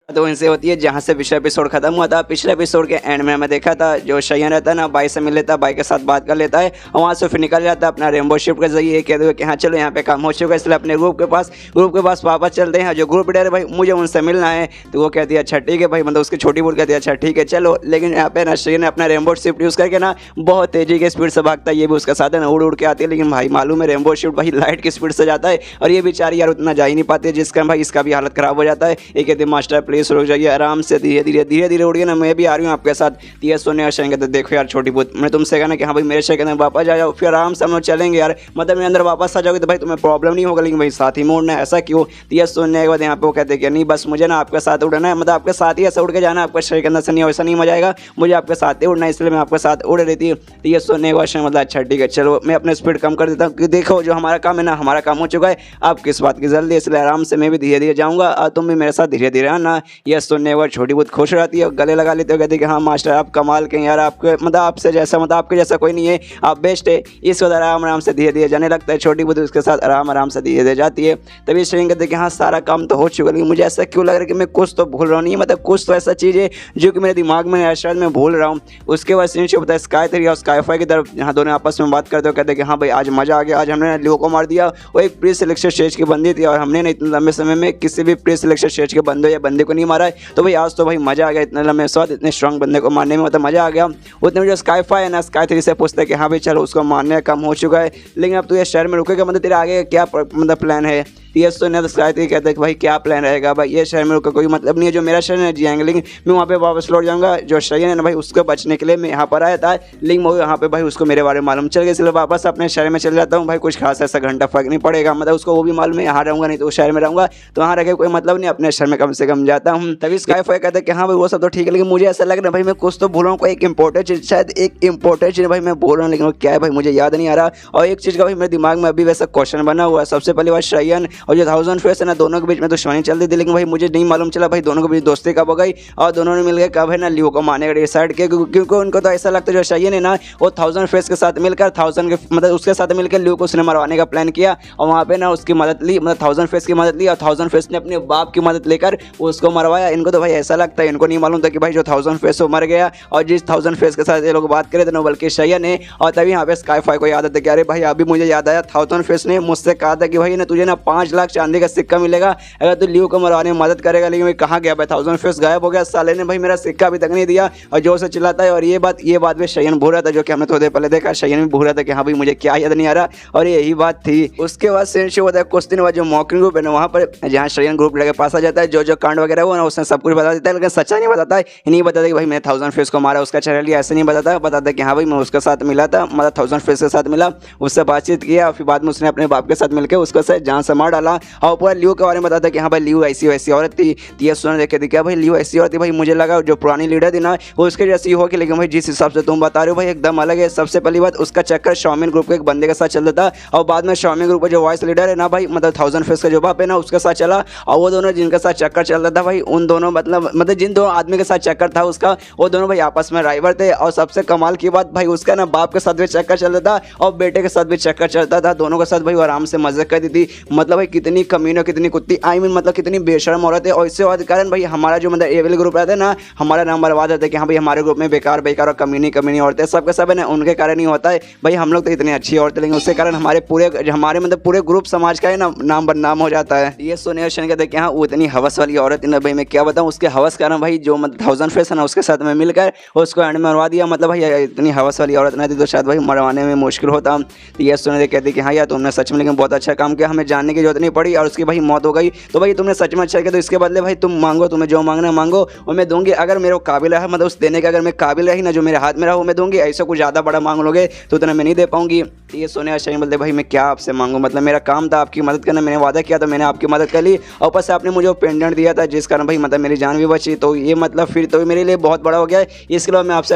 तो इनसे होती है जहाँ से पिछला एपिसोड खत्म हुआ था। पिछले एपिसोड के एंड में हमें देखा था जो शयन रहता है ना, बाई से मिल लेता है, बाई के साथ बात कर लेता है और वहाँ से फिर निकल जाता है अपना रेनबो शिफ्ट के जरिए कहते हुए कि हाँ चलो यहाँ पे काम हो चुका है, इसलिए अपने ग्रुप के पास वापस चलते हैं। जो ग्रुप लीडर है भाई मुझे उनसे मिलना है, तो वो कहती है अच्छा ठीक है भाई, मतलब उसकी छोटी बूट कहती है अच्छा ठीक है चलो। लेकिन यहाँ पे ना शयन अपना रेनबो शिफ्ट यूज़ करके ना बहुत तेजी के स्पीड से भागता है, ये भी उसका साधन उड़ उड़ के आती है। लेकिन भाई मालूम है रेनबो शिफ्ट भाई लाइट की स्पीड से जाता है और ये बेचारी यार उतना जा ही नहीं पाती है, जिसका भाई इसका भी हालत खराब हो जाता है। ये कहते मास्टर प्लीज रुक जाइए, आराम से धीरे धीरे उड़िए ना, मैं भी आ रही हूँ आपके साथ। ये सोने और शयन कहते देखो यार छोटी बहुत, मैं तुमसे कहना कि हाँ भाई मेरे शहर के अंदर वापस आ जाओ, फिर आराम से हम लोग चलेंगे यार, मतलब मेरे अंदर वापस आ जाओगे तो भाई तुम्हें प्रॉब्लम नहीं होगा, लेकिन भाई साथ ही में उड़ना है, ऐसा क्यों? ये सुनने के बाद यहाँ पे वो कहते कि नहीं बस मुझे ना आपके साथ उड़ना है, मतलब आपके साथ ही ऐसा उड़ के जाना, आपके शहर के अंदर से नहीं वैसा नहीं मजा आएगा, मुझे आपके साथ ही उड़ना है, इसलिए मैं आपके साथ उड़ रही थी। तो ये सुनने के बाद शयन मतलब अच्छा ठीक है चलो मैं अपने स्पीड कम कर देता हूँ, क्योंकि देखो जो हमारा काम है ना, हमारा काम हो चुका है, आप किस बात की जल्दी, इसलिए आराम से मैं भी धीरे धीरे जाऊँगा और तुम भी मेरे साथ धीरे धीरे आना। यह सुनने के बाद छोटी बहुत खुश रहती है, गले लगा लेते हो, कहते कि हाँ मास्टर आप कमाल के यार, आपके मतलब आपसे जैसा मतलब आपके जैसा कोई नहीं है, आप बेस्ट है। इसको आराम से धीरे धीरे जाने लगता है, छोटी बुद्धि उसके साथ आराम से धीरे धीरे जाती है। तभी शयन कहते कि हाँ सारा काम तो हो चुका, लेकिन मुझे ऐसा क्यों लग रहा है कि मैं कुछ तो भूल रहा हूँ, नहीं मतलब कुछ तो ऐसा चीज़ है जो कि मेरे दिमाग में है, शायद मैं भूल रहा हूँ। उसके बाद सीन होता है स्काई 3 और स्काई 5 की तरफ, यहाँ दोनों आपस में बात करते हो, कहते कि हाँ भाई आज मजा आ गया, आज हमने लियो को मार दिया, वो एक प्री सिलेक्शन स्टेज की बंदी थी और हमने ना इतने लंबे समय में किसी भी प्री सिलेक्शन स्टेज के बंदे या बंदे को नहीं मारा है, तो भाई आज तो भाई मजा आ गया, इतने लंबे साथ इतने स्ट्रॉन्ग बंदे को मारने में, मतलब मजा आ गया। उतने में जो स्काई 5 है ना, स्काई 3 से पूछते हैं कि हाँ भाई चलो उसको मारने का कम हो चुका है, लेकिन अब तू ये शहर में रुकेगा, मतलब तेरे आगे क्या मतलब प्लान है? ये सुनने तो स्काई 3 कहते हैं कि भाई क्या प्लान रहेगा भाई, ये शहर में रुका कोई मतलब नहीं है, जो मेरा शहर है जिएंगे, लेकिन मैं वहाँ पे वापस लौट जाऊँगा। जो शहर है ना भाई उसको बचने के लिए मैं यहाँ पर आया था, लेकिन वो यहाँ पे भाई उसको मेरे बारे में मालूम चल गया, इसलिए वापस अपने शहर में चल जाता हूँ भाई, कुछ खास ऐसा घंटा फर्क नहीं पड़ेगा, मतलब उसको वो भी मालूम है यहाँ रहूँगा नहीं तो शहर में रहूँगा, तो वहाँ रह के कोई मतलब नहीं, अपने शहर में कम से कम जाता हूँ। तभी स्काई 5 कहते हैं कि हाँ भाई वो सब तो ठीक है, लेकिन मुझे ऐसा लग रहा है भाई मैं कुछ तो भूल रहा हूँ, कोई एक इंपॉर्टेंट चीज़, शायद एक इंपॉर्टेंट चीज़ भाई मैं बोल रहा हूँ, लेकिन वो क्या है भाई मुझे याद नहीं आ रहा। और एक चीज़ का भाई मेरे दिमाग में अभी वैसा क्वेश्चन बना हुआ है, सबसे पहली बात शयन और जो 1000 फेस है ना, दोनों के बीच में दुश्मनी चलती थी, लेकिन भाई मुझे नहीं मालूम चला भाई दोनों के बीच दोस्ती कब हो गई और दोनों ने मिलकर कब है ना लियो को मारने का डिसाइड किया, क्योंकि उनको तो ऐसा लगता है जो शयन है ना वो 1000 फेस के साथ मिलकर 1000 के मतलब उसके साथ मिलकर लियो को उसने मरवाने का प्लान किया और वहाँ पे ना उसकी मदद ली, मतलब 1000 फेस की मदद ली और 1000 फेस ने अपने बाप की मदद लेकर उसको मरवाया। इनको तो भाई ऐसा लगता है, इनको नहीं मालूम था कि भाई जो 1000 फेस वो मर गया और जिस 1000 फेस के साथ ये लोग बात करे थे ना बल्कि शयन है। और तभी यहाँ पे स्काई 5 को याद आता कि अरे भाई अभी मुझे याद आया 1000 फेस ने मुझसे कहा था कि भाई ना तुझे ना 5 लाख चांदी का सिक्का मिलेगा अगर तू लियो को मरवाने में मदद करेगा, लेकिन भाई कहाँ गया भाई 1000 फेस गायब हो गया, साले ने भाई मेरा सिक्का अभी तक नहीं दिया और जोर से चिल्लाता है। और ये बात भी शयन भूल रहा था, जो कि हमने थोड़ी देर पहले देखा, शयन भी भूल रहा था कि हाँ भाई मुझे क्या याद नहीं आ रहा और यही बात थी। उसके बाद सीन शुरू होता है कुछ दिन बाद जो मॉकिंग ग्रुप है ना वहाँ पर, जहाँ शयन ग्रुप लेके पास आ जाता है, जो कांड वगैरह वो ना उसने सब कुछ बता देता है, लेकिन सच्चा नहीं बताता है, नहीं बताता कि भाई मैंने 1000 फेस को मारा उसका चेहरा लिया, ऐसे नहीं बताता कि हाँ भाई मैं उसके साथ मिला था, मतलब 1000 फेस के साथ मिला, उससे बातचीत किया, फिर बाद में उसने अपने बाप के साथ मिलकर उसको से जान से मार डाला और पूरा लियो के बारे में बताता कि हाँ भाई लियो ऐसी वैसी औरत थी। ये सुन देखे थी क्या भाई लियो ऐसी औरत थी, भाई मुझे लगा जो पुरानी लीडर थी ना वो उसके जैसी होगी, लेकिन भाई जिस हिसाब से तुम बता रहे हो भाई एकदम अलग है। सबसे पहली बात उसका चक्कर शाओमिन ग्रुप के एक बंदे के साथ चलता था और बाद में शाओमिन ग्रुप का जो वाइस लीडर है ना भाई मतलब 1000 फेस का जो बाप है ना उसके साथ चला और वो दोनों जिनके साथ चक्कर चलता था भाई उन दोनों मतलब जिन दोनों आदमी के साथ चक्कर था उसका वो दोनों भाई आपस में राइवल थे। और सबसे कमाल की बात भाई उसका ना बाप के साथ भी चक्कर चलता था और बेटे के साथ भी चक्कर चलता था, दोनों के साथ भाई वो आराम से मजे करती थी। मतलब भाई कितनी कमीनो कितनी कुत्ती आई मीन मतलब कितनी बेशर्म औरत है। और इससे बाद कारण भाई हमारा जो मतलब एविल ग्रुप रहता है ना हमारा नाम बर्बाद होता है कि हाँ भाई हमारे ग्रुप में बेकार और कमीनी औरतें सबके सब है ना उनके कारण ही होता है। भाई हम लोग तो इतनी अच्छी औरतें लेंगे उसके कारण हमारे मतलब पूरे ग्रुप समाज का है ना नाम बदनाम हो जाता है। ये सोने शयन कहते हैं कि हाँ वो इतनी हवस वाली औरत है भाई मैं क्या बताऊँ, उसके हवस कारण भाई जो मतलब 1000 फेस है ना उसके साथ में मिलकर उसको एंड में मरवा दिया। मतलब भाई इतनी हवस वाली औरत ना थी तो शायद भाई मरवाने में मुश्किल होता। तो ये सोने कहते कि हाँ यार तुमने सच में लेकिन बहुत अच्छा काम किया, हमें जानने की जरूरत नहीं पड़ी और उसकी भाई मौत हो गई। तो भाई तुमने सच में अच्छा किया, तो इसके बदले भाई तुम मांगो, तुम्हें जो मांगना मांगो और मैं दूंगी। अगर मेरे काबिल है मतलब उस देने का, अगर मैं काबिल रही ना जो मेरे हाथ में रहा वो मैं दूंगी, ऐसा कुछ ज़्यादा बड़ा मांग लोगे तो उतना मैं नहीं दे पाऊंगी। ये सोने शयन बोलते भाई मैं क्या आपसे मांगू, मतलब मेरा काम था आपकी मदद करना, मैंने वादा किया था मैंने आपकी मदद कर ली और ऊपर से आपने मुझे वो पेंडेंट दिया था जिस कारण भाई मतलब मेरी जान भी बची, तो ये मतलब फिर तो मेरे लिए बहुत बड़ा हो गया है। इसके अलावा मैं आपसे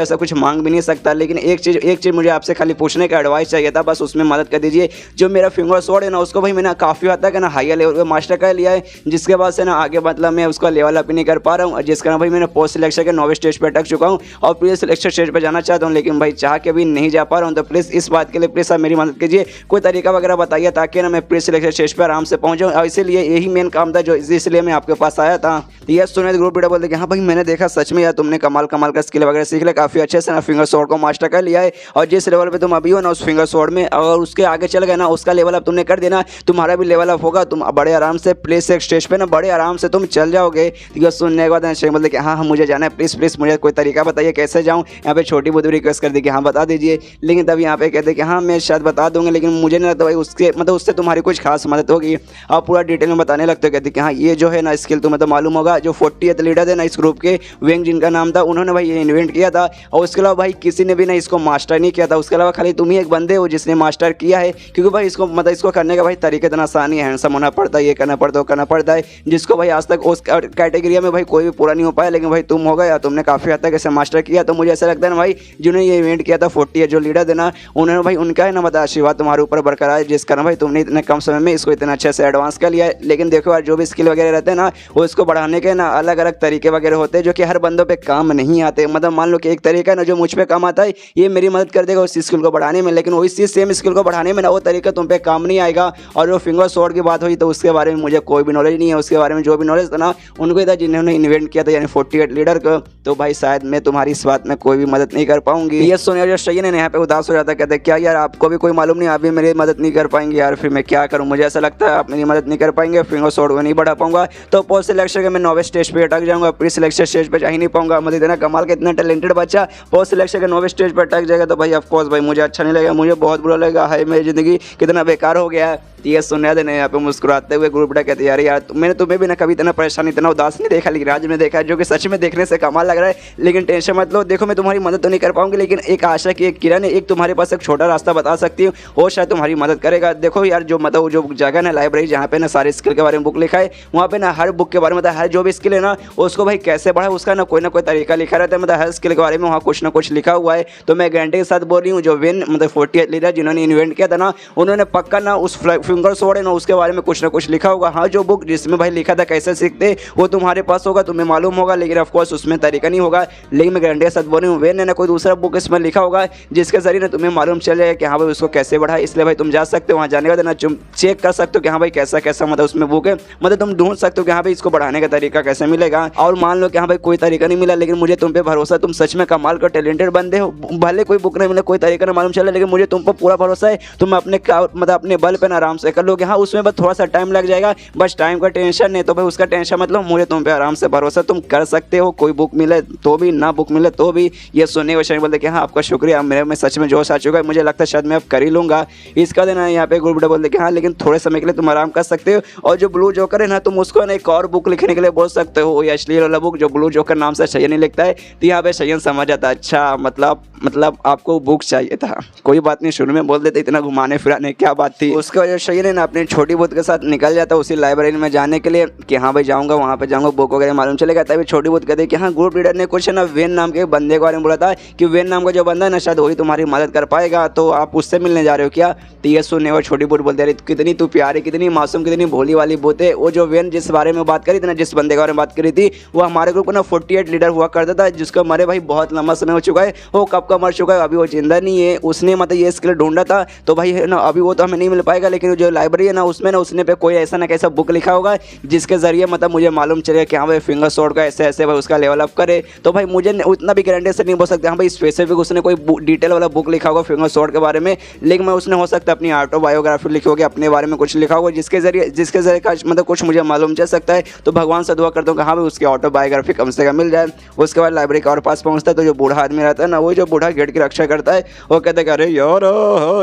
ऐसा कुछ मांग भी नहीं सकता। लेकिन एक चीज़ मुझे आपसे खाली पूछने का एडवाइस चाहिए था, बस उसमें मदद कर दीजिए। जो मेरा फिंगर स्वॉर्ड है ना उसको भाई मैंने काफ़ी हद तक जाकर ना हायर लेवल पे मास्टर कर लिया है, जिसके बाद से ना आगे मतलब मैं उसका लेवल अप नहीं कर पा रहा हूँ, जिसका ना भाई मैंने पोस्ट सिलेक्शन के 9वें स्टेज पर अटक चुका हूँ और प्री सिलेक्शन स्टेज पर जाना चाहता हूँ, लेकिन भाई चाह के भी नहीं जा पा रहा हूँ। तो प्लीज़ इस बात के लिए प्लीज़ आप मेरी मदद कीजिए, कोई तरीका वगैरह बताइए ताकि ना मैं प्री सिलेक्शन स्टेज पर आराम से पहुँच जाऊँ। और इसीलिए यही मेन काम था जो इसलिए मैं आपके पास आया था। तो यह सुने ग्रुप लीडर बोलते कि हाँ भाई मैंने देखा सच में यार तुमने कमाल का स्किल वगैरह सीख लिया, काफ़ी अच्छे से ना फिंगर शॉट को मास्टर कर लिया है, और जिस लेवल पे तुम अभी हो ना उस फिंगर शॉट में और उसके आगे चल गए ना, उसका लेवल अप तुमने कर देना, तुम्हारा भी लेवल अप होगा, तुम बड़े आराम से प्ले से स्टेज पे ना बड़े आराम से तुम चल जाओगे। तो सुनने के बाद शेख बोलते कि हाँ मुझे जाना है, प्लीज़ मुझे कोई तरीका बताइए कैसे जाऊँ। यहाँ पे छोटी बुद्धि रिक्वेस्ट कर दी कि हाँ बता दीजिए, लेकिन तब यहाँ पे कहते कि हाँ मैं शायद बता दूंगा, लेकिन मुझे नहीं लगता भाई उसके मतलब उससे तुम्हारी कुछ खास मदद होगी। आप पूरा डिटेल में बताने लगते हो, कहते कि हाँ ये जो है ना स्किल तुम्हें तो मालूम होगा, जो 40th लीडर थे ना इस ग्रुप के, वेंग जिनका नाम था, उन्होंने भाई ये इन्वेंट किया था, और उसके अलावा भाई किसी ने भी ना इसको मास्टर नहीं किया था, उसके अलावा खाली तुम ही एक बंदे हो जिसने मास्टर किया है। क्योंकि भाई इसको मतलब इसको करने का भाई तरीका इतना आसान है, हैंडसम होना पड़ता है, ये करना पड़ता है, वो करना पड़ता है, जिसको भाई आज तक उस कैटेगरी में भाई कोई भी पूरा नहीं हो पाया, लेकिन भाई तुम हो गया, तुमने काफ़ी हद तक ऐसे मास्टर किया। तो मुझे ऐसा लगता है ना भाई जिन्होंने ये इवेंट किया था 40 जो लीडर थे ना, उन्होंने भाई उनका है ना मतलब आशीर्वाद तुम्हारे ऊपर बरकरार है, जिस कारण भाई तुमने इतने कम समय में इसको इतना अच्छे से एडवांस कर लिया है। लेकिन देखो यार जो भी स्किल वगैरह रहते हैं ना वो इसको बढ़ाने के ना अलग अलग तरीके वगैरह होते हैं जो कि हर बंदों पे काम नहीं आते। मतलब मान लो कि एक तरीका है ना जो मुझ पे काम आता है, ये मेरी मदद कर देगा उस स्किल को बढ़ाने में, लेकिन वही सेम स्किल को बढ़ाने में ना वो तरीका तुम पे काम नहीं आएगा। और जो फिंगर शॉट की बात हुई तो उसके बारे में मुझे कोई भी नॉलेज नहीं है, उसके बारे में जो भी नॉलेज था ना उनको ही था जिन्होंने इन्वेंट किया था, यानी 48 लीडर को। तो भाई शायद मैं तुम्हारी इस बात में कोई भी मदद नहीं कर पाऊंगी। ये सोनिया जो सही है यहाँ पे उदास हो जाता है, कहते क्या यार आपको भी कोई मालूम नहीं, आप भी मेरी मदद नहीं कर पाएंगे यार, फिर मैं क्या करूँ, मुझे ऐसा लगता है आप मेरी मदद नहीं कर पाएंगे, फिंगर शॉट को नहीं बढ़ा पाऊंगा, तो पोस्ट सिलेक्शन के मैं 9वें स्टेज पे अटक जाऊंगा, प्री सिलेक्शन स्टेज पे जा ही नहीं पाऊंगा। मुझे इतना कमाल का इतना टैलेंटेड बच्चा पोस्ट सिलेक्शन के 9वें स्टेज पर अटक जाएगा तो भाई ऑफकोर्स भाई मुझे अच्छा नहीं लगेगा, मुझे बहुत बुरा लगेगा, हाय मेरी जिंदगी कितना बेकार हो गया है। ये सुनने देने यहाँ पे मुस्कुराते हुए ग्रुप डा कहते यार मैंने तुम्हें भी ना कभी इतना परेशान इतना उदास नहीं देखा, लेकिन आज में देखा जो कि सच में देखने से कमाल लग रहा है। लेकिन टेंशन मत लो, देखो मैं तुम्हारी मदद तो नहीं कर पाऊंगी, लेकिन एक आशा की एक किरण है, एक तुम्हारे पास एक छोटा रास्ता बता सकती हूँ, वो शायद तुम्हारी मदद करेगा। देखो यार जो मतलब जो जगह ना लाइब्रेरी जहाँ पे ना सारे स्किल के बारे में बुक लिखा है, वहाँ पे ना हर बुक के बारे में मतलब हर जो भी स्किल है ना उसको भाई कैसे बढ़ा उसका ना कोई तरीका लिखा रहता है, मतलब हर स्किल के बारे में वहाँ कुछ ना कुछ लिखा हुआ है। तो मैं गारंटी के साथ बोल रही हूँ जो विन मतलब 48 लीडर जिन्होंने इन्वेंट किया था ना उन्होंने पक्का ना उस फिंगर शॉट है ना उसके बारे में कुछ ना कुछ लिखा होगा। हाँ जो बुक जिसमें भाई लिखा था कैसे सीखते वो तुम्हारे पास होगा, तुम्हें मालूम होगा, लेकिन ऑफकोर्स उसमें तरीका नहीं होगा। लेकिन मैं गारंटी के साथ बोल रही हूँ वेन ने ना कोई दूसरा बुक इसमें लिखा होगा जिसके जरिए ना तुम्हें मालूम चल जाएगा कि हाँ भाई उसको कैसे बढ़ा। इसलिए भाई तुम जा सकते हो वहाँ जाने के बाद ना तुम चेक कर सकते हो कि हाँ भाई कैसा कैसा मतलब उसमें बुक है, मतलब तुम ढूंढ सकते हो कि हाँ भाई इसको बढ़ाने का तरीका कैसे मिलेगा। और मान लो कि हाँ भाई कोई तरीका नहीं मिला, लेकिन मुझे तुम पे भरोसा, तुम सच में कमाल का टैलेंटेड बंदे हो, भले कोई बुक नहीं मिले कोई तरीका ना मालूम चले, लेकिन मुझे तुम पर पूरा भरोसा है, तुम अपने मतलब अपने बल पे आराम से कर लोगे। हाँ उसमें बस थोड़ा सा टाइम लग जाएगा, बस टाइम का टेंशन नहीं, तो भाई उसका टेंशन मतलब मुझे तुम पे आराम से भरोसा, तुम कर सकते हो, कोई बुक मिले तो भी ना बुक मिले तो भी। ये सुनने के बाद बोलते कि हाँ आपका शुक्रिया, मेरे में सच में जोश आ चुका है, मुझे लगता है शायद मैं अब कर ही लूँगा। इसका देना यहाँ पे ग्रुप बोलते कि हाँ लेकिन थोड़े समय के लिए तुम आराम कर सकते हो, और जो ब्लू जोकर है ना तुम उसको ना एक और बुक लिखने के लिए बोल सकते हो, या अश्लील वाला बुक जो ब्लू जोकर नाम से शयन नहीं लिखता है। तो यहाँ पे शयन समझ जाता है अच्छा मतलब आपको बुक चाहिए था, कोई बात नहीं, शुरू में बोल देते इतना घुमाने फिराने क्या बात थी। उसका वजह शयन है ना अपनी छोटी बुद्ध के साथ निकल जाता है उसी लाइब्रेरी में जाने के लिए कि हाँ भाई जाऊँगा वहाँ पे जाऊँगा बुक वगैरह मालूम चलेगा। तभी छोटी बुद्ध कहते कि हाँ ग्रुप लीडर ने कुछ है ना वेन नाम के बंदे के बारे में बोला था कि वेन नाम का जो बंदा है ना शायद वही तुम्हारी मदद कर पाएगा, तो आप उससे मिलने जा रहे हो क्या। तो ये सुनने और छोटी बुद्ध बोलते रहे कितनी तू प्यारी कितनी मासूम कितनी भोली वाली बुद्ध है। वो जो वेन जिस बारे में बात करी थी ना जिस बंदे के बारे में बात करी थी वो हमारे ग्रुप ना 48 लीडर हुआ करता था, जिसको मरे भाई बहुत लंबा समय हो चुका है, वो कब का मर चुका है, अभी वो जिंदा नहीं है। उसने मतलब ये स्किल ढूंढा था तो भाई है ना अभी वो तो हमें नहीं मिल पाएगा, लेकिन जो लाइब्रेरी है ना उसमें ना उसने पे कोई ऐसा ना कैसा बुक लिखा होगा जिसके जरिए मतलब मुझे मालूम चलेगा कि हाँ भाई फिंगर शॉट का ऐसे ऐसे भाई उसका लेवल अप करे। तो भाई मुझे उतना भी गारंटी से नहीं बोल सकते हाँ भाई स्पेसिफिक उसने कोई डिटेल वाला बुक लिखा होगा फिंगर शॉट के बारे में, लेकिन मैं उसने हो सकता है अपनी ऑटोबायोग्राफी लिखी होगी, अपने बारे में कुछ लिखा होगा जिसके जरिए का मतलब कुछ मुझे मालूम चल सकता है। तो भगवान से दुआ करता हूँ कि हाँ भाई उसकी ऑटोबायोग्राफी कम से कम मिल जाए। उसके बाद लाइब्रेरी के और पास पहुँचता है तो जो बूढ़ा आदमी रहता है ना वो जो बूढ़ा गेट की रक्षा करता है वो कहते हैं अरे यार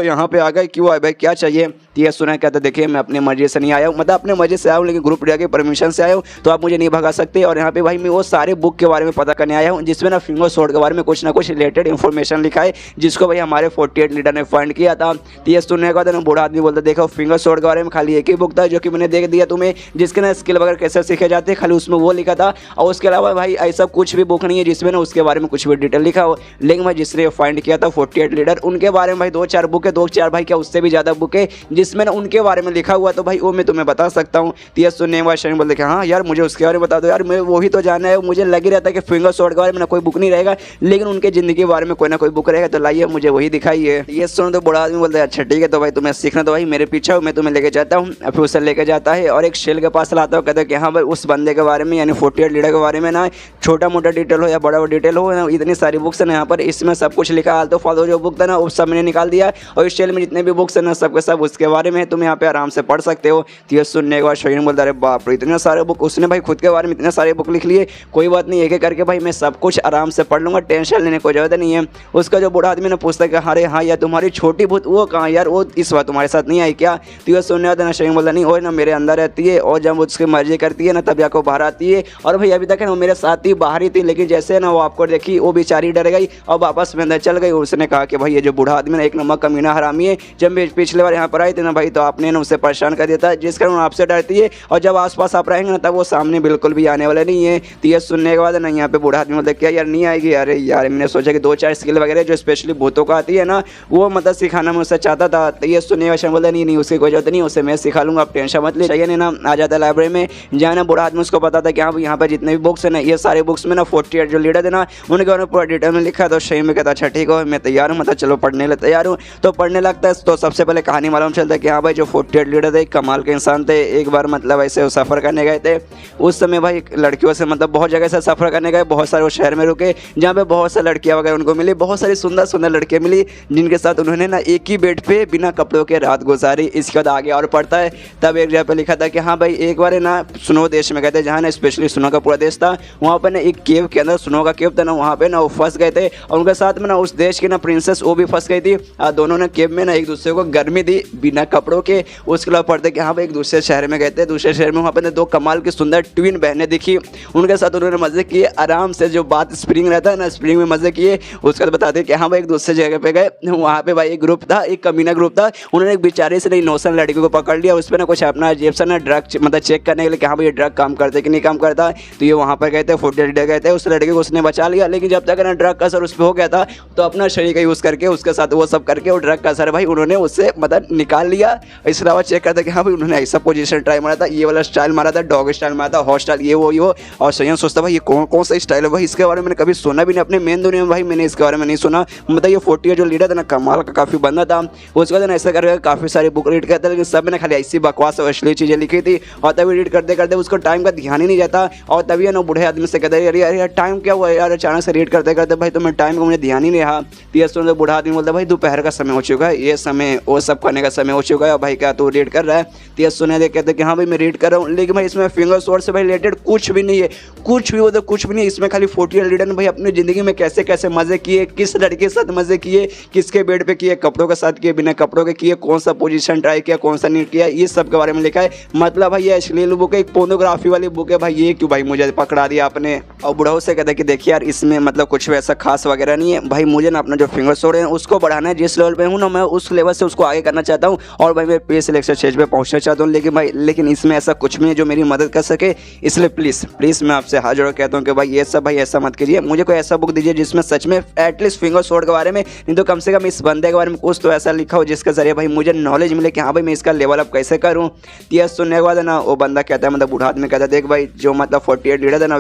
यहाँ पे आ गए, क्यों आए भाई, क्या चाहिए। ये सुना कहते देखिए मैं अपनी मर्जी से नहीं आया हूँ, मतलब अपने मर्जी से आया हूँ, लेकिन ग्रुप लीडर के परमिशन से आया हूँ, तो आप मुझे नहीं भगा सकते। और यहाँ पे भाई मैं वो सारे बुक के बारे में पता करने आया हूँ जिसमें ना फिंगर शॉट के बारे में कुछ ना कुछ रिलेटेड इन्फॉर्मेशन लिखा है जिसको भाई हमारे 48 लीडर ने फाइंड किया था। तो ये सुनने के बाद ना बूढ़ा आदमी बोलता देखो फिंगर शॉट के बारे में खाली एक ही बुक था जो कि मैंने देख दिया तुम्हें, जिसके ना स्किल वगैरह कैसे सीखे जाते हैं, खाली उसमें वो लिखा था, और उसके अलावा भाई ऐसा कुछ भी बुक नहीं है जिसमें ना उसके बारे में कुछ भी डिटेल लिखा हो। लेकिन भाई जिसने फाइंड किया था 48 लीडर उनके बारे में भाई 2-4 बुक है, 2-4 भाई क्या उससे भी ज़्यादा बुक है जिसमें ना उनके बारे में लिखा हुआ, तो भाई वो मैं तुम्हें बता सकता हूँ। तो ये सुनने के बाद शरीर बोलते हाँ यार मुझे उसके बारे में बता दो यार, मैं वही तो जाना है। मुझे लग ही रहता है कि फिंगर शॉट के बारे में ना कोई बुक नहीं रहेगा, लेकिन उनके ज़िंदगी के बारे में कोई ना कोई बुक रहेगा, तो लाइए मुझे वही दिखाइए। ये सुन तो बूढ़ा आदमी बोलता है अच्छा ठीक है, तो भाई तुम्हें सीखना तो भाई मेरे पीछे हो, मैं तुम्हें लेके जाता हूँ। फिर उसे लेके जाता है और एक शेल के पास लाता हूँ, कहते हैं कि हाँ भाई उस बंदे के बारे में यानी 48 लीडर के बारे में ना छोटा मोटा डिटेल हो या बड़ा डिटेल हो ना, इतनी सारी बुक्स है ना यहाँ पर, इसमें सब कुछ लिखा। आलतू फालतू जो बुक था ना वो सब मैंने निकाल दिया, और इस शेल में जितने भी बुक्स है ना सब के सब उसके बारे में है, तुम यहाँ पे आराम से पढ़ सकते हो। तो ये सुनने के बाद शहीन बोलता अरे बाप रे इतने सारे बुक, उसने भाई खुद के बारे में इतने सारे बुक लिख लिए, कोई बात नहीं एक एक करके भाई मैं सब कुछ आराम से पढ़ लूँगा, टेंशन लेने को जरूरत नहीं है। उसका जो बूढ़ा आदमी ने पूछता कि अरे हाँ यार तुम्हारी छोटी भूत वो कहाँ यार, वो इस बार तुम्हारे साथ नहीं आई क्या? तो ये सुनने आता ना शहीन बोलता नहीं वो ना मेरे अंदर रहती है, और जब उसकी मर्जी करती है ना तब जाकर बाहर आती है, और भाई अभी तक है ना वो मेरे साथ ही बाहर ही थी, लेकिन जैसे ना वो आपको देखी वो बेचारी डर गई और वापस में अंदर चल गई। उसने कहा कि भाई ये जो बूढ़ा आदमी ना एक नंबर कमीना हरामी है, जब मैं पिछले बार यहाँ पर आई थी ना भाई तो आपने ना उसे परेशान कर दिया था, जिस कारण आपसे डरती है, और जब आसपास आप रहेंगे ना तब वो सामने बिल्कुल भी आने वाले नहीं है। तो ये सुनने के बाद ना यहाँ पे बूढ़ा आदमी बोलता क्या यार नहीं आएगी? अरे यार मैंने सोचा कि 2-4 स्किल वगैरह जो स्पेशली भूतों को आती है ना वो मतलब सिखाना मैं उससे चाहता था। तो ये सुनने का बोलता नहीं उसकी कोई जरूरत नहीं, उसे मैं सिखा लूँगा, आप टेंशन मत ले। चाहिए ना आ जाता है लाइब्रेरी में, जहाँ ना बूढ़ा आदमी उसको पता था कि हाँ यहाँ पर जितने भी बुक्स है ना ये सारे बुक्स में ना 48 जो लीडर थे ना उनके बारे में पूरा डिटेल में लिखा है। तो शहीन में कहता अच्छा ठीक है मैं तैयार हूँ, मतलब चलो पढ़ने लिए तैयार हूँ। तो पढ़ने लगता है तो सबसे पहले कहानी मालूम चलता है कि हाँ भाई जो 48 लीडर थे कमाल के इंसान थे। एक बार मतलब ऐसे सफ़र करने गए थे, उस समय भाई लड़कियों से मतलब बहुत जगह से सफ़र करने गए, बहुत सारे वो शहर में रुके जहाँ पे बहुत सारी लड़कियाँ वगैरह उनको मिली, बहुत सारी सुंदर सुंदर लड़कियाँ मिली जिनके साथ उन्होंने ना एक ही बेड पे बिना कपड़ों के रात गुजारी। इसके बाद आगे और पढ़ता है तब एक जगह पे लिखा था कि हाँ भाई एक बार ना सुनो देश में गए थे, जहाँ ना स्पेशली सुनो का पूरा देश था, वहाँ पर ना एक केव के अंदर सुनो का केव था ना, वहाँ पे ना वो फंस गए थे, और उनके साथ में ना उस देश की ना प्रिंसेस वो भी फंस गई थी। दोनों ने केव में ना एक दूसरे को गर्मी दी बिना कपड़ों के। उसके बाद पढ़ते कि हाँ भाई एक दूसरे शहर में गए थे, दूसरे शहर में वहाँ पर 2 कमाल की सुंदर ट्विन बहनें दिखी, उनके साथ उन्होंने मज़े किए आराम से। जो बात स्प्रिंग रहता है ना स्प्रिंग में मज़े किए। उसके बाद बताते कि हाँ भाई एक दूसरे जगह पे गए, वहाँ पे भाई एक ग्रुप था, एक कमीना ग्रुप था, उन्होंने एक बेचारे से इनोसेंट लड़की को पकड़ लिया, उस पर ना कुछ अपना जेब से ना ड्रग मतलब चेक करने के लिए कि हाँ भाई ये ड्रग काम करते कि नहीं काम करता। तो ये वहाँ पर गए थे 48 डे गए थे, उस लड़के को उसने बचा लिया, लेकिन जब तक ना ड्रग का असर उस पर हो गया था तो अपना शरीर का यूज़ करके उसके साथ वो सब करके वो ड्रग का असर भाई उन्होंने उससे मतलब निकाल लिया। इसके अलावा चेक करता कि हाँ भाई उन्होंने ऐसा पोजीशन ट्राई मारा था, ये वाला स्टाइल मारा था, डॉग स्टाइल मारा था, हॉट स्टाइल ये वो। और सही सोचता भाई ये कौन सा स्टाइल है भाई, इसके बारे में मैंने कभी सुना भी नहीं अपने मेन दुनिया में, भाई मैंने इसके बारे में नहीं सुना। मतलब ये 48 जो लीडर था ना कमाल का काफ़ी बंदा था। उसके बाद ऐसा करके काफ़ी सारी बुक रीड करता, लेकिन सब मैंने खाली ऐसी बकवास और असली चीज़ें लिखी थी, और तभी रीड करते करते उसको टाइम का ध्यान ही नहीं जाता। और तभी ना बूढ़े आदमी से कहते अरे यार टाइम क्या हुआ यार, अचानक से रीड करते करते भाई तुम्हें टाइम का मुझे ध्यान ही नहीं रहा। तो ये सुनते बूढ़ा आदमी बोलता भाई दोपहर का समय हो चुका है, ये समय वो सब करने का समय हो चुका है, भाई क्या तू रीड कर रहा है? तो ये सुने दे कहते कि हाँ भाई मैं रीड कर रहा हूँ, लेकिन भाई इसमें फिंगर शॉट से भाई रिलेटेड कुछ भी नहीं है, कुछ भी वो कुछ भी नहीं। इसमें खाली 48 लीडर ने भाई अपनी ज़िंदगी में कैसे कैसे मज़े किए, किस लड़के के साथ मज़े किए, किसके बेड पे किए, कपड़ों के साथ किए, बिना कपड़ों के किए, कौन सा पोजीशन ट्राई किया, कौन सा नहीं किया, ये सब के बारे में लिखा है। मतलब भाई ये अश्लील बुक है, एक पोर्नोग्राफी वाली बुक है भाई, ये क्यों भाई मुझे पकड़ा दिया आपने? और बुढ़ाओ से कहता है कि देखिए यार इसमें मतलब कुछ वैसा खास वगैरह नहीं है भाई, मुझे ना अपना जो फिंगर शॉट है उसको बढ़ाना है, जिस लेवल पे हूँ ना मैं उस लेवल से उसको आगे करना चाहता हूँ, और भाई मैं पे सिलेक्शन स्टेज पे पहुँचना चाहता हूँ। लेकिन इसमें ऐसा कुछ भी है जो मेरी मदद कर सके, इसलिए प्लीज़ मैं आपसे हाथ जोड़ कहता हूँ कि भाई ये सब भाई ऐसा मत कीजिए, मुझे कोई ऐसा बुक दीजिए जिसमें सच में एटलीस्ट फिंगर शॉट के बारे में, नहीं तो कम से कम इस बंदे के बारे में कुछ तो ऐसा लिखा हो जिसके जरिए भाई मुझे नॉलेज मिले कि हाँ भाई मैं इसका लेवल अप कैसे करूँ। यह सुनने के बाद ना वो बंदा कहता है मतलब बूढ़ा आदमी कहता है देख भाई जो मतलब 48 लीडर था ना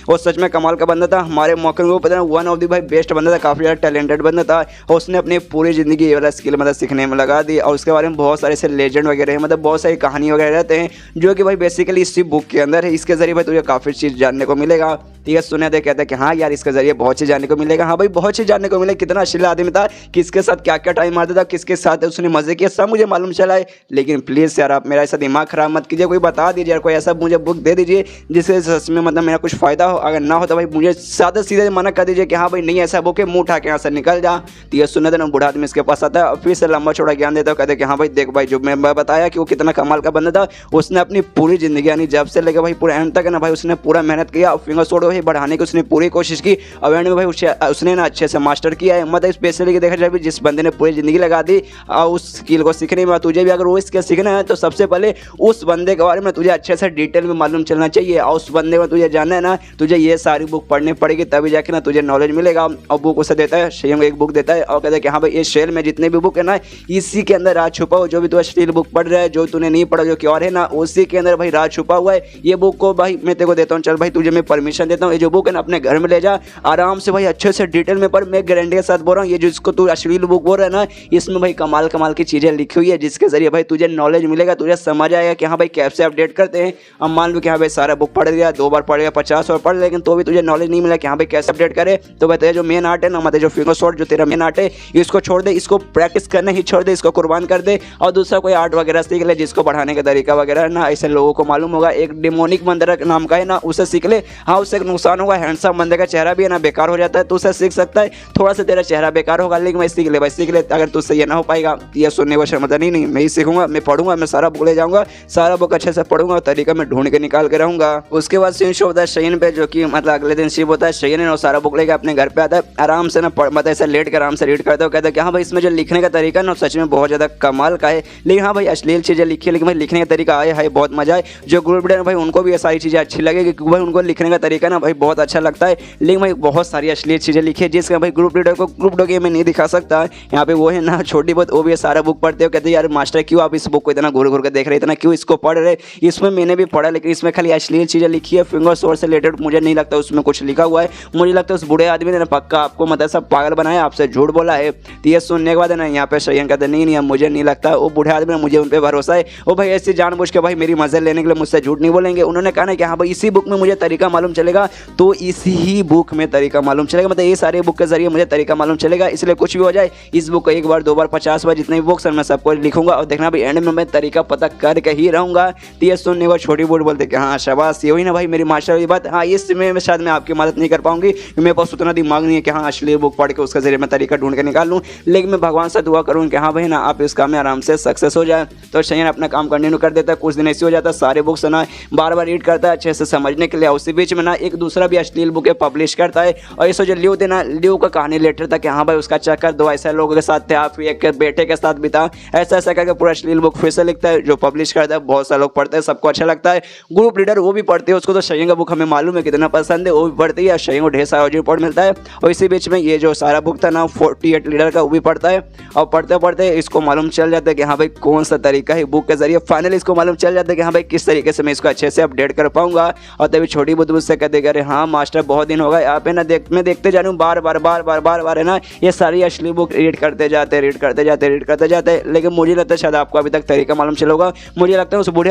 वो सच में कमाल का बंदा था, हमारे मौके में वो पता है 1 ऑफ द भाई बेस्ट बंदा था, काफ़ी ज़्यादा टैलेंटेड बंदा था, और उसने अपनी पूरी ज़िंदगी ये वाला स्किल मतलब सीखने में लगा दी। और उसके बारे में बहुत सारे ऐसे लेजेंड वगैरह हैं, मतलब बहुत सारी कहानी वगैरह रहते हैं जो कि भाई बेसिकली इसी बुक के अंदर है, इसके जरिए भाई तुझे काफ़ी चीज़ जानने को मिलेगा। ठीक है सुने थे कहते हैं कि हाँ यार इसके जरिए बहुत चीज़ जानने को मिलेगा। हाँ भाई बहुत चीज़ जानने को मिलेगा, कितना अश्लील आदमी था, किसके साथ क्या क्या टाइम मारता था, किसके साथ उसने मजे किए, सब मुझे मालूम चला है। लेकिन प्लीज़ यार आप मेरा ऐसा दिमाग ख़राब मत कीजिए, कोई बता दीजिए यार, कोई ऐसा मुझे बुक दे दीजिए जिससे सच में मतलब मेरा कुछ फ़ायदा हो, अगर ना हो तो भाई मुझे सादा सीधे मना कर दीजिए कि हाँ भाई नहीं ऐसा बुक है, मुँह उठा के यहाँ से निकल जा। तो ये सुने थे ना बूढ़ा आदमी इसके पास आता है, फिर से लंबा चौड़ा ज्ञान देता है, कहते कि हाँ भाई देख भाई जो मैं बताया कि वो कितना कमाल का बंदा था, उसने अपनी पूरी ज़िंदगी यानी जब से लेकर भाई पूरे एंड तक है ना भाई उसने पूरा मेहनत किया, फिंगर शॉट भाई बढ़ाने की उसने पूरी कोशिश की और एंड में भाई उसने ना अच्छे से मास्टर किया है। मतलब स्पेशली देखा जाए जिस बंदे ने पूरी ज़िंदगी लगा दी उस स्किल को सीखने में, तुझे भी अगर वो स्किल सीखना है तो सबसे पहले उस बंदे के बारे में तुझे अच्छे से डिटेल में मालूम चलना चाहिए और उस बंदे को तुझे जानना है ना, तुझे ये सारी बुक पढ़नी पड़ेगी तभी जाके ना तुझे नॉलेज मिलेगा। और बुक उसे देता है, शेयम को एक बुक देता है और कहता है कि हाँ भाई ये शेल में जितने भी बुक है ना इसी के अंदर राज छुपा हो, जो भी तू अश्लील बुक पढ़ रहा है, जो तूने नहीं पढ़ा जो कि और है ना उसी के अंदर भाई राज छुपा हुआ है। ये बुक को भाई मैं तेरे को देता हूँ, चल भाई तुझे मैं परमिशन देता हूँ, ये जो बुक है ना अपने घर में ले जा आराम से भाई अच्छे से डिटेल में पढ़। मैं गारंटी के साथ बोल रहा हूँ ये जिसको तू अश्लील बुक बोल रहा है ना इसमें भाई कमाल कमाल की चीज़ें लिखी हुई है जिसके जरिए भाई तुझे नॉलेज मिलेगा, तुझे समझ आएगा कि हाँ भाई कैसे अपडेट करते हैं। अब मान लो कि हाँ भाई सारा बुक पढ़ लिया, 2 बार पढ़ लिया, 50 बार पढ़, लेकिन तो भी तुझे नॉलेज नहीं मिला कि हाँ भाई कैसे अपडेट करे। तो भाई तेरा जो मेन आर्ट है ना, मतलब जो फिंगर शॉट जो तेरा मेन आर्ट है इसको छोड़ दे, इसको प्रैक्टिस करना ही छोड़ दे, इसको कुर्बान कर दे और दूसरा कोई आर्ट वगैरह सीख ले जिसको बढ़ाने का तरीका वगैरह ना ऐसे लोगों को मालूम होगा। एक डेमोनिक मंदिर नाम का है ना उसे सीख ले। हाँ उससे एक नुकसान होगा, हैंडसम बंदे का चेहरा भी है ना बेकार हो जाता है, तो उसे सीख सकता है, थोड़ा सा तेरा चेहरा बेकार होगा लेकिन मैं सीख ले भाई सीख ले। अगर तुझसे ये ना हो पाएगा ये सुनने को शर्मता नहीं मैं ही सीखूंगा, मैं पढ़ूंगा, मैं सारा बुक ले जाऊंगा, सारा बुक अच्छे से पढ़ूंगा और तरीका मैं ढूंढ के निकाल के रहूंगा। उसके बाद सीन शो होता है शयन पे, जो कि मतलब अगले दिन शिव होता है, शयन है सारा बुक लेकर अपने घर पे आता है, आराम से ना मतलब ऐसा लेट कर आराम से रीड करता है। कहता है कि हाँ भाई इसमें जो लिखने का तरीका ना सच में बहुत ज़्यादा कमाल का है, लेकिन हाँ भाई अश्लील चीज़ें लिखी है लेकिन भाई लिखने का तरीका आए है बहुत मजा है। जो ग्रुप लीडर भाई उनको भी ये सारी चीज़ें अच्छी लगेगी क्योंकि भाई उनको लिखने का तरीका ना भाई बहुत अच्छा लगता है, लेकिन भाई बहुत सारी अश्लील चीज़ें लिखी है जिसका भाई ग्रुप लीडर को ग्रुप डॉग में नहीं दिखा सकता। यहाँ पे वो है ना छोटी बहुत, वो भी सारा बुक पढ़ते हो, कहते हैं यार मास्टर क्यों आप इस बुक को इतना घूर घूर कर देख रहे, इतना क्यों इसको पढ़ रहे। इसमें मैंने भी पढ़ा लेकिन इसमें खाली अश्लील चीज़ें लिखी है, फिंगर शॉट से रिलेटेड मुझे नहीं लगता उसमें कुछ लिखा हुआ है। मुझे लगता है उस बूढ़े आदमी ने पक्का आपको मतलब सब पागल बनाया, आपसे झूठ बोला है। तो ये सुनने के बाद है ना यहाँ पे शयन कहते नहीं मुझे नहीं लगता, वो बूढ़े आदमी मुझे उन पर भरोसा है, वो भाई ऐसे जानबूझ के भाई मेरी मजे लेने के लिए मुझसे झूठ नहीं बोलेंगे। उन्होंने कहा ना कि हाँ भाई इसी बुक में मुझे तरीका मालूम चलेगा, तो इसी ही बुक में तरीका मालूम चलेगा, मतलब ये सारे बुक के जरिए मुझे तरीका मालूम चलेगा। इसलिए कुछ भी हो जाए इस बुक को 1 बार 2 बार 50 बार जितने भी बुक्स हैं मैं सबको लिखूंगा और देखना भाई एंड में मैं तरीका पता करके ही रहूंगा। तो ये सुनने को छोटी बूढ़ बोलते कि हाँ शाबाश ये हुई ना भाई मेरी मास्टर की बात। हाँ इसमें शायद मैं आपकी मदद नहीं कर पाऊंगी, मेरे पास उतना दिमाग नहीं है कि हाँ अश्लील बुक पढ़ के उसके जरिए मैं तरीका ढूंढ के निकाल लूँ, लेकिन मैं भगवान से दुआ करूँ कि हाँ भाई ना आप इस काम में आराम से सक्सेस हो जाए। तो शयन अपना काम कंटिन्यू कर देता है, कुछ दिन ऐसे हो जाता है सारे बुक्स ना बार बार रीड करता है अच्छे से समझने के लिए। उसी बीच में ना एक दूसरा भी अश्लील बुक पब्लिश करता है और इस जो ल्यू थे ना ल्यू का कहानी लेटर था कि हाँ भाई उसका चक्कर 2 ऐसे लोगों के साथ थे, आप एक बेटे के साथ बिता, ऐसा ऐसा करके पूरा अश्लील बुक फिर से लिखता है जो पब्लिश करता है, बहुत सारे लोग पढ़ते हैं, सबको अच्छा लगता है। ग्रुप लीडर वो भी पढ़ते हैं, उसको तो शयन का बुक हमें मालूम है कितना पसंद है, वो भी पढ़ती है, शयन को ढेर सारा रिपोर्ट मिलता है। और इसी बीच में ये जो सारा बुक था ना 48 लीडर का वो भी पढ़ता है और पढ़ते पढ़ते इसको मालूम चल जाता है कि हाँ भाई कौन सा तरीका है बुक के जरिए, फाइनली इसको मालूम चल जाता है कि हाँ भाई किस तरीके से मैं इसको अच्छे से अपडेट कर पाऊंगा। और तभी छोटी बुद्ध मुझसे कहते अरे हाँ मास्टर बहुत दिन हो गए आप है ना मैं देखते जा रहा हूँ बार बार है ना ये सारी अश्लील बुक रीड करते जाते लेकिन मुझे लगता है शायद आपको अभी तक तरीका मालूम चलेगा। मुझे लगता है उस बूढ़े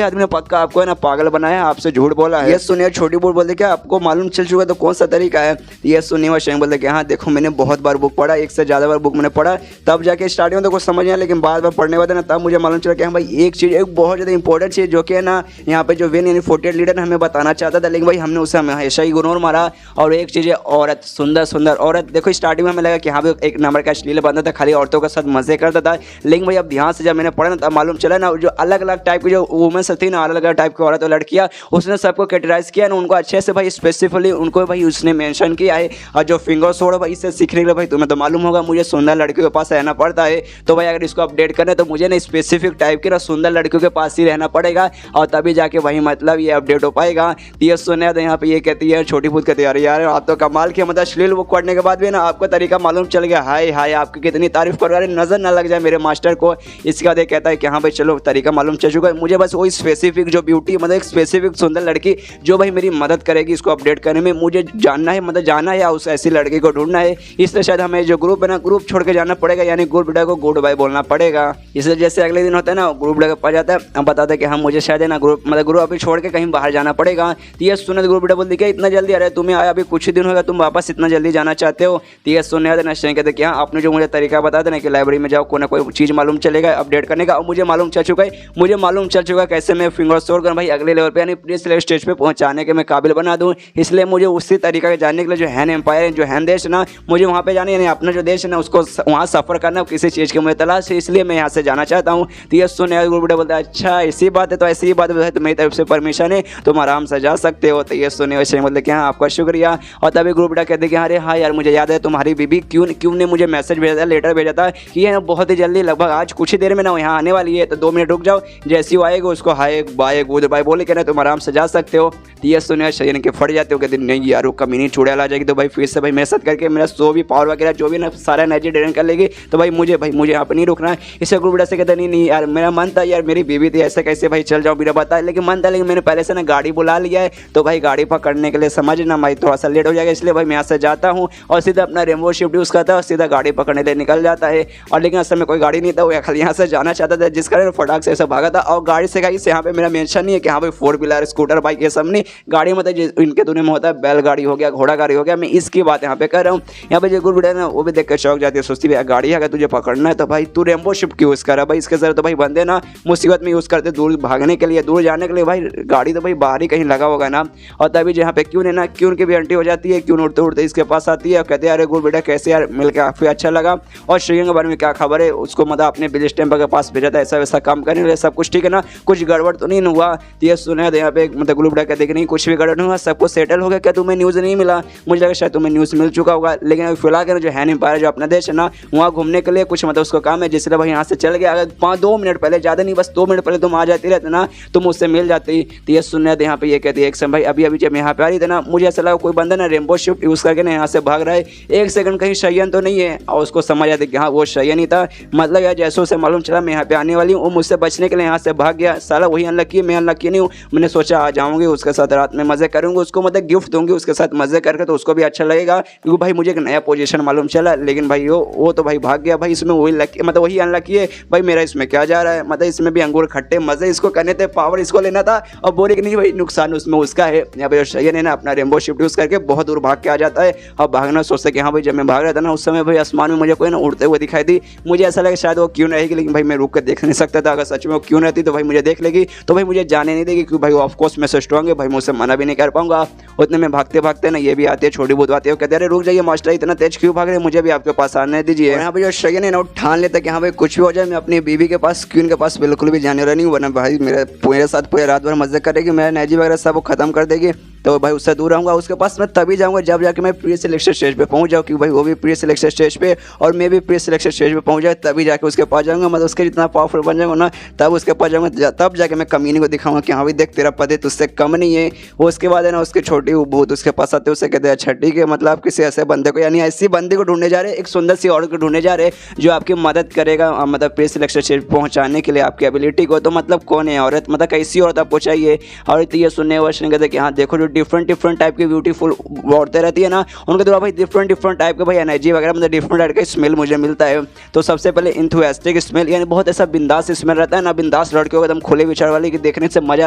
आदमी ने पक्का आपको है ना पागल बनाया, आपसे झूठ बोला है। ये सुनिए छोटी बूढ़ बोलते क्या आपको मालूम चल चुका तो कौन सा तरीका है। ये सुनिए वो शयन बोलते कि हाँ देखो मैंने बहुत बार बुक पढ़ा, 1 से ज़्यादा बार बुक मैंने पढ़ा, तब जाके स्टार्टिंग में तो कुछ समझ आया लेकिन बार पढ़ने बाद ना तब मुझे मालूम चला कि हाँ भाई एक चीज़ एक बहुत ज़्यादा इंपॉर्टेंट चीज़ जो कि है ना यहाँ पे जो वेन यानी 48 लीडर हमें बताना चाहता था, लेकिन भाई हमने उसे हमेशा ही इग्नोर मारा। और एक चीज़ है औरत, सुंदर औरत। देखो स्टार्टिंग में हमें लगा कि हाँ भाई 1 नंबर का अश्लील बंदा था, खाली औरतों के साथ मजे करता था, लेकिन भाई अब ध्यान से जब मैंने पढ़ा ना तब मालूम चला ना जो अलग अलग टाइप की जो वुमेंस थी ना, अलग अलग टाइप की औरत और लड़कियाँ, उसने सबको कैटेगराइज किया ना, उनको अच्छे से भाई स्पेसिफिकली उनको भाई उसने मेंशन किया है। और जो फिंगर शॉट भाई इससे सीखने के लिए भाई तुम्हें तो मालूम होगा मुझे सुंदर लड़कियों के पास रहना पड़ता है, तो भाई अगर इसको अपडेट करना तो मुझे ना स्पेसिफिक टाइप की ना सुंदर लड़कियों के पास ही रहना पड़ेगा और तभी जाके वही मतलब ये अपडेट हो पाएगा। ये सुने तो यहाँ पे ये कहती है छोटी भूत कहती है यार आप तो कमाल की, मतलब अश्लील बुक पढ़ने के बाद भी ना आपको तरीका मालूम चल गया, हाय आपकी कितनी तारीफ करवा रहे, नजर ना लग जाए मेरे मास्टर को। इसके बाद ये कहता है कि हाँ भाई चलो तरीका मालूम चल चुका है, मुझे बस वही स्पेसिफिक जो ब्यूटी मतलब एक स्पेसिफिक सुंदर लड़की जो भाई मेरी मदद करेगी इसको अपडेट करने में, मुझे जानना है मतलब जाना है या उस ऐसी लड़की को ढूंढना है। इसलिए शायद हमें जो ग्रुप है ना ग्रुप छोड़ के जाना पड़ेगा, यानी ग्रुप लीडर को गुड बाय बोलना पड़ेगा। इसलिए जैसे अगले दिन होता है ना ग्रुप लीडर के पास जाता है, हम बताते हैं कि हम मुझे शायद है ना ग्रुप मतलब ग्रुप अभी छोड़ के कहीं बाहर जाना पड़ेगा। तो ये सुने ग्रुप लीडर बोलती क्या इतना जल्दी, अरे तुम्हें आया अभी कुछ ही दिन होगा, तुम वापस इतना जल्दी जाना चाहते हो। तो ये सुनने आते ना कहते कि हाँ आपने जो मुझे तरीका बता देना कि लाइब्रेरी में जाओ कोई ना कोई चीज़ मालूम चलेगा अपडेट करने का, और मुझे मालूम चल चुका है कैसे मैं फिंगर शॉट कर भाई अगले लेवल पे यानी प्रीस लेवल स्टेज पे पहुंचाने के मैं काबिल बना दूं। इसलिए मुझे उसी तरीका के जानने के लिए जो हैन एम्पायर जो हैन देश ना मुझे वहाँ पे जाना यानी अपना जो देश है ना उसको वहाँ सफ़र करना किसी चीज़ की मुझे तलाश है, इसलिए मैं यहाँ से जाना चाहता हूँ। तो ये सुन ग्रुप बोलता है अच्छा ऐसी बात है, तो ऐसी ही बात है तो मेरी तरफ से परमिशन है, तुम आराम से जा सकते हो। तो टीएस सोनी और शयन बोलते कि हाँ आपका शुक्रिया। और तभी ग्रुप लीडर कहते कि अरे हाँ यार मुझे याद है तुम्हारी बीबी क्यों ने मुझे मैसेज भेजा था, लेटर भेजा था कि ये बहुत ही जल्दी लगभग आज कुछ ही देर में ना यहाँ आने वाली है, तो 2 मिनट रुक जाओ, जैसी वो आएगा उसको हाय बाय गुड बाय बोले कहना तुम आराम से जा सकते हो। टीएस सोनी और शयन के फट जाते हो, कहते नहीं यार वो कमीनी चुड़ैल आ जाएगी तो भाई फिर से भाई मेरे साथ करके मेरा सो भी पावर वगैरह जो भी ना सारा एनर्जी ड्रेन कर लेगी, तो भाई मुझे यहाँ पर नहीं रुकना है। इसे ग्रुप लीडर से कहते नहीं यार मेरा मन था यार मेरी बीवी थी ऐसे कैसे भाई चल जाओ बिना बताए, लेकिन मन था लेकिन मैंने पहले से ना गाड़ी बुला लिया है, तो भाई गाड़ी पकड़ने के लिए समझना भाई थोड़ा सा लेट हो जाएगा, इसलिए भाई मैं यहाँ से जाता हूँ और सीधा अपना रेमबो शिफ्ट यूज़ करता है और सीधा गाड़ी पकड़ने के लिए निकल जाता है। और लेकिन असल में कोई गाड़ी नहीं था, वो खाली यहाँ से जाना चाहता था, जिस कारण फटाक से ऐसा भागा था। और गाड़ी से कहीं यहाँ पे मेरा मेंशन नहीं है कि हाँ भाई 4 व्हीलर स्कूटर बाइक ये सब नहीं, गाड़ी मतलब इनके दुनिया में होता है बैलगाड़ी हो गया, घोड़ा गाड़ी हो गया, मैं इसकी बात यहाँ पे कर रहा हूँ। यहाँ पे जो ग्रुप लीडर है वो भी देख कर चौक जाती है, सोचती है गाड़ी अगर तुझे पकड़ना है तो भाई तू रेमबो शिफ्ट क्यों यूज़ कर रहा है भाई, इसके जरिए तो भाई बंदे ना मुसीबत में यूज़ करते दूर भागने के लिए, दूर जाने के लिए, भाई गाड़ी तो भाई बाहर ही कहीं लगा होगा ना। और तभी जहाँ पे क्यों ना क्यों की भी एंट्री हो जाती है, क्यों उड़ते उड़ते इसके पास आती है और कहते हैं अरे ग्रुप लीडर कैसे यार मिल के काफ़ी अच्छा लगा, और श्रेयन के बारे में क्या खबर है, उसको मतलब अपने बिजनेस टेम्पर के पास भेजा था ऐसा वैसा काम करने के लिए, सब कुछ ठीक है ना, कुछ गड़बड़ तो नहीं हुआ। तो ये सुना है यहाँ पे मतलब ग्रुप लीडर कहते कि नहीं कुछ भी गड़बड़ नहीं हुआ, सब कुछ सेटल हो गया। क्या तुम्हें न्यूज़ नहीं मिला? मुझे लगा शायद तुम्हें न्यूज़ मिल चुका होगा, लेकिन अभी फिलहाल जो हैन एम्पायर जो अपना देश है ना वहाँ घूमने के लिए कुछ मतलब उसको काम है, जिसलिए भाई यहाँ से चल गया। अगर 2 मिनट पहले, ज़्यादा नहीं बस 2 मिनट पहले तुम आ जाती रहते ना तुम उससे मिल जाती। तो ये सुनने यहाँ पे ये कहती है एक समय भाई अभी जब यहाँ पे आ रही थी ना मुझे ऐसा लगा कोई बंदा ना रेमबो शिफ्ट यूज़ करके ना यहाँ से भाग रहा है, 1 सेकंड कहीं शयन तो नहीं है, और उसको समझ आती कि हाँ वो शयन ही था। मतलब यार जैसे उसे मालूम चला मैं यहाँ पे आने वाली हूँ, वो मुझसे बचने के लिए यहाँ से भाग गया। साला वही अनलकी है, मैं अनलकी नहीं हूँ। मैंने सोचा आ जाऊँगी उसके साथ रात में मज़े करूँगी, उसको मतलब गिफ्ट दूँगी उसके साथ मज़े करके, तो उसको भी अच्छा लगेगा क्योंकि भाई मुझे एक नया पोजीशन मालूम चला। लेकिन भाई वो तो भाई भाग गया। भाई इसमें वही लकी मतलब वही अनलकी है भाई, मेरा इसमें क्या जा रहा है, मतलब इसमें भी अंगूर खट्टे मज़े इसको करने थे, पावर इसको लेना था, और बोले कि नहीं भाई नुकसान उसमें उसका है। यहाँ पे शयन है ना अपना रेमबो शिफ्ट यूज़ करके बहुत दूर भाग के आ जाता है, और भागना सोचते कि हाँ भाई जब मैं भाग रहा था ना उस समय भाई आसमान में मुझे कोई ना उड़ते हुए दिखाई दी। मुझे ऐसा लगा शायद वो क्यों रहेगी, लेकिन भाई मैं रुक कर देख नहीं सकता था, अगर सच में वो क्यों रहती तो भाई मुझे देख लेगी, तो भाई मुझे जाने नहीं देगी, क्योंकि भाई ऑफकोर्स मैं से स्ट्रॉन्ग है भाई, मुझसे मना भी नहीं कर पाऊंगा। उतने में भागते भागते ना ये भी आते हैं, छोटी बहुत आती है, कहते अरे रुक जाइए मास्टर इतना तेज क्यों भाग रहे, मुझे भी आपके पास आने दीजिए। यहाँ पे जो शयन है ना ठान लेता कि हाँ भाई कुछ भी हो जाए मैं अपनी बीवी के पास क्वीन के पास बिल्कुल भी जाने वाला नहीं, वरना भाई मेरे साथ पूरे रात भर मजे करेगी, मेरा एनर्जी वगैरह सब खत्म कर देगी, तो भाई उससे दूर रहूँगा। उसके पास मैं तभी जाऊँगा जब जाके मैं प्री सिलेक्शन स्टेज पे पहुँच जाऊँ, क्योंकि भाई वो भी प्री सिलेक्शन स्टेज पे और मैं भी प्री सिलेक्शन स्टेज पे पहुँच जाए, तभी जाके उसके पास जाऊँगा। मतलब उसके जितना पावरफुल बन जाऊँगा ना तब उसके पास जाऊँगा, तब जाके मैं कमीनी को दिखाऊंगा कि हाँ भाई देख तेरा पति तुझसे कम नहीं है। वो उसके बाद है ना उसके छोटी बहुत उसके पास आते उससे कहते हैं अच्छा ठीक है, मतलब आप किसी ऐसे बंदे को यानी ऐसी बंदे को ढूंढने जा रहे, एक सुंदर सी औरत को ढूंढने जा रहे जो आपकी मदद करेगा, मतलब प्री सिलेक्शन स्टेज पहुँचाने के लिए आपकी एबिलिटी को। तो मतलब कौन है औरत, मतलब कैसी औरत आपको चाहिए? और ये सुनने वर्षन कहते कि हाँ देखो जो डिफरेंट टाइप की ब्यूटीफुल औरतें रहती है ना उनके द्वारा भाई डिफरेंट टाइप के भाई एनर्जी वगैरह मतलब डिफरेंट टाइप का स्मेल मुझे मिलता है। तो सबसे पहले इंथुसियास्टिक स्मेल, यानी बहुत ऐसा बिंदास स्मेल रहता है ना, बिंदास लड़कियों को एकदम खुले विचार वाली कि देखने से मजा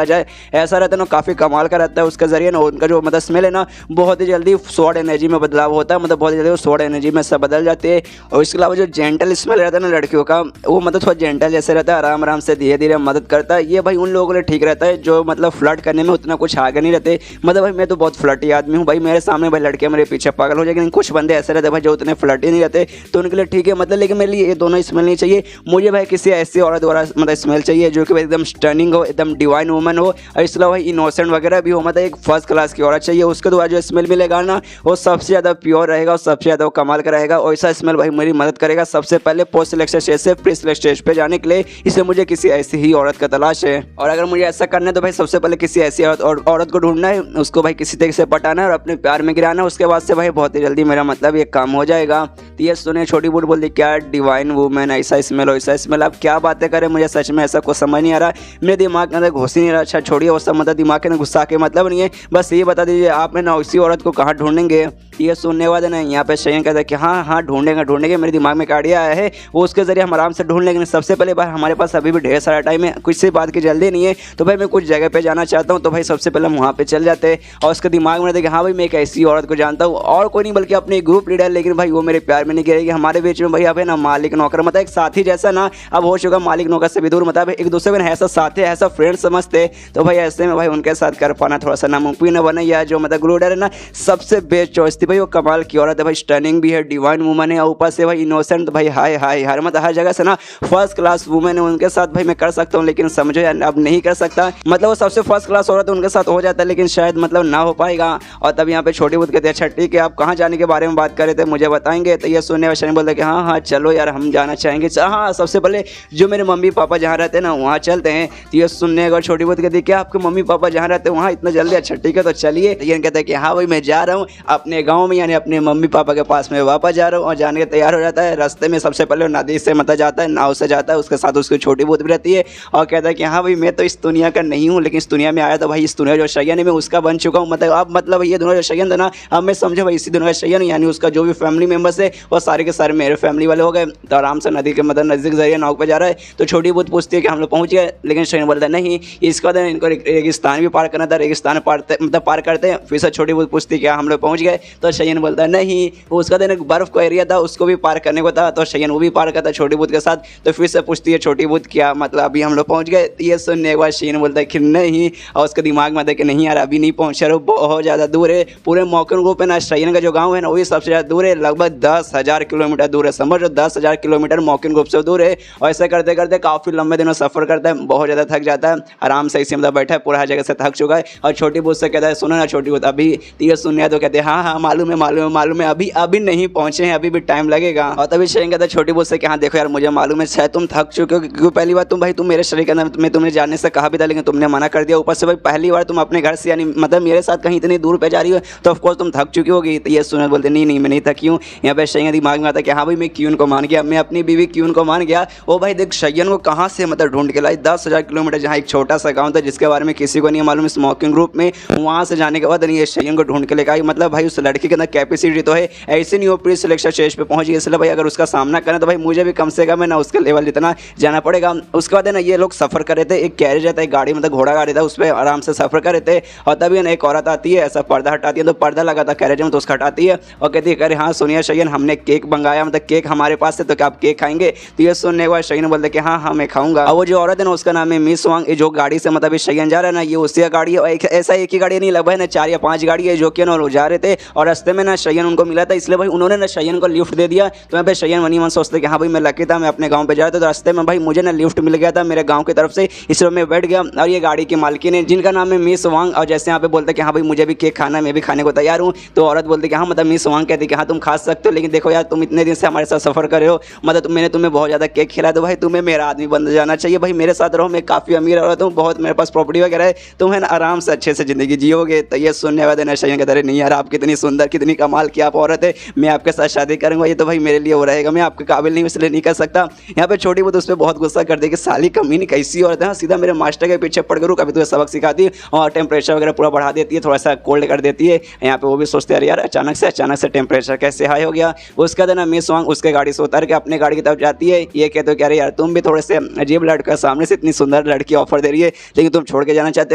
आ जाए ऐसा रहता है ना, काफ़ी कमाल का रहता है। उसके जरिए ना उनका जो मतलब स्मेल है ना बहुत ही जल्दी स्वॉर्ड एनर्जी में बदलाव होता है, मतलब बहुत जल्दी वो स्वॉर्ड एनर्जी में सब बदल जाते हैं। और इसके अलावा जो जेंटल स्मेल रहता है ना लड़कियों का, वो मतलब थोड़ा जेंटल जैसे रहता है, आराम आराम से धीरे धीरे मदद करता है। ये भाई उन लोगों के लिए ठीक रहता है जो मतलब फ्लर्ट करने में उतना कुछ आगे नहीं रहते। मतलब भाई मैं तो बहुत फ्लर्टी आदमी हूँ भाई, मेरे सामने भाई लड़के मेरे पीछे पागल हो जाएंगे, लेकिन कुछ बंदे ऐसे रहते भाई जो उतने फ्लर्टी नहीं रहते, तो उनके लिए ठीक है मतलब। लेकिन मेरे लिए ये दोनों स्मेल नहीं चाहिए, मुझे भाई किसी ऐसी औरत द्वारा मतलब स्मेल चाहिए जो कि भाई एकदम स्टनिंग हो, एकदम डिवाइन वुमन हो, और इसके अलावा भाई इनोसेंट वगैरह भी हो, मतलब एक फर्स्ट क्लास की औरत चाहिए। उसके द्वारा जो स्मेल मिलेगा ना वो सबसे ज़्यादा प्योर रहेगा और सबसे ज़्यादा कमाल का रहेगा, और ऐसा स्मेल भाई मेरी मदद करेगा सबसे पहले पोस्ट सिलेक्शन स्टेज से प्री सिलेक्शन स्टेज पे जाने के लिए। इसलिए मुझे किसी ऐसी ही औरत का तलाश है, और अगर मुझे ऐसा करना है तो भाई सबसे पहले किसी ऐसी औरत को ढूंढना है, उसको भाई किसी तरीके से पटाना है और अपने प्यार में गिराना है। उसके बाद से भाई बहुत ही जल्दी मेरा मतलब ये काम हो जाएगा। तो ये सुने छोटी बूट बोल दी क्या डिवाइन वुमेन, ऐसा स्मेल वैसा स्मेल, आप क्या बातें करें, मुझे सच में ऐसा कुछ समझ नहीं आ रहा, मेरे दिमाग के अंदर घुस ही नहीं रहा। अच्छा छोड़िए वो सब, मतलब दिमाग के अंदर गुस्सा के मतलब नहीं है, बस ये बता दीजिए आप है ना उसी औरत को कहाँ ढूंढेंगे। ये सुनने वाले ना यहाँ पे शयन कहता है कि हाँ ढूंढेंगे, मेरे दिमाग में एक आइडिया आया है, वो उसके जरिए हम आराम से ढूंढ लेंगे। सबसे पहले भाई हमारे पास अभी भी ढेर सारा टाइम है, कुछ से बात की जल्दी नहीं है, तो भाई मैं कुछ जगह पे जाना चाहता हूँ, तो भाई सबसे पहले हम वहाँ पे चल जाते हैं। और उसके दिमाग में रहता है कि हाँ भाई मैं एक ऐसी औरत को जानता हूँ, और कोई नहीं बल्कि अपने ग्रुप लीडर, लेकिन भाई वो मेरे प्यार में नहीं गिरेगी। हमारे बीच में भाई अब है ना मालिक नौकर, मतलब एक साथी जैसा ना अब हो चुका, मालिक नौकर से भी दूर, मतलब एक दूसरे को ऐसा साथी ऐसा फ्रेंड समझते, तो भाई ऐसे में भाई उनके साथ कर पाना थोड़ा सा नामुमकिन बना। या जो मतलब ग्रुप लीडर है ना सबसे बेस्ट चॉइस थी भाई वो कमाल की औरत है भाई, स्टनिंग भी है, डिवाइन वुमन है, और ऊपर से भाई इनोसेंट भाई, हाय हाय हर मतलब हर जगह से ना फर्स्ट क्लास वुमेन है। उनके साथ भाई मैं कर सकता हूँ, लेकिन समझो यार अब नहीं कर सकता। मतलब वो सबसे फर्स्ट क्लास औरत है, उनके साथ हो जाता है, लेकिन शायद मतलब ना हो पाएगा। और तब यहाँ पे छोटी बुद्ध कहते हैं अच्छा ठीक है, आप कहाँ जाने के बारे में बात कर रहे थे, मुझे बताएंगे। तो ये सुनने वाले बोलते कि हाँ हाँ चलो यार हम जाना चाहेंगे। हाँ सबसे पहले जो मेरे मम्मी पापा जहाँ रहते हैं ना वहाँ चलते हैं। तो ये सुनने अगर छोटी बुद्ध कहती है क्या आपके मम्मी पापा जहाँ रहते हैं वहाँ इतना जल्दी, अच्छा ठीक है तो चलिए। तो ये कहते हैं कि हाँ भाई मैं जा रहा हूँ अपने गाँव में, यानी अपने मम्मी पापा के पास में वापस जा रहा हूँ। और जाने के तैयार हो जाता है। रास्ते में सबसे पहले नदी से मतलब जाता है, नाव से जाता है, उसके साथ उसकी छोटी बुद्ध भी रहती है। और कहता है कि हाँ भाई मैं तो इस दुनिया का नहीं हूँ, लेकिन इस दुनिया में आया तो भाई इस दुनिया जो शयन है मैं उसका बन चुका हूँ। मतलब अब मतलब ये दुनिया जो शयन था ना, अब मैं समझो भाई इसी दुनिया का शयन, यानी उसका जो भी फैमिली मेम्बर्स है वो सारे के सारे मेरे फैमिली वाले हो गए। तो आराम से नदी के मतलब नजदीक जरिए नाव पे जा रहा है। तो छोटी बुद्ध पूछती है कि हम लोग पहुँच गए, लेकिन शयन बोलता है नहीं, इसके बाद इनको रेगिस्तान भी पार करना था, रेगिस्तान पार करते हैं। फिर से छोटी बुद्ध पूछती है क्या हम लोग पहुँच गए, तो शयन बोलता है नहीं, उसका दिन एक बर्फ का एरिया था उसको भी पार करने को था। तो शयन वो भी पार करता छोटी बुद्ध के साथ। तो फिर से पूछती है छोटी बुद्ध क्या मतलब अभी हम लोग पहुँच गए। ये सुनने के बाद शयन बोलता है कि नहीं, और उसके दिमाग में आता है कि नहीं यार अभी नहीं पहुँच रहे, बहुत ज़्यादा दूर है। पूरे मॉकन ग्रुप है ना, शयन का जो गाँव है ना वही सबसे ज़्यादा दूर है, लगभग 10,000 किलोमीटर दूर है। समझ लो 10,000 किलोमीटर मॉकन ग्रुप से दूर है। और ऐसा करते करते काफ़ी लंबे दिनों सफ़र करता है, बहुत ज़्यादा थक जाता है। आराम से इसी मतलब बैठा है, पूरा हर जगह से थक चुका है। और छोटी बुद्ध से कहता है सुनो ना छोटी बुद्ध अभी तीर सुनने है, तो कहते हैं हाँ हाँ मालूम है मालूम है मालूम है, अभी अभी नहीं पहुँचे हैं, अभी भी टाइम लगेगा। और तभी शयन कहता है छोटी बुद्ध से कि हाँ देखो यार मुझे मालूम है शायद तुम थक चुके हो, क्योंकि पहली बार तुम भाई तुम मेरे शरीर के अंदर में तुमने जाने से कहा भी था, लेकिन तुमने मना कर दिया। ऊपर से भाई पहली बार तुम अपने घर से यानी मतलब मेरे साथ कहीं इतनी दूर पे जा रही हो, तो ऑफकोर्स तुम थक चुकी होगी। तो ये सुने बोलते नहीं नहीं मैं नहीं थकी हूँ। यहाँ पे शयन दिमाग में आता है कि हाँ भाई मैं क्यून को मान गया, मैं अपनी बीवी क्यून को मान गया। वो भाई देख शयन को कहाँ से मतलब ढूंढ के लाई, 10,000 किलोमीटर जहाँ एक छोटा सा गाँव था जिसके बारे में किसी को नहीं मालूम स्मोकिंग ग्रुप में, वहाँ से जाने के बाद ये शयन को ढूंढ के लेकर आई। मतलब भाई उस लड़की के अंदर कैपेसिटी तो है, ऐसे नहीं वो प्री सिलेक्शन स्टेज पे पहुंच गई। इसलिए भाई अगर उसका सामना करें तो भाई मुझे भी कम से कम है ना उसके लेवल जितना जाना पड़ेगा। उसके बाद है ना ये लोग सफ़र कर रहे थे, एक कैरेज रहता है, एक गाड़ी मतलब घोड़ा गाड़ी था, उस पर आराम से सफ़र कर रहे थे। और तभी ना एक औरत आती है, ऐसा पर्दा हटाती है, तो पर्दा लगा था कैरेज में, तो उसका हटाती है और कहती है अरे हाँ सुनिए शयन हमने केक मंगाया, मतलब केक हमारे पास है, तो क्या आप केक खाएंगे। तो ये सुनने के बाद शयन बोलते कि हाँ हाँ मैं खाऊंगा। और वो जो औरत है ना उसका नाम है मिस वांग, जो गाड़ी से मतलब शयन जा रहा है ना ये उसकी गाड़ी है। ऐसा एक ही गाड़ी नहीं, लगभग ना 4 या 5 गाड़ी है जो कि ना वो जा रहे थे। और रास्ते में ना शयन उनको मिला था, इसलिए भाई उन्होंने ना शयन को लिफ्ट दे दिया। तो यहाँ पे शयन मनी मन सोचते कि हाँ भाई मैं लकी था, मैं अपने गाँव पे जा रहा था, तो रास्ते में भाई मुझे ना लिफ्ट मिल गया था मेरे गाँव की तरफ से, इसलिए मैं बैठ गया। और ये गाड़ी की मालकिन है जिनका नाम है मिस वांग। और जैसे यहाँ पे बोलते कि हाँ भाई मुझे भी केक खाना है, मैं भी खाने को तैयार हूँ। तो औरत बोलती कि हाँ मतलब मिस वांग कहती कि हाँ तुम खा सकते हो, लेकिन देखो यार तुम इतने दिन से हमारे साथ सफ़र कर रहे हो, मतलब मैंने तुम्हें बहुत ज़्यादा केक खिलाया, तो भाई तुम्हें मेरा आदमी बन जाना चाहिए। भाई मेरे साथ रहो, मैं काफ़ी अमीर औरत हूँ, बहुत मेरे पास प्रॉपर्टी वगैरह है, तुम है ना आराम से अच्छे से ज़िंदगी जियोगे। तो ये सुनने वाले ना शयन कहते नहीं यार आप कितनी सुंदर कितनी कमाल की आप औरत है, मैं आपके साथ शादी करूँगा, ये तो भाई मेरे लिए हो रहेगा, मैं आपके काबिल नहीं इसलिए नहीं कर सकता। यहाँ पे छोटी बुद्ध उस पर बहुत गुस्सा कर दे कि साली कमीनी कैसी औरत है, सीधा मेरे मास्टर के पीछे पड़ करूँ, कभी तुम्हें सबक सिखाती है और टेम्परेचर वगैरह पूरा बढ़ा देती है, थोड़ा सा कोल्ड कर देती है। यहाँ पे वो भी सोचते हैं यार अचानक से टेम्परेचर कैसे हाई हो गया। उसका दिन मिस वांग उसके गाड़ी से उतर के अपने गाड़ी की तरफ जाती है। ये कहते हो कि अरे यार तुम भी थोड़े से अजीब लड़का, सामने से इतनी सुंदर लड़की ऑफर दे रही है लेकिन तुम छोड़ के जाना चाहते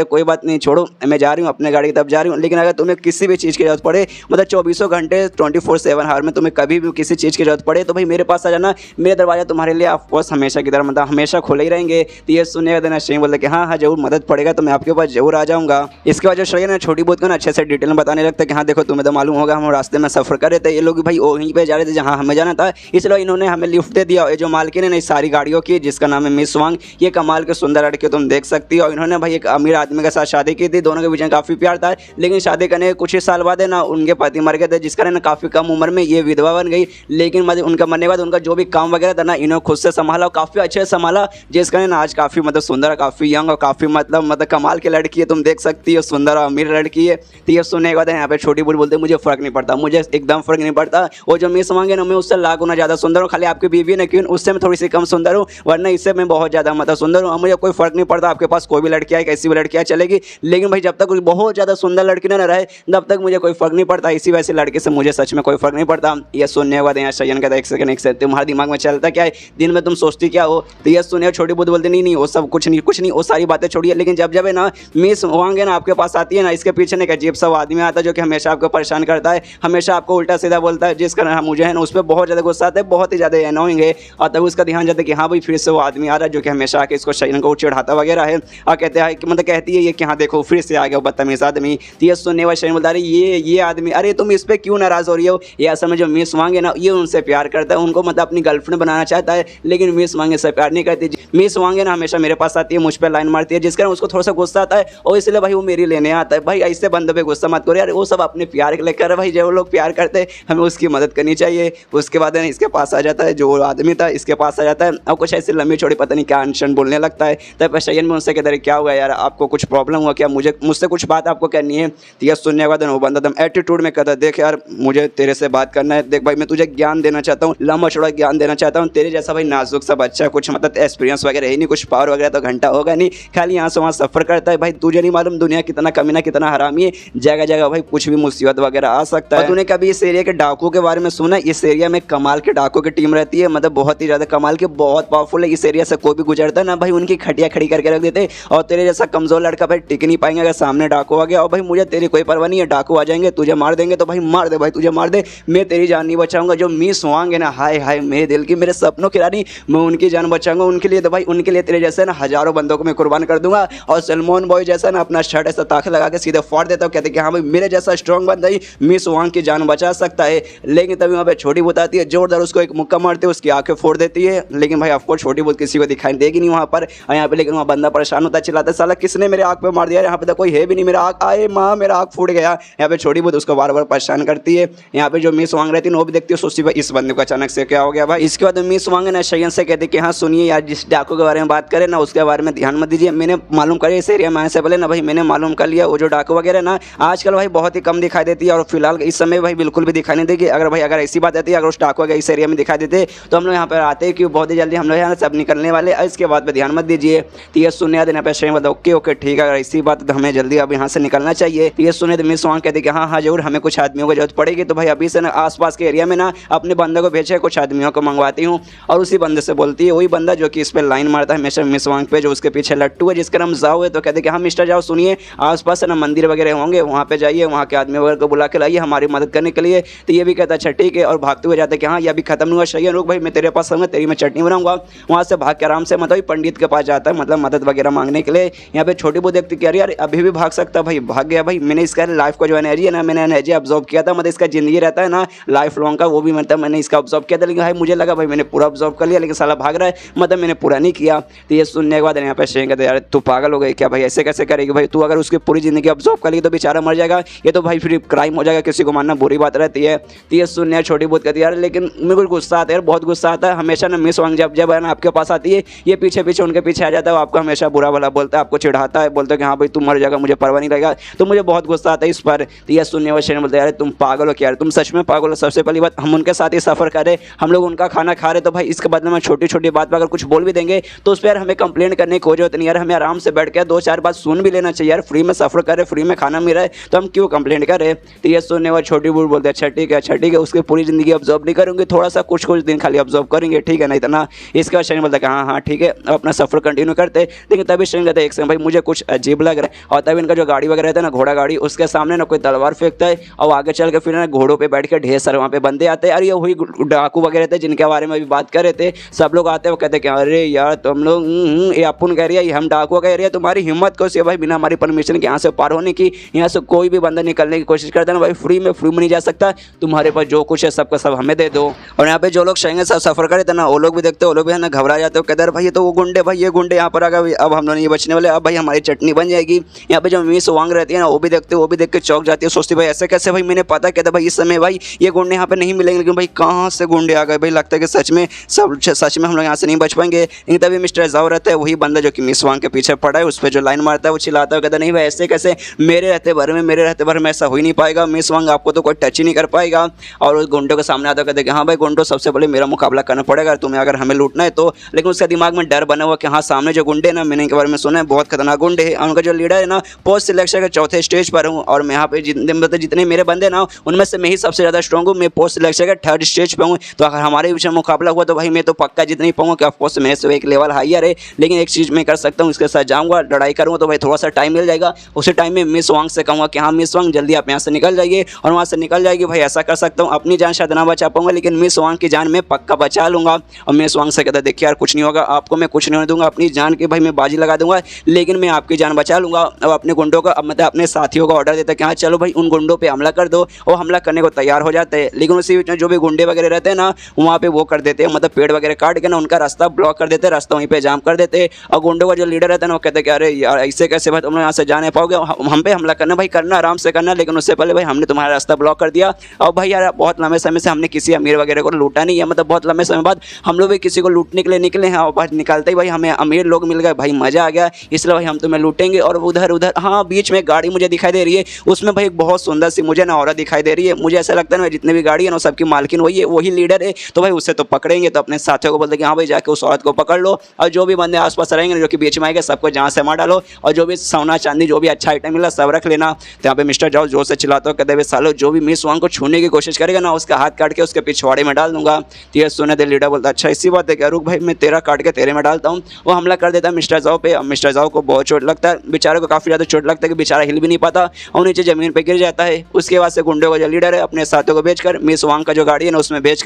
हो, कोई बात नहीं छोड़ो मैं जा रही हूँ अपने गाड़ी की तरफ जा रही हूँ। लेकिन अगर तुम्हें किसी भी चीज़ की जरूरत पड़े, मतलब 24 घंटे 24/7 हार में तुम्हें कभी भी किसी चीज़ की जरूरत पड़े तो भाई मेरे पास आ जाना, मेरे दरवाजा तुम्हारे लिए ऑफकोर्स हमेशा की तरह मतलब हमेशा खुले ही रहेंगे। तो ये सुनने का देना शयन बोलते कि हाँ हाँ जरूर मदद पड़ेगा तो मैं आपके पास जरूर आ जाऊँगा। इसके बाद जो शयन है छोटी बुद्ध को ना अच्छे से डिटेल में बताने लगता है कि हाँ देखो तुम्हें तो मालूम होगा हम रास्ते में सफ़र कर रहे थे, ये लोग भाई वहीं पे जा रहे थे जहाँ हमें जाना था, इसलिए इन्होंने हमें लिफ्ट दे दिया। ये जो मालकिन है ना सारी गाड़ियों की जिसका नाम है मिस वांग, ये कमाल के सुंदर लड़के तुम देख सकती हो। इन्होंने भाई एक अमीर आदमी के साथ शादी की थी, दोनों के बीच में काफ़ी प्यार था, लेकिन शादी करने के कुछ ही साल बाद है ना उनके पति मर गए थे, जिस कारण काफ़ी कम उम्र में ये विधवा बन गई। लेकिन मतलब उनका मरने के बाद उनका जो भी काम वगैरह था ना इन्होंने खुद से संभाला, काफ़ी अच्छे से संभाला, जिस कारण आज काफ़ी मतलब सुंदर, काफ़ी यंग और काफ़ी मतलब कमाल की लड़की है, तुम देख सकती हो सुंदर और अमीर लड़की है। तो ये सुनने के बाद यहाँ पे छोटी बुद्ध बोलते मुझे फ़र्क नहीं पड़ता, मुझे एकदम फ़र्क नहीं पड़ता, वो जो मिस वांग है ना मैं उससे लाख गुना ज़्यादा सुंदर हूँ, खाली आपकी बीवी है क्यों उससे मैं थोड़ी सी कम सुंदर हूँ, वरना इससे मैं बहुत ज़्यादा मतलब सुंदर हूँ। मुझे कोई फ़र्क नहीं पड़ता आपके पास कोई भी लड़की आए, कैसी भी लड़की आए चलेगी, लेकिन भाई जब तक कोई बहुत ज़्यादा सुंदर लड़की ना रहे तब तक मुझे कोई फ़र्क नहीं पड़ता, इसी वजह से लड़के से मुझे सच में कोई फ़र्क नहीं पड़ता। ये सुनने के बाद यहाँ शयन कहता है एक सेकंड तुम्हारे दिमाग में चलता क्या है, दिन में तुम सोचती क्या हो। तो ये सुने छोटी बुद्ध बोलते नहीं वो सब कुछ नहीं वो सारी बातें छोड़िए, लेकिन जब है ना मिस वांग है ना आपके पास आती है ना, इसके पीछे ना एक अजीब सा आदमी आता है जो कि हमेशा आपको परेशान करता है, हमेशा आपको उल्टा सीधा बोलता है, जिस कारण मुझे है ना उस पर बहुत ज़्यादा गुस्सा आता है, बहुत ही ज़्यादा एनोइंग है। और तब उसका ध्यान जाता है कि हाँ भाई फिर से वो आदमी आ रहा है जो कि हमेशा आके इसको शयन को चिढ़ाता वगैरह है, और कहते हैं कि मतलब कहती है ये कि हाँ देखो फिर से आ गया बदतमीज आदमी। तो ये सुनने वाले शयन बोलता है ये आदमी, यार ये तुम इस पे क्यों नाराज हो रही हो। ये असल में जो मिस वांग है ना, ये उनसे प्यार करता है, उनको मतलब अपनी गर्लफ्रेंड बनाना चाहता है, लेकिन मिस वांग से प्यार नहीं करती। मिस वांग है ना हमेशा मेरे पास आती है, मुझ पर लाइन मारती है, जिस कारण उसको थोड़ा सा गुस्सा आता है और इसलिए भाई वो मेरी लेने आता है। भाई ऐसे बंदे पे गुस्सा मत करो यार, वो सब अपने प्यार के लिए कर रहे भाई, जो लोग प्यार करते हैं हमें उसकी मदद करनी चाहिए। उसके बाद इसके पास आ जाता है, जो आदमी था इसके पास आ जाता है और कुछ ऐसी लंबी छोड़ी पता नहीं क्या अनशन बोलने लगता है। तब शयन में उनसे कहते हैं क्या हुआ यार, आपको कुछ प्रॉब्लम हुआ क्या, मुझसे कुछ बात आपको करनी है। तो यह सुनने के बाद वो बंदा एकदम एटीट्यूड में कहता है देख यार मुझे तेरे से बात करना है, देख भाई मैं तुझे ज्ञान देना चाहता हूँ, लंबा चौड़ा ज्ञान देना चाहता हूँ। तेरे जैसा भाई नाजुक सा बच्चा, कुछ मतलब एक्सपीरियंस वगैरह है नहीं, कुछ पावर वगैरह तो घंटा होगा नहीं, खाली यहाँ से वहाँ सफ़र करता है। भाई तुझे नहीं मालूम दुनिया कितना कमीना कितना हरामी है, जगह जगह भाई कुछ भी मुसीबत वगैरह आ सकता है। तूने कभी इस एरिया के डाकू के बारे में सुना? इस एरिया में कमाल के डाकू की टीम रहती है, मतलब बहुत ही ज़्यादा कमाल के, बहुत पावरफुल है। इस एरिया से कोई भी गुजरता है ना भाई उनकी खटिया खड़ी करके रख देते, और तेरे जैसा कमजोर लड़का भाई टिक नहीं पाएंगे अगर सामने डाकू आ गया। और भाई मुझे तेरी कोई परवाह नहीं है, डाकू आ जाएंगे तुझे मार देंगे तो भाई मार दे भाई, तुझे मार दे, मैं तेरी जान नहीं बचाऊंगा। जो मिस वांग है ना, हाय हाय मेरे दिल की, मेरे सपनों की रानी, मैं उनकी जान बचाऊंगा। उनके लिए तो भाई, उनके लिए तेरे जैसे ना हजारों बंदों को मैं कुर्बान कर दूंगा। और सलमान बॉय जैसा ना अपना शर्ट ऐसा ताकत लगा के सीधे फाड़ देता हूँ, कहते कि हाँ भाई मेरे जैसा स्ट्रॉन्ग बंदा ही मिस वांग की जान बचा सकता है। लेकिन तभी वहाँ पे छोटी बूत आती है, जोरदार उसको एक मुक्का मारती है, उसकी आंखें फोड़ देती है। लेकिन भाई ऑफकोर्स छोटी बूत किसी को दिखाई देगी नहीं वहाँ पर, यहाँ पे। लेकिन वहाँ बंदा परेशान होता है, चिल्लाता है साला किसने मेरे आँख पे मार दिया, यहाँ पे तो कोई है भी नहीं, मेरा आँख आए माँ मेरा आँख फूट गया। यहाँ पे छोटी बूत उसको बार बार परेशान करती है। यहाँ पे जो मिस वांग रहती है वो भी देखती है, सोचती है इस बंदे को अचानक से क्या हो गया भाई। इसके बाद मिस वांग ना शयन से कहती कि हाँ सुनिए यार, जिस डाकू के बारे में बात करें ना उसके बारे में ध्यान मत दीजिए, मैंने मालूम कर इस एरिया में आने से पहले ना भाई मैंने मालूम कर लिया, वो जो डाकू वगैरह ना आजकल भाई बहुत ही कम दिखाई देती है, और फिलहाल इस समय भाई बिल्कुल भी दिखाई नहीं देगी। अगर ऐसी बात आती है, अगर उस डाकू वगैरह इस एरिया में दिखाई देते तो हम लोग यहाँ पर आते हैं कि बहुत ही जल्दी हम लोग यहाँ सब निकलने वाले, इसके बाद पे ध्यान मत दीजिए। तो ये सुनने यहाँ पे शयन बताओ ओके ओके ठीक है, अगर ऐसी बात तो हमें जल्दी अब यहाँ से निकलना चाहिए। तो ये सुने तो मिस वांग कहते कि हाँ हाँ जरूर, हमें कुछ आदमियों की जरूरत पड़ेगी, तो भाई अभी से ना आसपास के एरिया में ना अपने बंदे को भेजे, कुछ आदमियों को मंगवाती हूँ। और उसी बंदे से बोलती है, वही बंदा जो कि इस पर लाइन मारता है हमेशा मिस वांग पे, जो उसके पीछे लट्टू है जिसका नाम जाओ है। तो कहते कि हाँ मिस्टर जाओ सुनिए, आसपास है ना मंदिर वगैरह होंगे, वहाँ पे जाइए, वहाँ के आदमी वगैरह को बुला के लाइए हमारी मदद करने के लिए। तो ये भी कहता अच्छा ठीक है, और भागते हुए जाते कि हाँ ये अभी खत्म नहीं हुआ शयन, रुक भाई मैं तेरे पास आऊँगा, तेरी मैं चटनी बनाऊंगा। वहाँ से भाग के आराम से मतलब पंडित के पास जाता है, मतलब मदद वगैरह मांगने के लिए। यहाँ पे छोटी बहुत देखती कि यार अभी भी भाग सकता भाई, भाग गया भाई। मैंने इसका लाइफ का जो एनर्जी है ना, मैंने एनर्जी ऑब्जर्व किया था, मतलब इसका जिंदगी रहता है ना लाइफ लॉन्ग का, वो भी मतलब मैंने इसका ऑब्जर्व किया था। लेकिन भाई मुझे लगा भाई मैंने पूरा ऑब्जर्व कर लिया, लेकिन साला भाग रहा है, मतलब मैंने पूरा नहीं किया। तो ये सुनने के बाद यहाँ पे शेख कहते यार तू पागल हो गई क्या भाई, ऐसे कैसे करेगी भाई, तू अगर उसकी पूरी जिंदगी ऑब्जर्व कर ली तो बेचारा मर जाएगा, ये तो भाई फिर क्राइम हो जाएगा, किसी को मारना बुरी बात रहती है। तो ये सुनने छोटी बहुत कहती है यार, लेकिन मेरे को गुस्सा आता है यार, बहुत गुस्सा आता है हमेशा ना मिस वांग, जब है ना आपके पास आती है ये पीछे पीछे उनके पीछे आ जाता है, आपको हमेशा बुरा भला बोलता है, आपको चिढ़ाता है, बोलता है कि हाँ भाई तुम मर जाएगा, मुझे परवाह नहीं रहेगा, तो मुझे बहुत गुस्सा आता है इस पर। तो ये सुनने वाले शेर बोलते हैं यार तुम पागल हो क्या यार, तुम सच में पागल हो। सबसे पहली बात हम उनके साथ ही सफ़र कर रहे, हम लोग उनका खाना खा रहे, तो भाई इसके बदले में छोटी छोटी बात पर अगर कुछ बोल भी देंगे तो उस पर यार हमें कंप्लेंट करने की कोई जरूरत नहीं यार, हमें आराम से बैठ के दो चार बात सुन भी लेना चाहिए यार, फ्री में सफ़र कर रहे, फ्री में खाना मिल रहा है, तो हम क्यों कंप्लेंट कर रहे। तो ये सुनने वाले छोटी बूढ़ बोलते हैं अच्छा ठीक है, उसकी पूरी ज़िंदगी ऑब्जर्व नहीं करूँगी, थोड़ा सा कुछ दिन खाली ऑब्जर्व करेंगे ठीक है, नहीं इतना। इसके बाद शरीर बोलता है हाँ हाँ ठीक है, अपना सफ़र कंटिन्यू करते। लेकिन तभी शरीर कहता है एक सेकंड भाई मुझे कुछ अजीब लग रहा है। और तभी इनका जो गाड़ी वगैरह रहता है ना, घोड़ा गाड़ी, उसके सामने ना कोई तलवार फेंकता है, और आगे चल के फिर ना घोड़ों पे बैठ के ढेर सारे वहाँ पे बंदे आते हैं। अरे ये वही डाकू वगैरह थे जिनके बारे में अभी बात कर रहे थे, सब लोग आते हैं, वो कहते हैं कि अरे यार तुम लोग ये अपन कह रही है, हम डाकू कह रही है, तुम्हारी हिम्मत कैसे भाई बिना हमारी परमिशन के यहाँ से पार होने की, यहाँ से कोई भी बंदा निकलने की कोशिश करता है ना भाई फ्री में नहीं जा सकता, तुम्हारे पास जो कुछ है सबका सब हमें दे दो। और यहाँ पे जो लोग शहर से सफ़र करे थे ना, वो लोग भी देखते, वो लोग भी है ना घबरा जाते हो, कहते भाई ये तो वो गुंडे, भाई ये गुंडे यहाँ पर आ गए, अब हम लोग नहीं बचने वाले, अब भाई हमारी चटनी बन जाएगी। यहाँ पे जो मिस वांग रहती है ना, वो भी देखते, वो भी देख के चौंक जाती है, सोचती भाई ऐसे कैसे भाई, मैंने पता कहता भाई इस समय भाई ये गुंडे यहाँ पे नहीं मिलेंगे, लेकिन भाई कहाँ से गुंडे आ गए भाई, लगता है कि सच में हम लोग यहाँ से नहीं बच पाएंगे। लेकिन तभी मिस्टर जाओ रहता है, वही बंदा जो कि मिस वांग के पीछे पड़ा है, उस पर जो लाइन मारता है वो चिल्लाता है, कहता नहीं भाई ऐसे कैसे, मेरे रहते भर में ऐसा हो ही नहीं पाएगा, मिस वांग आपको तो कोई टच ही नहीं कर पाएगा। और उस गुंडों के सामने आता कहते कि हाँ भाई गुंडों सबसे पहले मेरा मुकाबला करना पड़ेगा तुम्हें, अगर हमें लूटना है तो। लेकिन उसके दिमाग में डर बना हुआ कि हाँ सामने जो गुंडे ना, मैंने इनके बारे में सुना है बहुत खतरनाक गुंडे हैं, उनका जो लीडर है ना पोस्ट सिलेक्शन के चौथे स्टेज पर हूँ, और मैं यहाँ पे जितने मेरे बंदे ना उनमें से मैं ही सबसे ज़्यादा स्ट्रॉन्ग हूँ, मैं पोस्ट सिलेक्शन के थर्ड स्टेज पर हूँ, तो अगर हमारे बीच में मुकाबला हुआ तो भाई मैं तो पक्का जीत नहीं पाऊंगा, कि ऑफकोर्स मेरे से एक लेवल हायर है। लेकिन एक चीज़ मैं कर सकता हूँ, इसके साथ जाऊँगा लड़ाई करूँगा तो भाई थोड़ा सा टाइम मिल जाएगा, उसी टाइम में मिस वांग से कहूँगा कि हाँ मिस वांग जल्दी आप यहाँ से निकल जाइए, और वहाँ से निकल जाएगी भाई ऐसा कर सकता हूँ, अपनी जान शायद ना बचा पाऊंगा लेकिन मिस वांग की जान मैं पक्का बचा लूँगा। और मिस वांग से कहता देखिए यार कुछ नहीं होगा, आपको मैं कुछ नहीं होने दूंगा, अपनी जान की भाई मैं बाजी लगा दूंगा, लेकिन मैं आपकी जान बचा लूँगा। अब अपने गुंडों का, अब मतलब अपने साथियों का ऑर्डर देता कि हाँ चलो भाई उन गुंडों पे हमला कर दो, और हमला करने को तैयार हो जाते हैं। लेकिन उसी बीच में जो भी गुंडे वगैरह रहते हैं ना, वहाँ पे वो कर देते हैं, मतलब पेड़ वगैरह काट के ना उनका रास्ता ब्लॉक कर देते हैं, रास्ता वहीं पे जाम कर देते हैं। और गुंडों का जो लीडर रहता है ना, वो कहते हैं कि अरे यार ऐसे कैसे भाई तुम लोग यहाँ से जा नहीं पाओगे, हम पे हमला करना भाई, करना आराम से करना, लेकिन उससे पहले भाई हमने तुम्हारा रास्ता ब्लॉक कर दिया। और भाई यार बहुत लंबे समय से हमने किसी अमीर वगैरह को लूटा नहीं है, मतलब बहुत लंबे समय बाद हम लोग भी किसी को लूटने के लिए निकले हैं, और बाद निकलते ही भाई हमें अमीर लोग मिल गए, भाई मज़ा आ गया, इसलिए भाई हम तुम्हें लूटेंगे। और उधर उधर हाँ बीच में गाड़ी मुझे दिखाई दे रही है, उसमें भाई एक बहुत सुंदर सी मुझे ना औरत दिखाई दे रही है। मुझे ऐसा लगता है ना जितने भी गाड़ी है ना सबकी मालकिन वही है, वही लीडर है, तो भाई उससे तो पकड़ेंगे। तो अपने साथियों को बोलते कि हाँ भाई जाके उस औरत को पकड़ लो, और जो भी बंदे आसपास रहेंगे जो कि बीच में आएंगे सबको जहाँ से मार डालो, और जो भी सोना चांदी जो भी अच्छा आइटम मिला सब रख लेना। तो यहाँ पे मिस्टर जाओ जोर से चिल्लाते हो, कहते भाई सालो जो भी मिस वांग को छूने की कोशिश करेगा ना उसका हाथ काट के उसके पिछवाड़े में डाल दूंगा। तो ये सुने थे लीडर बोलता अच्छा इसी बात है क्या, रुक भाई मैं तेरा काट के तेरे में डालता हूँ। वो हमला कर देता है मिस्टर जाओ पे। मिस्टर जाओ को बहुत चोट लगता है, बेचारे को काफ़ी ज़्यादा चोट लगता है कि बेचारा हिल भी नहीं पाता और नीचे ज़मीन पर गिर जाता है। उसके बाद से गुंडों का जो लीडर है अपने साथियों को भेजकर मिस वांग का जो गाड़ी है ना उसमें भेज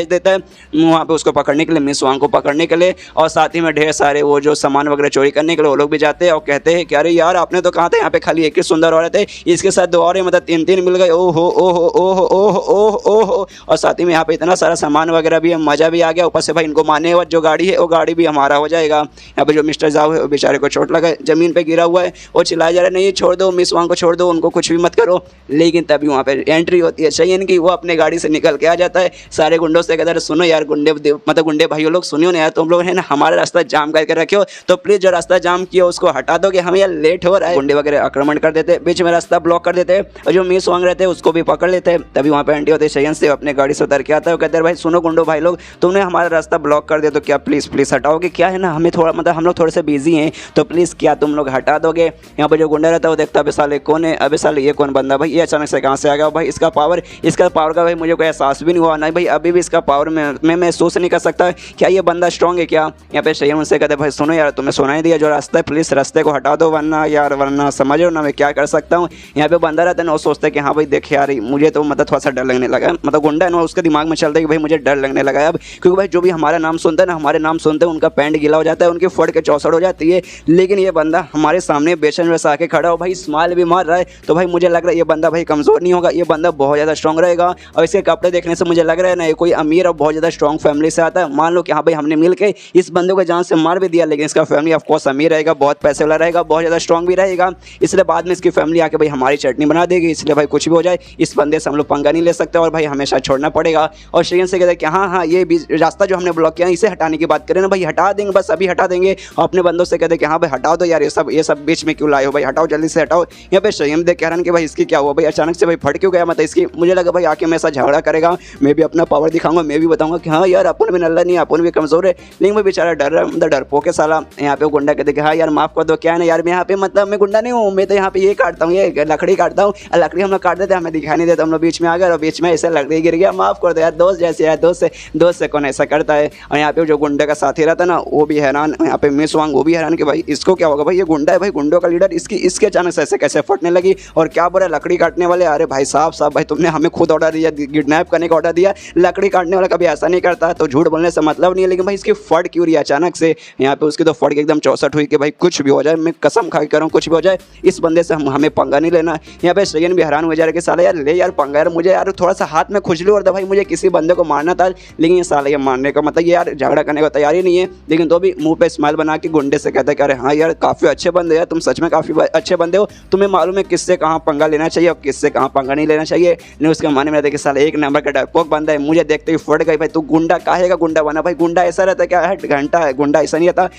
देता है वहाँ पे उसको पकड़ने के लिए, मिस वांग को पकड़ने के लिए। और साथ ही में ढेर सारे वो जो सामान वगैरह चोरी करने के लिए वो लोग भी जाते हैं और कहते हैं कि अरे यार आपने तो कहा था यहाँ पे खाली एक ही सुंदर औरत है, इसके साथ दो और मतलब तीन मिल गए, ओहो ओहो ओहो ओहो ओहो ओहो। और साथ ही में यहाँ पे इतना सारा सामान वगैरह भी है, मज़ा भी आ गया। ऊपर से भाई इनको मारने के बाद जो गाड़ी है वो गाड़ी भी हमारा हो जाएगा। यहाँ पे जो मिस्टर जाओ है वो बेचारे को चोट लगा है, ज़मीन पे गिरा हुआ है, वो चिल्लाया जा रहा है नहीं छोड़ दो मिस वांग को छोड़ दो, उनको कुछ भी मत करो। लेकिन तभी वहाँ पे एंट्री होती है चयन की, वो अपने गाड़ी से निकल के आ जाता है, सारे गुंडों से कहता है सुनो यार गुंडे मतलब गुंडे भाइयों लोग सुनियो ना यार, तुम लोग है ना हमारा रास्ता जाम करके रखियो, तो प्लीज़ जो रास्ता जाम किया उसको हटा दो कि हमें यार लेट हो रहा है। गुंडे वगैरह आक्रमण कर देते, बीच में रास्ता ब्लॉक कर देते और जो मिस वांग रहते हैं उसको भी पकड़ लेते हैं। तभी वहाँ पे एंट्री होते शयन से अपने गाड़ी से उतर के आता है, कहते हैं भाई सुनो गुंडो भाई लोग तुमने हमारा रास्ता ब्लॉक कर दिया तो क्या प्लीज़ हटाओगे, क्या है ना हमें थोड़ा मतलब हम लोग थोड़े से बिजी हैं तो प्लीज़ क्या तुम लोग हटा दोगे। यहाँ पर जो गुंडा रहता है वो देखता है अबे साले कौन है, अबे साले ये कौन बंदा भाई, ये अचानक से कहाँ से आ गया भाई, इसका पावर का भाई मुझे कोई एहसास भी नहीं हुआ ना भाई, अभी भी इसका पावर मैं महसूस नहीं कर सकता, क्या ये बंदा स्ट्रॉन्ग है क्या। यहाँ पे शयन उनसे कहते भाई सुनो यार तुम्हें सुनाई दिया जो रास्ता है प्लीज़ रास्ते को हटा दो वरना समझ लो ना मैं क्या कर सकता हूँ। यहाँ पे बंदा रहता है ना वो सोचता है कि हाँ भाई देख यार मुझे तो मतलब थोड़ा सा डर लगने लगा, मतलब गुंडा है ना उसके दिमाग में चलता है कि भाई मुझे डर लगने लगा है अब, क्योंकि भाई जो भी हमारा नाम सुनता है ना हमारे नाम सुनते हैं उनका पैंट गीला हो जाता है, उनकी फट के चौसड़ हो जाती है। लेकिन ये बंदा हमारे सामने बेचैन वैसा आके खड़ा हो भाई स्माइल भी मार रहा है, तो भाई मुझे लग रहा है ये बंदा भाई कमज़ोर नहीं होगा, ये बंदा बहुत ज़्यादा स्ट्रॉन्ग रहेगा। और इसके कपड़े देखने से मुझे लग रहा है ना ये कोई अमीर और बहुत ज़्यादा स्ट्रॉन्ग फैमिली से आता है। मान लो कि हाँ भाई हमने मिल के इस बंदे को जान से मार भी दिया, लेकिन इसका फैमिली ऑफकोर्स अमीर रहेगा, बहुत पैसे वाला रहेगा, बहुत ज़्यादा स्ट्रॉन्ग भी रहेगा, इसलिए बाद में इसकी फैमिली आके भाई हमारी चटनी बना देगी। इसलिए भाई कुछ भी हो जाए इस बंदे से हम लोग पंगा नहीं ले सकते और भाई हमेशा छोड़ना पड़ेगा। और शयन से कहते हैं कि हाँ ये रास्ता जो हमने ब्लॉक किया इसे हटाने की बात करें ना भाई हटा देंगे, बस अभी हटा देंगे। और अपने बंदों से कहते हैं कि हाँ भाई हटाओ दो यार ये सब बीच में क्यों लाए हो भाई, हटाओ जल्दी से हटाओ। यहाँ पे शयन देख कह रहा है कि भाई इसकी क्या हुआ भाई अचानक से भाई फट क्यों गया, मतलब इसकी मुझे लगा भाई आके मेरे साथ झगड़ा करेगा, मैं भी अपना पावर दिखाऊंगा, मैं भी बताऊंगा कि हाँ यार अपन भी नल्ला नहीं अपन भी कमजोर है, लेकिन भाई बेचारा डर रहा है, मतलब डरपोक है साला। यहाँ पे गुंडा कहते कि हाँ यार माफ कर दो, क्या है ना यार मैं यहाँ पे मतलब मैं गुंडा नहीं हूँ, मैं तो यहाँ पे ये काटता हूँ, ये लकड़ी काटता हूँ, लकड़ी हम लोग काट देते हमें दिखाई नहीं देता, हम लोग बीच में आ गए और बीच में ऐसे लकड़ी गिर गया, माफ कर दो यार दोस्त जैसे यार दोस्त से कौन ऐसा करता है। और यहाँ पे जो गुंडे का साथी रहता है ना वो भी हैरान, यहाँ पे मिस वांग वो भी हैरान कि भाई इसको क्या होगा, भाई ये गुंडा है भाई गुंडों का लीडर, इसके अचानक से ऐसे कैसे फटने लगी और क्या बोला लकड़ी काटने वाले, अरे भाई साहब भाई तुमने हमें खुद ऑर्डर दिया, किडनैप करने का ऑर्डर दिया, लकड़ी काटने वाला कभी ऐसा नहीं करता, तो झूठ बोलने से मतलब नहीं है। लेकिन भाई इसकी फट क्यों रही अचानक से, यहाँ पे उसकी तो फट एकदम 64 हुई कि भाई कुछ भी हो जाए, मैं कसम खा के कह रहा हूँ कुछ भी हो जाए इस बंदे से हमें पंगा नहीं लेना। यहाँ पे शयन भी हैरान हो जा रहा है कि साला यार ले यार पंगा यार, मुझे यार थोड़ा सा हाथ में खुजली और था भाई मुझे किसी बंदे को मारना था, लेकिन ये साला ये मारने का मतलब ये यार झगड़ा करने को तैयार ही नहीं है। लेकिन तो भी मुंह पे स्माइल बना के गुंडे से कहता है कि अरे हाँ यार काफ़ी अच्छे बंदे यार, तुम सच में काफ़ी अच्छे बंदे हो, तुम्हें मालूम है किससे कहाँ पंगा लेना चाहिए और किससे कहाँ पंगा नहीं लेना चाहिए। नहीं उसके माने में रहता है कि साला एक नंबर का डरपोक बंदा है, मुझे देखते ही फट गई भाई तू गुंडा काहे का गुंडा बना, भाई गुंडा ऐसा रहता है क्या हट घंटा है, गुंडा ऐसा नहीं रहता,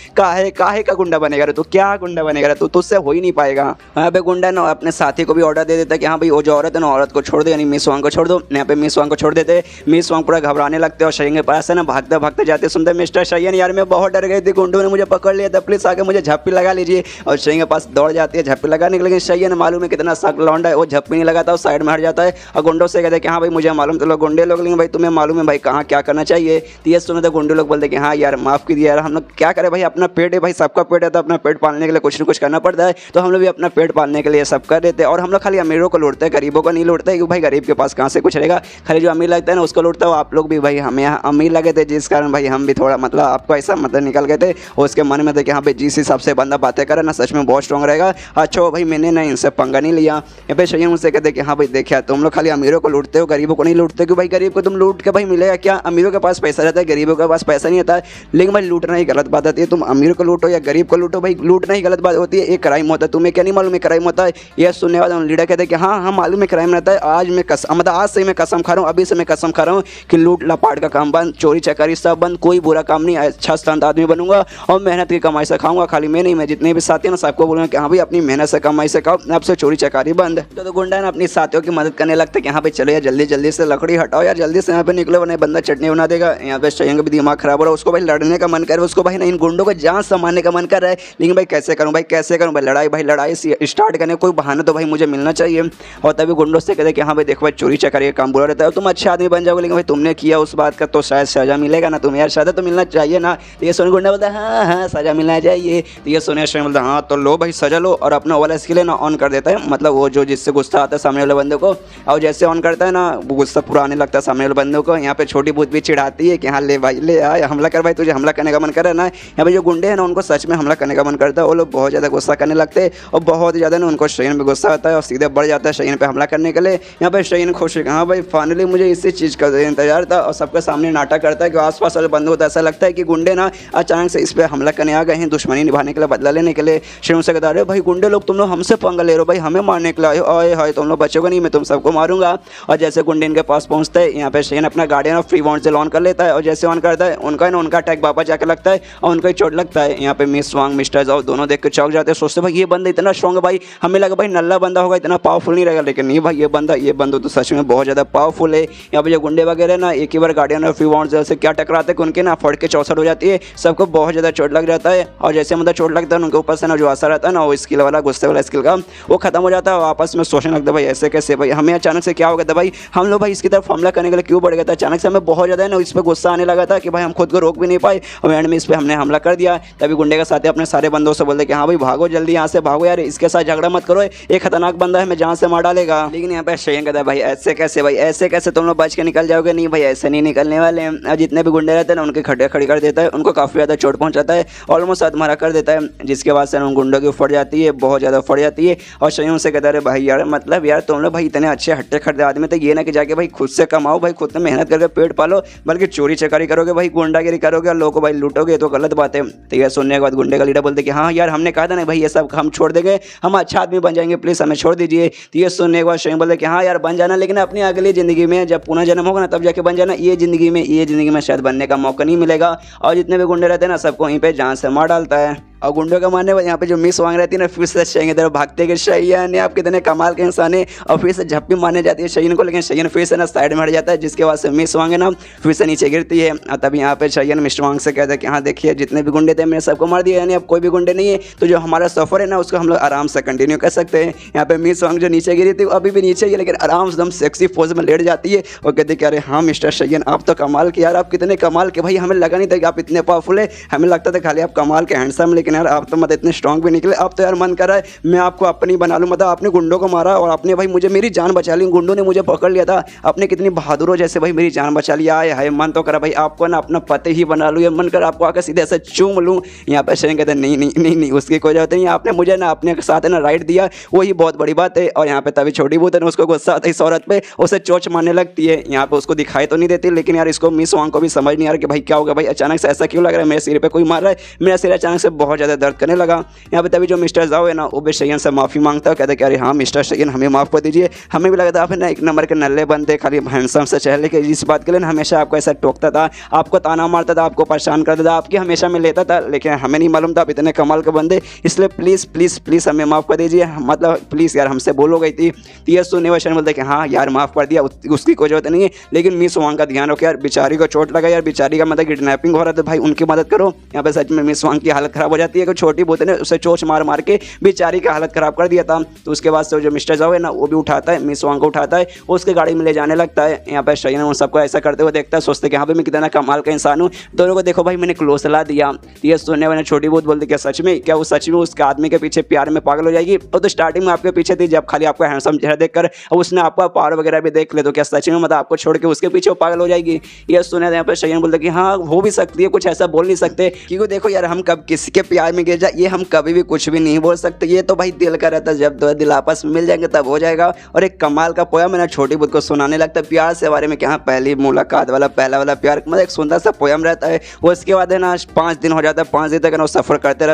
काहे का गुंडा बनेगा रे तू, क्या गुंडा बनेगा रे तू, तुझसे हो ही नहीं पाएगा। यहाँ पे गुंडा ना अपने साथी को भी ऑर्डर दे देता है कि हाँ भाई वो जो औरत है ना औरत को छोड़ दे, यानी मिस वांग को छोड़ दो। यहाँ पे मिस वांग को छोड़ देते, मिस वांग पूरा घबराने लगते और शयन के पास है ना भागते जाते सुनते मिस्टर शयन यार मैं बहुत डर गई थी, गुंडों ने मुझे पकड़ लिया था, प्लीज़ आके मुझे झप्पी लगा लीजिए। और शयन के पास दौड़ जाती है झप्पी लगाने के, लेकिन शयन मालूम है कितना सख्त लौंडा है, वो झप्पी नहीं लगाता, वो साइड में हट जाता है और गुंडों से कहते हैं कि हाँ भाई मुझे मालूम, तो लोग गुंडे लोग, लेकिन भाई तुम्हें मालूम है भाई कहाँ क्या करना चाहिए। तो ये सुने तो गुंडे लोग बोलते कि हाँ यार माफ़ कीजिए यार, हम लोग क्या करें भाई, अपना पेट है भाई, सबका पेट है तो अपना पेट पालने के लिए कुछ न कुछ करना पड़ता है, तो हम लोग भी अपना पेट पालने के लिए सब कर देते हैं। और हम लोग खाली अमीरों को लूटते हैं, गरीबों को नहीं लूटते, क्योंकि भाई गरीब के पास कहाँ से कुछ रहेगा, खाली जो अमीर लगता है ना उसको लूटता है। आप लोग भी भाई हमें यहाँ अमीर लगे थे जिस कारण भाई हम भी थोड़ा मतलब आपको ऐसा मतलब निकल गए थे, और उसके मन में थे कि हाँ भाई जिस हिसाब से बंदा बातें करे ना सच में बहुत स्ट्रॉन्ग रहेगा। अच्छा भाई मैंने ना इनसे पंगा नहीं लिया। यहाँ पे शयन उनसे से कहते कि हाँ भाई देखिए तुम लोग खाली अमीरों को लूटते हो, गरीबों को नहीं लूटते। क्यों भाई गरीब को तुम लूट के भाई मिलेगा क्या? अमीरों के पास पैसा रहता है, गरीबों के पास पैसा नहीं होता है। लेकिन भाई लूटना ही गलत बात होती है। तुम अमीर को लूटो या गरीब को लूटो, भाई लूटना ही गलत बात होती है। एक क्राइम होता है, तुम्हें क्या नहीं मालूम है क्राइम होता है? यह सुनने वाला लीडर कहते हैं कि हाँ हाँ मालूम है क्राइम रहता है। आज मैं कसम मतलब आज से मैं कसम खा रहा हूँ, अभी से मैं कसम खा रहा हूँ कि लूट लपाट का काम बंद, चोरी चकारी सब बंद, कोई बुरा काम नहीं, अच्छा संत आदमी बनूंगा और मेहनत की कमाई से खाऊंगा। खाली मैं नहीं, मैं जितने भी साथी हैं ना सबको बोलूंगा कि हाँ भाई अपनी मेहनत से कमाई से खाओ, अब से चोरी चकारी बंद। तो गुंडा ना अपनी साथियों की मदद करने लगता है कि हाँ भाई चलो यार जल्दी जल्दी से लकड़ी हटाओ यार, जल्दी से यहाँ पे निकलो वरना बंदा चटनी बना देगा। यहाँ पे शयन का भी दिमाग खराब हो रहा है, उसको भाई लड़ने का मन कर रहा है, उसको भाई ना इन गुंडों को जान से मारने का मन कर रहा है। लेकिन भाई कैसे करूँ भाई कैसे करूँ भाई लड़ाई स्टार्ट करने कोई बहाना तो भाई मुझे मिलना चाहिए। और तभी गुंडों से कहते कि हाँ भाई देखो भाई चोरी चकारी का काम बुरा रहता है, तुम अच्छा आदमी बन जाओगे, लेकिन भाई तुमने किया उस बात का तो शायद सजा मिलेगा ना, तुम्हें यार सजा तो मिलना चाहिए ना। तो ये सोने गुंडा बोलता है हाँ हाँ सजा मिलना चाहिए। तो ये सोने बोलता है हाँ तो लो भाई सजा लो, और अपना वाला स्किल है ना ऑन कर देता है, मतलब वो जो जिससे गुस्सा आता है सामने वाले बंदे को, और जैसे ऑन करता है ना वो गुस्सा पूरा आने लगता है सामने वाले बंदों को। यहाँ पे छोटी भूत भी चिढ़ाती है कि हाँ ले भाई ले आए हमला कर, भाई तुझे हमला करने का मन कर रहा है ना। यहाँ पे जो गुंडे हैं ना उनको सच में हमला करने का मन करता है, वो लोग बहुत ज़्यादा गुस्सा करने लगते हैं और बहुत ज़्यादा ना उनको शहीन पे गुस्सा आता है और सीधे बढ़ जाता है शहीन पे हमला करने के लिए। यहाँ पे शहीन खुश है हाँ भाई फाइनली मुझे इसी चीज़ का इंतजार था, और सबके सामने नाटक करता है कि आसपास वाले बंदों को ऐसा लगता है कि गुंडे ना अचानक से इस पर हमला करने आ गए हैं, दुश्मनी निभाने के लिए, बदला लेने के लिए। शहीन से कहता है भाई गुंडे लोग तुम लोग हमसे पंगा ले रहे हो, भाई हमें मारने के लिए आए हो, आए हाय तुम लोग बचोगे नहीं, मैं तुम सबको मारूंगा। और जैसे गुंडे इनके पास पहुंचता है यहाँ पे शहीन अपना गार्डियन ऑफ फ्री वाउंड से ऑन कर लेता है, और जैसे ऑन करता है उनका अटैक वापस जाकर लगता है और उनको ही चोट लगता है। यहाँ पे मिस वांग मिस्टर जाओ दोनों देख के चौंक जाते हैं, सोचते भाई ये बंदा इतना स्ट्रॉन्ग है, भाई हमें लगा भाई नल्ला बंदा होगा इतना पावरफुल नहीं रहेगा, लेकिन नहीं भाई ये बंदा तो सच में बहुत ज़्यादा पावरफुल है। यहाँ पे जो गुंडे वगैरह ना एक ही बार गार्डियन ऑफ फ्री वाउंड से क्या टकराते हैं उनके ना फट के चौसठ हो जाती है, सबको बहुत ज़्यादा चोट लग जाता है। और जैसे मतलब चोट लगता है उनके ऊपर से ना जो असर आता है ना वो स्किल वाला गुस्से वाला स्किल का वो खत्म हो जाता है, आपस में सोचने लगता है भाई ऐसे कैसे, भाई हमें अचानक से क्या हो गया था, भाई हम लोग भाई इसकी तरफ हमला करने के लिए क्यों बढ़ गया था, अचानक से हमें बहुत ज़्यादा ना इस पर गुस्सा आने लगा था कि भाई हम खुद को रोक भी नहीं पाए और एंड में इस पर हमने हमला कर दिया। तभी गुंडे के साथ अपने सारे बंदों से बोलते कि हाँ भाई भागो जल्दी यहाँ से भागो यार, इसके साथ झगड़ा मत करो, एक खतरनाक बंदा है मैं जान से मार डालेगा। लेकिन यहाँ पे शयन कहता है भाई ऐसे कैसे, भाई ऐसे कैसे तुम लोग बच के निकल जाओगे, नहीं भाई ऐसे नहीं निकलने वाले हैं। जितने भी गुंडे रहते हैं ना उनके खड़े खड़ी कर देता है, उनको काफ़ी ज़्यादा चोट पहुँचाता है, ऑलमोस्ट आत्महत्या कर देता है, जिसके बाद से उन गुंडों की फट जाती है, बहुत ज़्यादा फट जाती है। और शयन से कहता है भाई यार मतलब यार तुम लोग भाई इतने अच्छे हट्टे खट्टे आदमी थे, ये ना कि जाके भाई खुद से कमाओ, भाई खुद से मेहनत करके पेट पालो, बल्कि चोरी चकारी करोगे, भाई गुंडागिरी करोगे और लोगों को भाई लूटोगे, तो गलत बात है। तो यह सुनने के बाद गुंडे का लीडर बोलते कि हाँ यार हमने कहा था ना भाई ये सब हम छोड़ देंगे, हम अच्छा आदमी बन जाएंगे, प्लीज़ हमें छोड़ दीजिए। तो ये सुनने के बाद शयन बोलते कि हाँ यार बन जाना, लेकिन अपनी अगली ज़िंदगी में जब पुनः जन्म होगा ना तब जाके बन जाना, ये ज़िंदगी में शायद बनने का मौका नहीं मिलेगा। और जितने भी गुंडे रहते हैं ना सबको वहीं पर जान से मार डालता है। और गुंडों का मानने यहाँ पे जो मिस वांग रहती है ना फिर से शहीन की तरफ भागते कि शहीन आप कितने कमाल के इंसान है, और फिर से झप्पी मारने जाती है शहीन को, लेकिन शहीन फिर से ना साइड में हट जाता है, जिसके बाद से मिस वांग है ना फिर से नीचे गिरती है। और तभी यहाँ पे शहीन मिस्टर वांग से कहता है कि हाँ देखिए जितने भी गुंडे थे मैंने सबको मार दिया, यानी अब कोई भी गुंडे नहीं है, तो जो हमारा सफ़र है ना उसको हम लोग आराम से कंटिन्यू कर सकते हैं। यहाँ पे मिस वांग जो नीचे गिरी थी अभी भी नीचे ही, लेकिन आराम से एकदम सेक्सी पोज में लेट जाती है और कहते कि अरे हाँ मिस्टर शहीन आप तो कमाल के यार, आप कितने कमाल के, भाई हमें लगा नहीं था कि आप इतने पावरफुल है, हमें लगता था खाली आप कमाल के हैंडसम, लेकिन यार आप तो मतलब इतने स्ट्रॉन्ग भी निकले। अब तो यार मन कर रहा है मैं आपको अपनी बना लूँ, मतलब आपने गुंडों को मारा और आपने भाई मुझे मेरी जान बचा ली, गुंडों ने मुझे पकड़ लिया था, आपने कितनी बहादुरों जैसे भाई मेरी जान बचा लिया है। मन तो करा भाई आपको ना अपना पति ही बना लूँ, या मन कर आपको आकर सीधे ऐसे चूम लूँ। यहाँ पर शयन कहते हैं नहीं नहीं नहीं नहीं उसकी कोई जरूरत नहीं, आपने मुझे ना अपने साथ ना राइट दिया वही बहुत बड़ी बात है। और यहाँ पे तभी छोटी बूत है ना उसको गुस्सा आता है इस औरत पे, उसे चोच मारने लगती है। यहाँ पे उसको दिखाई तो नहीं देती, लेकिन यार इसको मिस वांग को भी समझ नहीं आ रहा कि भाई क्या होगा, भाई अचानक से ऐसा क्यों लग रहा है, मेरे सिर पे कोई मार रहा है, मेरा सिर अचानक से बहुत ज़्यादा दर्द करने लगा। यहाँ पे तभी जो मिस्टर जाओ है ना वो भी शयन से माफ़ी मांगता है, कहते कि अरे हाँ मिस्टर शयन हमें माफ़ कर दीजिए, हमें भी लगा था आप ना एक नंबर के नल्ले बनते, खाली हैंडसम से चेहरे के, इस बात के लिए हमेशा आपको ऐसा टोकता था, आपको ताना मारता था, आपको परेशान करता था, आपकी हमेशा में लेता था, लेकिन हमें नहीं मालूम था आप इतने कमाल के बंदे, इसलिए प्लीज़ प्लीज़ प्लीज़ हमें माफ़ कर दीजिए, मतलब प्लीज़ यार हमसे बोल हो गई थी। तो ये सुनने वाले शयन बोलते कि हाँ यार माफ़ कर दिया, उसकी कोई जरूरत नहीं है, लेकिन मिस वांग का ध्यान रखो यार, बेचारी को चोट लगा यार, बेचारी का मतलब किडनैपिंग हो रहा था, भाई उनकी मदद करो। यहाँ पे सच में मिस वांग की हालत खराब हो जाती है, छोटी बोते ने उसे चोच मार मार के बेचारी का हालत खराब कर दिया था। तो उसके बाद से जो मिस्टर जाओ है ना वो भी उठाता है, मिस वांग को उठाता है, उसके गाड़ी में ले जाने लगता है। यहाँ पे शयन उन सबको ऐसा करते हुए देखता है, सोचते कि हाँ भाई मैं कितना कमाल का इंसान हूँ, दोनों को देखो भाई मैंने क्लोज ला दिया। ये सुनने वाले छोटी बहुत बोलती क्या सच में, क्या वो सच में उसके आदमी के पीछे प्यार में पागल हो जाएगी? वो तो स्टार्टिंग में आपके पीछे थी जब खाली आपको हैंडसम चेहरा देखकर, और उसने आपका पावर वगैरह भी देख ले, तो क्या सच में मतलब आपको छोड़ के उसके पीछे वो पागल हो जाएगी? ये सुने यहाँ पे शयन बोलते कि हाँ हो भी सकती है, कुछ ऐसा बोल नहीं सकते, क्योंकि देखो यार हम कब किसी के प्यार में गिर जाए, ये हम कभी भी कुछ भी नहीं बोल सकते। ये तो भाई दिल का रहता है, जब दो दिल आपस में मिल जाएंगे तब हो जाएगा। और एक कमाल का पोयम मैंने छोटी बुद्ध को सुनाने लगता है प्यार से बारे में, क्या पहली मुलाकात वाला पहला वाला प्यार, मतलब एक सुंदर सा पोयम रहता है। वो इसके बाद है ना 5 दिन हो जाता है, 5 दिन तक वो सफ़र करते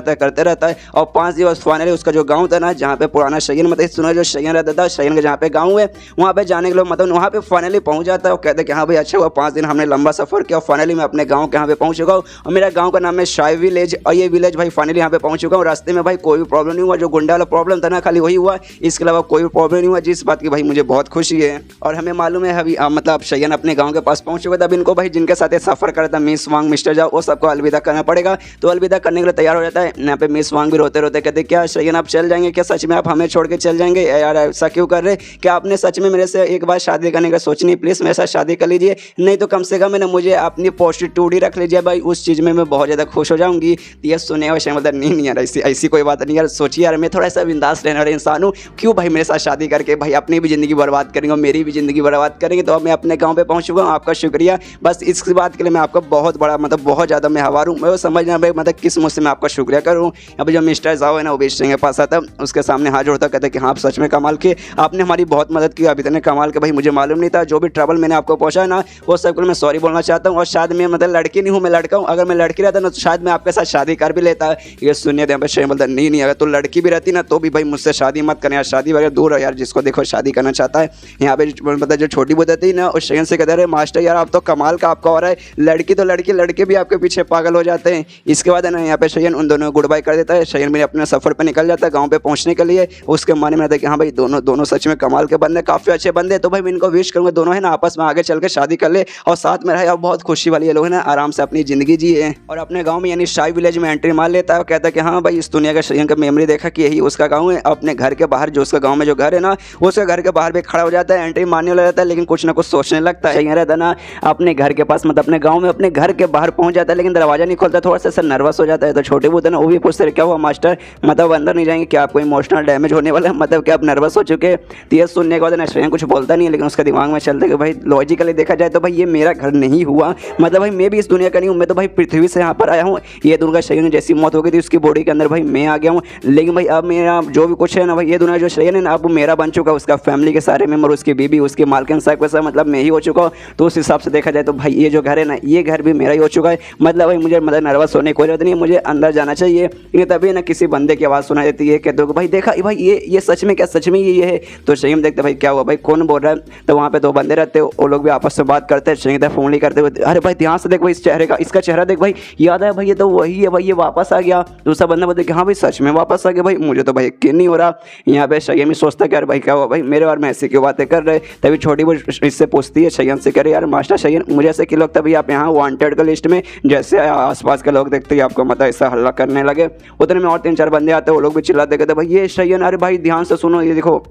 रहता है और 5 दिन फाइनली उसका जो गाँव था ना, जहाँ पे पुराना शयन, मतलब सुना जो शयन रहता था, शयन का जहाँ पे गाँव है, वहाँ पे जाने के लोग मतलब वहाँ पे फाइनली पहुँच जाता है और कहते हैं कि हाँ भाई अच्छा हुआ 5 दिन हमने लंबा सफ़र किया और फाइनली मैं अपने गाँव के यहाँ पे पहुँच चुका हूँ। और मेरा गाँव का नाम है शाय विलेज, और ये विलेज भाई फाइनली यहाँ पे पहुँच चुका हूँ। रास्ते में भाई कोई भी प्रॉब्लम नहीं हुआ, जो गुंडा वाला प्रॉब्लम था ना खाली वही हुआ, इसके अलावा कोई भी प्रॉब्लम नहीं हुआ, जिस बात की भाई मुझे बहुत खुशी है। और हमें मालूम है अभी मतलब शयन अपने गाँव के पास पहुँच चुका था। अब इनको भाई जिनके साथ सफ़र करता मिस वांग मिस्टर जाओ, वो सबको अलविदा करना पड़ेगा। तो अलविदा करने के लिए तैयार हो जाता है। यहाँ पे मिस वांग भी रोते रोते कहते क्या शयन आप चल जाएंगे क्या, सच में आप हमें छोड़ के चल जाएंगे यार, ऐसा क्यों कर रहे, क्या आपने सच में मेरे से एक बार शादी करने का सोचनी, प्लीज़ मेरे साथ शादी कर लीजिए, नहीं तो कम से कम मैंने मुझे अपनी पोस्टिट्यूट ही रख लीजिए भाई, उस चीज़ में मैं बहुत ज़्यादा खुश हो जाऊँगी। ये सुने हुए शयन मतलब नहीं यार ऐसी कोई बात नहीं यार, सोचिए यार मैं थोड़ा सा बिंदास रहने वाला इंसान हूँ, क्यों भाई मेरे साथ शादी करके भाई अपनी भी ज़िंदगी बर्बाद करेंगे और मेरी भी ज़िंदगी बर्बाद करेंगे। तो अब मैं अपने गाँव पे पहुँच चुका हूँ, आपका शुक्रिया, बस इस बात के लिए मैं आपका बहुत बड़ा मतलब बहुत ज़्यादा मैं आभार हूँ। मैं वो समझना भाई मतलब किस मुँह से मैं आपका शुक्रिया करूँ। अब जो मिस्टर जाओ है ना, वो बेचने के पास आता, उसके सामने हाथ जोड़ता, कहता कि हाँ आप सच में कमाल के, आपने हमारी बहुत मदद की, अभी इतने कमाल के भाई मुझे मालूम नहीं था, जो भी ट्रबल मैंने आपको पहुँचा ना वो सब मैं सॉरी बोलना चाहता हूँ। और शायद मैं मतलब लड़की नहीं हूँ, मैं लड़का हूँ, अगर मैं लड़की रहता ना तो शायद मैं आपके साथ शादी कर भी लेता। ये सुनिए यहाँ पे शयन बोलता नहीं अगर तो लड़की भी रहती ना तो भी भाई मुझसे शादी मत करना यार, शादी वगैरह दूर हो यार, जिसको देखो शादी करना चाहता है। यहाँ पे मतलब जो छोटी बुद्ध थी ना, उस शयन से कहते रहे मास्टर यार आप तो कमाल का आपका हो रहा है, लड़की तो लड़की, लड़के भी आपके पीछे पागल हो जाते हैं। इसके बाद है ना यहाँ पे शयन उन दोनों गुड बाय कर देता है। शयन मेरे अपने सफ़र पर निकल जाता है गाँव पे पहुँचने के लिए। उसके मन में रहता है कि हाँ भाई दोनों सच में कमाल के बंदे, काफ़ी अच्छे बंदे, तो भाई मैं इनको विश करूँगा दोनों है ना आपस में आगे चल के शादी कर ले और साथ में रहे और बहुत खुशी वाली ये लोग है ना आराम से अपनी ज़िंदगी जिए। और अपने गाँव में यानी शाय विलेज में एंट्री मार लेता है और कहता है कि हाँ भाई इस दुनिया का शयन का मेमोरी देखा कि यही उसका गाँव है। अपने घर के बाहर जो उसका गाँव में जो घर है ना, उसके घर के बाहर भी खड़ा हो जाता है, एंट्री मारने वाला रहता है, लेकिन कुछ ना कुछ सोचने लगता है। शयन रहता ना अपने घर के पास मतलब अपने गाँव में अपने घर के बाहर पहुँच जाता है, लेकिन दरवाज़ा नहीं खोलता, थोड़ा सा नर्वस हो जाता है। तो छोटे बुद्ध ना वो भी पूछते क्या हुआ मास्टर, मतलब अंदर नहीं जाएंगे क्या, आपको इमोशनल डैमेज होने वाला है, मतलब क्या आप नर्वस हो चुके। तो ये सुनने के बाद ना शयन कुछ बोलता नहीं है, लेकिन उसका दिमाग में चलता है कि भाई लॉजिकली देखा जाए तो भाई ये मेरा घर नहीं हुआ, मतलब भाई मैं भी इस दुनिया का नहीं हूँ, मैं तो भाई पृथ्वी से यहाँ पर आया हूँ। ये दुनिया शयन जैसी मौत हो गई थी उसकी बॉडी के अंदर भाई मैं आ गया हूँ, लेकिन भाई अब मेरा जो भी कुछ है ना भाई ये दुनिया जो शयन है ना अब मेरा बन चुका है, उसका फैमिली के सारे मेम्बर, उसकी बीबी, उसके मालकिन साहब के साथ मतलब मैं ही हो चुका हूँ। तो उस हिसाब से देखा जाए तो भाई ये जो घर है ना ये घर भी मेरा ही हो चुका है। मतलब भाई मुझे मतलब नर्वस होने की कोई जरूरत नहीं है, मुझे अंदर जाना चाहिए। लेकिन तभी ना किसी बंदे की आवाज़ सुनाई देती है, कहते हो भाई देखा भाई ये सच में क्या, सच में ये है। तो शयन देखते भाई क्या हुआ भाई कौन बोल रहा है, तो वहाँ पे 2 बंदे रहते हैं, वो लोग भी आपस में बात करते हैं। शयन फोन करते हुए अरे भाई ध्यान से देख भाई इस चेहरे का, इसका चेहरा देख भाई, याद है भाई ये तो वही है भाई, ये वापस आ गया। दूसरा बंदा बोलते कि हाँ भाई सच में वापस आ गया भाई, मुझे तो भाई यकीन नहीं हो रहा। यहाँ पे शयन भी सोचता कि यार भाई क्या हुआ भाई मेरे बारे में ऐसी क्यों बातें कर रहे। तभी छोटी वो इससे पूछती है शयन से, करे यार मास्टर शयन मुझे ऐसे क्यों लगता है भाई आप यहाँ वांटेड का लिस्ट में, जैसे आसपास के लोग देखते हैं आपको मतलब ऐसा हल्ला करने लगे। उतने में और 3-4 बंदे आते हैं, वो लोग भी चिल्लाते कहते भाई ये शयन, अरे भाई ध्यान से सुनो ये देखो।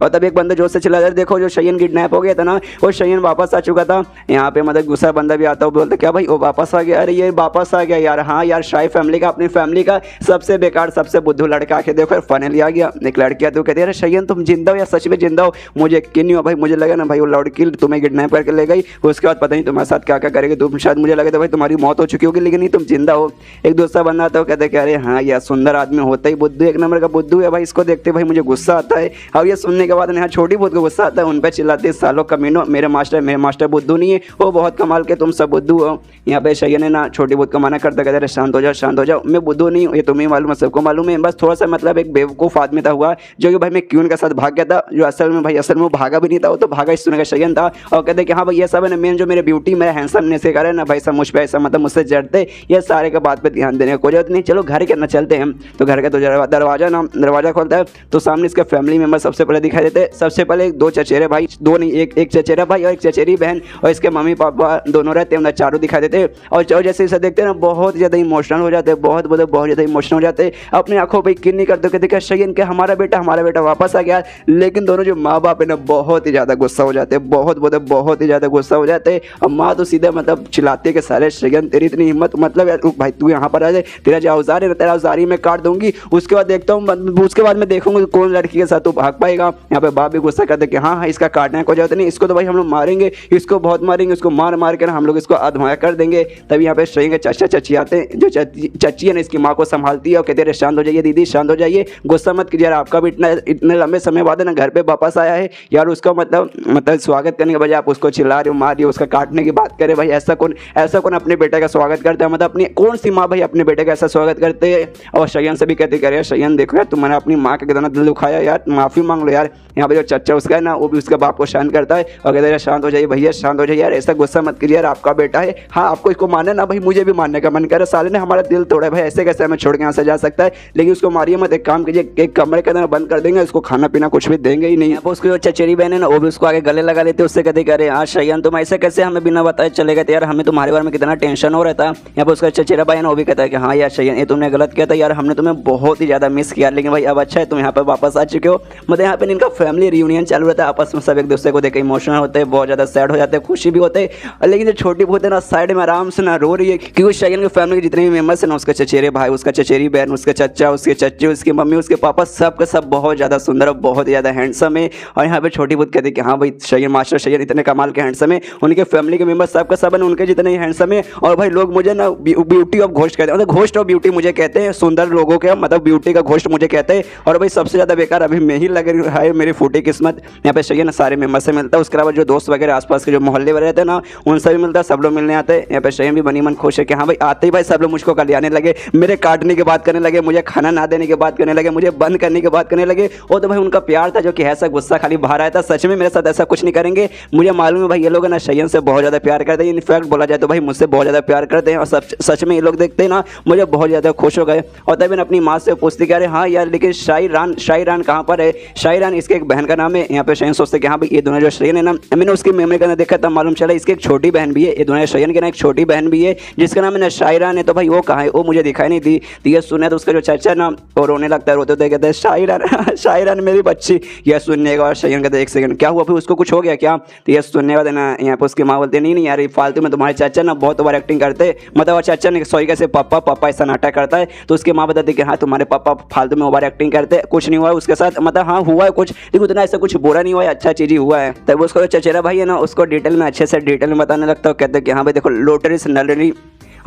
और तब एक बंदा जोर से चिल्ला देखो जो शयन किडनैप हो गया था ना वो शयन वापस आ चुका था। यहाँ पे मतलब दूसरा बंदा भी आता है, बोलता क्या भाई वो वापस आ गया, अरे ये वापस आ गया यार, हाँ यार शाय फैमिली का, अपनी फैमिली का सबसे बेकार सबसे बुद्धू लड़का आके देखो फाइनली आ गया। एक लड़की आती है कहती है अरे शयन तुम जिंदा हो या सच में जिंदा हो, मुझे यकीन नहीं हो भाई, मुझे लगा ना भाई वो लड़की तुम्हें किडनैप करके ले गई, उसके बाद पता नहीं तुम्हारे साथ क्या क्या करेगी, तुम शायद मुझे लगा था भाई तुम्हारी मौत हो चुकी होगी, लेकिन नहीं तुम जिंदा हो। एक दूसरा बंदा आता है कहते हैं अरे हाँ यार सुंदर आदमी होता ही बुद्धू, एक नंबर का बुद्धू है भाई, इसको देखते भाई मुझे गुस्सा आता है। अब ये सुनने के बाद यहाँ छोटी को गुस्सा आता है, उन पे चिल्लाते सालों कमीनों, मेरे मास्टर बुद्धू नहीं है, वो बहुत कमाल के, तुम सब बुद्धू हो। यहाँ पे शयन है ना छोटी बुद्ध को मना करता कहते शांत हो जाओ, मैं बुद्धू नहीं हूँ, ये तुम्हें मालूम है, सबको मालूम है, बस थोड़ा सा मतलब एक बेवकूफ़ आदमी था हुआ जो कि भाई मैं क्यून के साथ भाग गया था, जो असल में वो भागा भी नहीं था, वो तो भागा इस तरह का शयन था। और कहते कि हाँ भाई ये सब है ना मेन जो मेरे ब्यूटी मेरे हैंडसम से करे ना भाई सब मुझ पर ऐसा मतलब मुझसे जड़ते, ये सारे के बात पर ध्यान देने की कोई जरूरत नहीं, चलो घर के अंदर चलते हैं। तो घर का तो दरवाजा खोलता है तो सामने इसके फैमिली मेम्बर सबसे पहले दिखाई देते। सबसे पहले 2 चचेरे भाई, 2 नहीं एक चचेरा भाई और एक चचेरी बहन, और इसके मम्मी पापा दोनों रहते हैं, चारों दिखाई देते। और जैसे इसे देखते हैं ना बहुत ज़्यादा इमोशनल हो जाते हैं, बहुत ज़्यादा इमोशनल हो जाते हैं, अपने आंखों पे यकीन नहीं करते, कहते क्या शयन के हमारा बेटा वापस आ गया। लेकिन दोनों जो माँ बाप है ना बहुत ही ज़्यादा गुस्सा हो जाते हैं, बहुत ही ज़्यादा गुस्सा हो जाते हैं। और माँ तो सीधे मतलब चिल्लाते कि सारे शयन तेरी इतनी हिम्मत, मतलब यार भाई तू यहाँ पर आ जाए, तेरा जो औजार है तेरा औजारी मैं काट दूंगी, उसके बाद देखता हूँ, उसके बाद मैं देखूंगा कौन लड़की के साथ तू भाग पाएगा। करेगा। यहाँ पे बाप भी गुस्सा करते कि हाँ इसका काटने को जरूरत नहीं, इसको तो भाई हम लोग मारेंगे, इसको बहुत मारेंगे, इसको मार मार कर हम लोग इसको अधमरा कर देंगे। तभी यहाँ पे शरीर के चाचा चची आते हैं, जो चची है ना इसकी माँ को संभालती है और कहते हैं शांत हो जाइए दीदी, शांत हो जाइए, गुस्सा मत कीजिए यार, आपका भी इतने लंबे समय बाद है ना घर पे वापस आया है यार, उसका मतलब स्वागत करने के बजाय आप उसको चिल्ला रहे हो, मार रहे हो, उसका काटने की बात करे। भाई ऐसा कौन अपने बेटे का स्वागत करता है, मतलब अपनी कौन सी माँ भाई अपने बेटे का ऐसा स्वागत करते हैं। और शयन से भी कहते करे शयन देखो यार तुम्हारा अपनी माँ का कितना दिल दुखाया यार, माफ़ी मांग लो यार। यहाँ पे जो चच्चा उसका है ना वो भी उसके बाप को शांत करता है और कहते हैं शांत हो जाइए भैया, शांत हो जाइए यार, ऐसा गुस्सा मत कीजिए यार, आपका बेटा है, हाँ आपको इसको मारना ना भाई, मुझे भी मारने का मन कर रहा है, साले ने हमारा दिल तोड़ा है भाई, ऐसे कैसे हमें छोड़ के यहाँ से जा सकता है, लेकिन उसको मारिए मत, एक काम कीजिए एक कमरे के अंदर बंद कर देंगे, उसको खाना पीना कुछ भी देंगे ही नहीं। यहाँ पे उसकी जो चचेरी बहन है ना वो भी उसको आगे गले लगा लेते, उससे कहते करे हाँ शयन तुम ऐसे कैसे हमें बिना बताए चले गए थे यार, हमें तुम्हारे बारे में कितना टेंशन हो रहा था। यहाँ पे उसका चचेरा भाई है ना वो भी कहता है कि हाँ यार शयन ये तुमने गलत किया था यार, हमने तुम्हें बहुत ही ज़्यादा मिस किया, लेकिन भाई अब अच्छा है तुम यहाँ पे वापस आ चुके हो। मतलब यहाँ पे इनका फैमिली रियूनियन चालू रहता है, आपस में सब एक दूसरे को देख इमोशनल होते हैं, बहुत ज़्यादा सैड हो जाते हैं, खुशी भी होते हैं। लेकिन जो छोटी बहुत है ना साइड में आराम से ना रो रही है, क्योंकि शयन की फैमिली के जितने भी मेम्बर्स हैं ना, उसके चचेरे भाई, उसका चचेरी बहन, उसके चचा, उसके चच्ची, उसकी मम्मी, उसके पापा, सब के सब बहुत ज़्यादा सुंदर और बहुत ज़्यादा हैंडसम है। और यहाँ पे छोटी बहुत कहती है कि हाँ भाई शयन मास्टर शयन इतने कमाल के हैंडसम है, उनके फैमिली के मेम्बर सबका सब है उनके जितने ही हैंडसम है। और भाई लोग मुझे ना ब्यूटी ऑफ घोस्ट कहते हैं, मतलब घोस्ट ऑफ ब्यूटी मुझे कहते हैं, सुंदर लोगों के मतलब ब्यूटी का घोस्ट मुझे कहते हैं। और भाई सबसे ज़्यादा बेकार अभी मैं ही लग रहा है, मेरी फूटी किस्मत। यहाँ पे शयन सारे मेम्बर से मिलता है, उसके अलावा जो दोस्त वगैरह आसपास के जो मोहल्ले वाले रहते हैं ना उनसे भी मिलता है, सब लोग मिलने आते हैं। यहाँ पे शयन भी बनी मन खुश है कि हाँ भाई आते ही भाई सब लोग मुझको कल आने लगे, मेरे काटने की बात करने लगे, मुझे खाना ना देने की बात करने लगे, मुझे बंद करने की बात करने लगे। और तो भाई उनका प्यार था जो कि ऐसा गुस्सा खाली बाहर आया था, सच में मेरे साथ ऐसा कुछ नहीं करेंगे, मुझे मालूम है भाई ये लोग ना शयन से बहुत ज़्यादा प्यार करते हैं, इनफैक्ट बोला जाए तो भाई मुझसे बहुत ज़्यादा प्यार करते हैं। और सच में ये लोग देखते हैं ना मुझे बहुत ज़्यादा खुश हो गए। और तभी अपनी माँ से पूछती कह रहे हाँ यार लेकिन शायरान कहाँ पर है, शायरान इसके एक बहन का नाम है। यहाँ पे शयन सोचते कि हाँ भाई ये दोनों जो शयन है ना, मैंने उसकी मेमोरी का देखा तब मालूम चला इसकी एक छोटी बहन भी है, ये दोनों शयन के ना एक छोटी बहन भी है जिसका नाम है ना शायरान है। तो भाई वो कहाँ है, वो मुझे दिखाई नहीं दी। तो ये सुने तो उसका जो चाचा ना वो रोने लगता है, रोते होते कहते हैं शायरान शायरान मेरी बच्ची। यह सुनने का शयन कहते एक सेकंड क्या हुआ, फिर उसको कुछ हो गया क्या। तो ये सुनने का ना यहाँ पे उसकी माँ बोलते नहीं यार फालतू में तुम्हारे चाचा ना बहुत ओवर एक्टिंग करते, मतलब वो चाचा ने सॉरी कैसे पापा ऐसा नाटक करता है। तो उसकी माँ बताती कि हाँ तुम्हारे पापा फालतू में ओवर एक्टिंग करते, कुछ नहीं हुआ उसके साथ, मतलब हाँ हुआ है कुछ लेकिन उतना ऐसा कुछ बुरा नहीं हुआ है, अच्छा चीज़ ही हुआ है। तब उसका जो चचेरा भाई है ना उसको डिटेल में अच्छे से डिटेल में बताने लगता है, कहते हैं कि हाँ भाई देखो लोटस नलरी।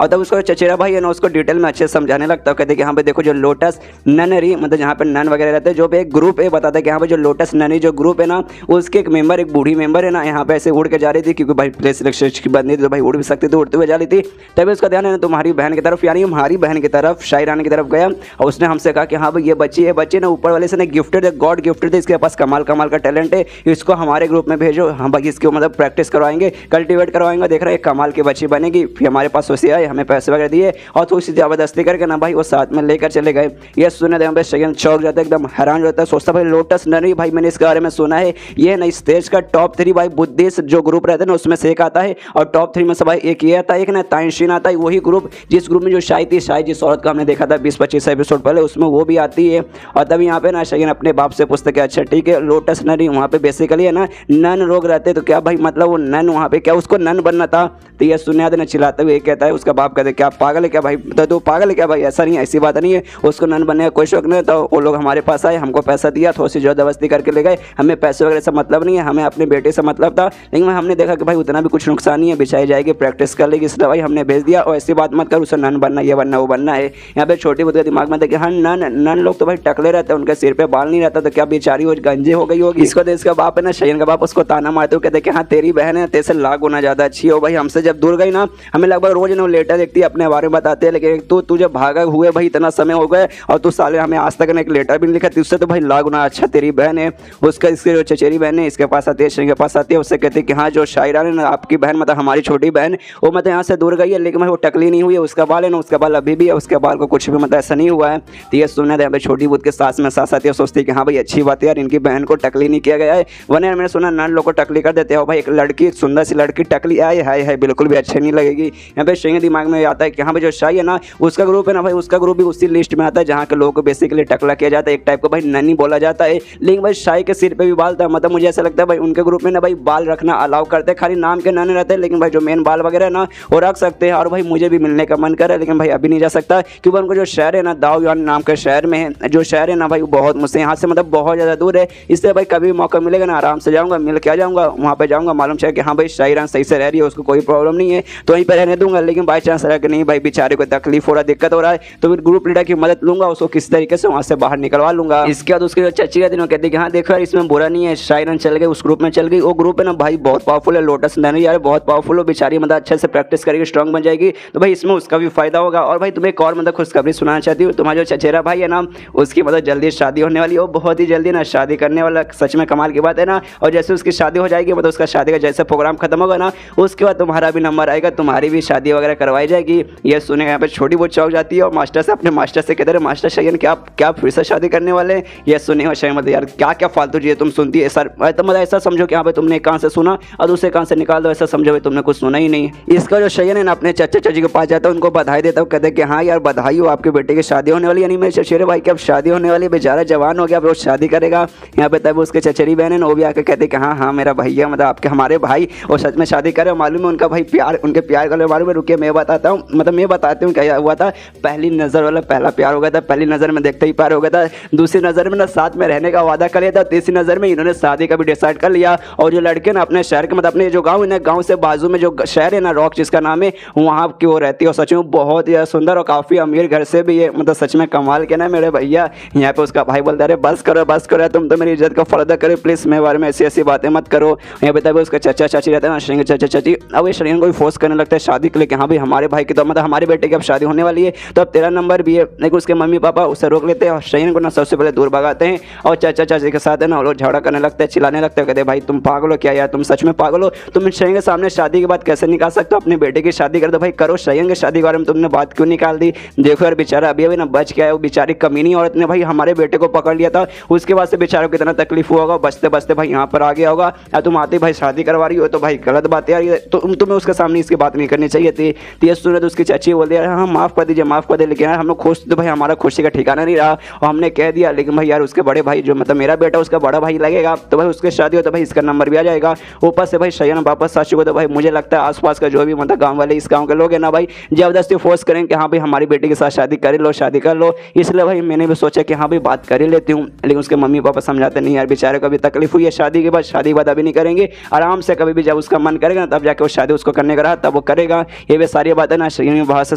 और तब उसका चचेरा भाई है ना उसको डिटेल में अच्छे से समझाने लगता है, कहते हैं कि हाँ भाई देखो जो लोटस ननरी मतलब जहाँ पे नन वगैरह रहते हैं, जो पे एक ग्रुप है बताता है कि हाँ भाई जो लोटस ननरी जो ग्रुप है ना उसके एक मेंबर एक बूढ़ी मेंबर है ना यहाँ पे ऐसे उड़ के जा रही थी, क्योंकि भाई प्लेस सिलेक्शन की बंद नहीं थी तो भाई उड़ भी सकती थी, उड़ते हुए जा रही थी। तभी उसका ध्यान है ना तुम्हारी बहन की तरफ, यानी हमारी बहन की तरफ शायरान की तरफ गया और उसने हमसे कहा कि हाँ भाई ये बच्ची ना ऊपर वाले से ना गिफ्टेड है, गॉड गिफ्टेड है, इसके पास कमाल का टैलेंट है, इसको हमारे ग्रुप में भेजो, हम भाई इसको मतलब प्रैक्टिस करवाएंगे, कल्टिवेट करवाएंगे, देख रहे हैं कमाल की बच्ची बनेगी। फिर हमारे पास उसे आए, हमें पैसे वगैरह दिए और थोड़ी सी जबरदस्ती करके ना भाई वो साथ में लेकर चले गए। ये सुनने यहाँ पे शयन चौक जाता है, एकदम हैरान हो जाता है, सोचता भाई लोटस ननरी भाई मैंने इसके बारे में सुना है, ये ना इस देश का टॉप 3 भाई बुद्धिस्ट जो ग्रुप रहते हैं ना उसमें से एक आता है। और टॉप 3 में से भाई एक ये आता है, एक ना ताइंशीन आता है, वही ग्रुप जिस ग्रुप में जो शायद जिस औरत का हमने देखा था 20-25 एपिसोड पहले उसमें वो भी आती है। और तभी यहाँ पे ना शयन अपने बाप से पूछते कि अच्छा ठीक है लोटस ननरी वहाँ पे बेसिकली है ना नन लोग रहते, तो क्या भाई मतलब वो नन वहाँ पे क्या उसको नन बनना था। तो ये सुनने आते ना चिल्लाते हुए कहता है, उसका बाप कहते क्या पागल है क्या भाई, तो पागल है क्या भाई, ऐसा नहीं है, ऐसी बात नहीं है, उसको नन बनने का कोई शौक नहीं। तो वो लोग हमारे पास आए, हमको पैसा दिया, थोड़ी सी जबरदस्ती करके ले गए, हमें पैसे वगैरह से मतलब नहीं है, हमें अपने बेटे से मतलब था। लेकिन हमने देखा कि भाई उतना भी कुछ नुकसान नहीं है, बिछाई जाएगी, प्रैक्टिस कर लेगी, इसलिए भाई हमने भेज दिया। और ऐसी बात मत कर उसे नन बनना, ये बनना वो बनना है। यहाँ पे छोटी बुद्ध के दिमाग में देखिए हाँ नन लोग तो भाई टकले रहते हैं, उनके सिर पे बाल नहीं रहता, तो क्या बेचारी वो गंजे हो गई होगी। इसको देश का बाप है ना शयन का बाप उसको ताना मारते हुए कहते कि हाँ तेरी बहन है, तेरे से लाख गुना ज़्यादा अच्छी हो भाई, हमसे जब दूर गई ना हमें लगभग रोज ना लेटर देखती है अपने बारे में बताते हैं, लेकिन तू जब भागा हुए भाई इतना समय हो गया और तू साले हमें आज तक एक लेटर भी नहीं लिखा, उससे तो भाई लाख गुना अच्छा तेरी बहन है। उसका इसके जो चचेरी बहन है इसके पास आती है, शयन के पास आती है, उससे कहती है कि हाँ जो शायरान है ना आपकी बहन मतलब हमारी छोटी बहन वो मतलब यहाँ से दूर गई है, लेकिन भाई वो टकली नहीं हुई है, उसका बाल है ना उसका बाल अभी भी है, उसके बाल को कुछ भी मतलब ऐसा नहीं हुआ है। तो ये सुनने यहाँ पे छोटी बुद्ध के सास में सास आती है, सोचती है कि हाँ भाई अच्छी बात है यार इनकी बहन को टकली नहीं किया गया है, वरना यार मैंने सुना नन लोग को टकली कर देते हो भाई, एक लड़की सुंदर सी लड़की टकली आए हाय हाय बिल्कुल भी अच्छी नहीं लगेगी। यहाँ पे शयन दिमाग में आता है कि हाँ भाई जो शाही है ना उसका ग्रुप है ना भाई, उसका ग्रुप भी उसी लिस्ट में आता है जहाँ के लोगों को बेसिकली टकला किया जाता है, एक टाइप का भाई नन्ही बोला जाता है। लेकिन भाई शाही के सिर पे भी बाल था, मतलब मुझे ऐसा लगता है भाई उनके ग्रुप में ना भाई बाल रखना अलाउ करते हैं, खाली नाम के नन्हे रहते हैं, लेकिन भाई जो मेन बाल वगैरह है ना वो रख सकते हैं। और भाई मुझे भी मिलने का मन कर रहा है, लेकिन भाई अभी नहीं जा सकता क्योंकि उनको जो शहर है ना दाऊयान नाम के शहर में है, जो शहर है ना भाई वो बहुत मुझसे यहाँ से मतलब बहुत ज़्यादा दूर है। इसलिए भाई कभी मौका मिलेगा ना आराम से जाऊँगा, मिल के आ जाऊँगा, वहाँ पे जाऊँगा, मालूम चले कि हाँ भाई शायरान सही से रह रही है, उसको कोई प्रॉब्लम नहीं है तो वहीं पर रहने दूंगा। लेकिन बाई चांस रहा कि नहीं भाई बेचारे को तकलीफ हो रहा है, दिक्कत हो रहा है, तो फिर ग्रुप लीडर की मदद लूंगा, उसको किस तरीके से वहाँ से बाहर निकलवा लूंगा। इसके बाद उसके जो चची रहती है कहती कि हाँ देखो यार इसमें बुरा नहीं है, शायरान चल गए उस ग्रुप में चल गई, वो ग्रुप है ना भाई बहुत पावरफुल है, लोटस नैनी यार बहुत पावरफुल हो, बेचारी मतलब अच्छे से प्रैक्टिस करेगी, स्ट्रॉन्ग बन जाएगी, तो भाई इसमें उसका भी फायदा होगा। और भाई तुम्हें एक और मतलब खुशखबरी सुनाना चाहती हूँ, तुम्हारा जो चचेरा भाई है ना उसकी मतलब जल्दी शादी होने वाली है, बहुत ही जल्दी ना शादी करने वाला, सच में कमाल की बात है ना। और जैसे उसकी शादी हो जाएगी मतलब उसका शादी का जैसे प्रोग्राम खत्म होगा ना उसके बाद तुम्हारा भी नंबर आएगा, तुम्हारी भी शादी वगैरह करवाई जाएगी। ये सुने यहाँ पे छोटी बहुत चौक जाती है और मास्टर से अपने मास्टर से कहते हैं मास्टर शयन क्या फिर से शादी करने वाले हैं। ये सुने हुआ शयन मतलब यार क्या फालतू चीज़ें तुम सुनती है सर, तो मतलब ऐसा समझो कि यहाँ पे तुमने कहाँ से सुना और दूसरे कहाँ से निकाल दो, ऐसा समझो भाई तुमने कुछ सुना ही नहीं। इसका जो शयन है ना अपने चचा चाची के पास जाता है, उनको बधाई देता हूँ, कहते हैं कि हाँ यार बधाई हो आपके बेटे की शादी होने वाली, यानी मेरे चचेरे भाई की अब शादी होने वाली, बेचारा जवान हो गया अब वो शादी करेगा। यहाँ पे तब उसके चचेरी बहन है वो भी आकर कहते कि हाँ मेरा भैया मतलब आपके हमारे भाई और सच में शादी करे, मालूम है उनका भाई प्यार, उनके प्यार का मालूम है, रुकिए मैं बताता हूँ, मतलब मैं बताती हूँ क्या हुआ था। पहली नज़र वाला पहला प्यार हो गया था, पहली नज़र में देखते ही प्यार हो गया था, दूसरी नज़र में ना साथ में रहने का वादा कर लिया था, तीसरी नज़र में इन्होंने शादी का भी डिसाइड कर लिया। और जो लड़के ना अपने शहर के मतलब अपने जो गाँव है ना, गाँव से बाजू में जो शहर है ना रॉक जिसका नाम है, वहाँ की वो रहती है और सच में बहुत ही सुंदर और काफ़ी अमीर घर से भी है, मतलब सच में कमाल के ना मेरे भैया। यहाँ पे उसका भाई बोलता है बस करो तुम तो मेरी इज्जत का पर्दा करो प्लीज़, मेरे बारे में ऐसी बातें मत करो। यहाँ पे तब उसका चचा चाची रहता है ना श्रेणी चाचा चाची, अब ये श्रेणी को भी फोर्स करने लगता है शादी के लिए कि हाँ भाई हमारे भाई की तो मतलब हमारे बेटे की अब शादी होने वाली है तो अब तेरा नंबर भी है। लेकिन उसके मम्मी पापा उसे रोक लेते हैं और श्रेणी को ना सबसे पहले दूर भगाते हैं और चाचा चाची के साथ है ना लोग झगड़ा करने लगते हैं, चिल्लाने लगते हैं, कहते भाई तुम पागल हो क्या यार, तुम सच में पागल हो, तुम श्रेणी के सामने शादी की बात कैसे निकाल सकते हो, अपने बेटे की शादी कर दो भाई, करो श्रेणी की शादी के बारे में तुमने बात क्यों निकाल दी। देखो यार बेचारा अभी अभी ना बच गया है, वो बेचारी कमीनी औरत ने भाई हमारे बेटे को पकड़ लिया था, उसके बाद से बेचारों को कितना तकलीफ हुआ होगा, बचते बचते भाई यहाँ पर आ गया होगा। या तुम आते भाई शादी करवा रही हो तो भाई गलत बात है यार, ये तो तुम्हें उसके सामने इसकी बात नहीं करनी चाहिए थी। तो ये सुने तो उसकी चाची बोल दिया हाँ माफ़ कर दीजिए माफ़ कर दे, लेकिन यार हम लोग खुश तो भाई हमारा खुशी का ठिकाना नहीं रहा और हमने कह दिया, लेकिन भाई यार उसके बड़े भाई जो मतलब मेरा बेटा उसका बड़ा भाई लगेगा तो भाई उसकी शादी हो तो भाई इसका नंबर भी आ जाएगा। ऊपर से भाई शयन वापस साथ चुके तो भाई मुझे लगता है आसपास का जो भी मतलब गाँव वाले इस गाँव के लोग हैं ना भाई जबरदस्ती फोर्स करें कि हाँ भाई हमारी बेटी के साथ शादी कर लो शादी कर लो। इसलिए भाई मैंने भी सोचा कि हाँ भाई बात कर ही लेती हूँ, लेकिन उसके मम्मी पापा समझाते नहीं यार बेचारे को अभी तकलीफ हुई है, शादी के बाद अभी नहीं करेंगे, आराम से कभी भी जब उसका मन करेगा ना तब जाके वो शादी उसको करने का रहा तब वो करेगा। ये भी सारी बातें ना श्रेणी बाहर से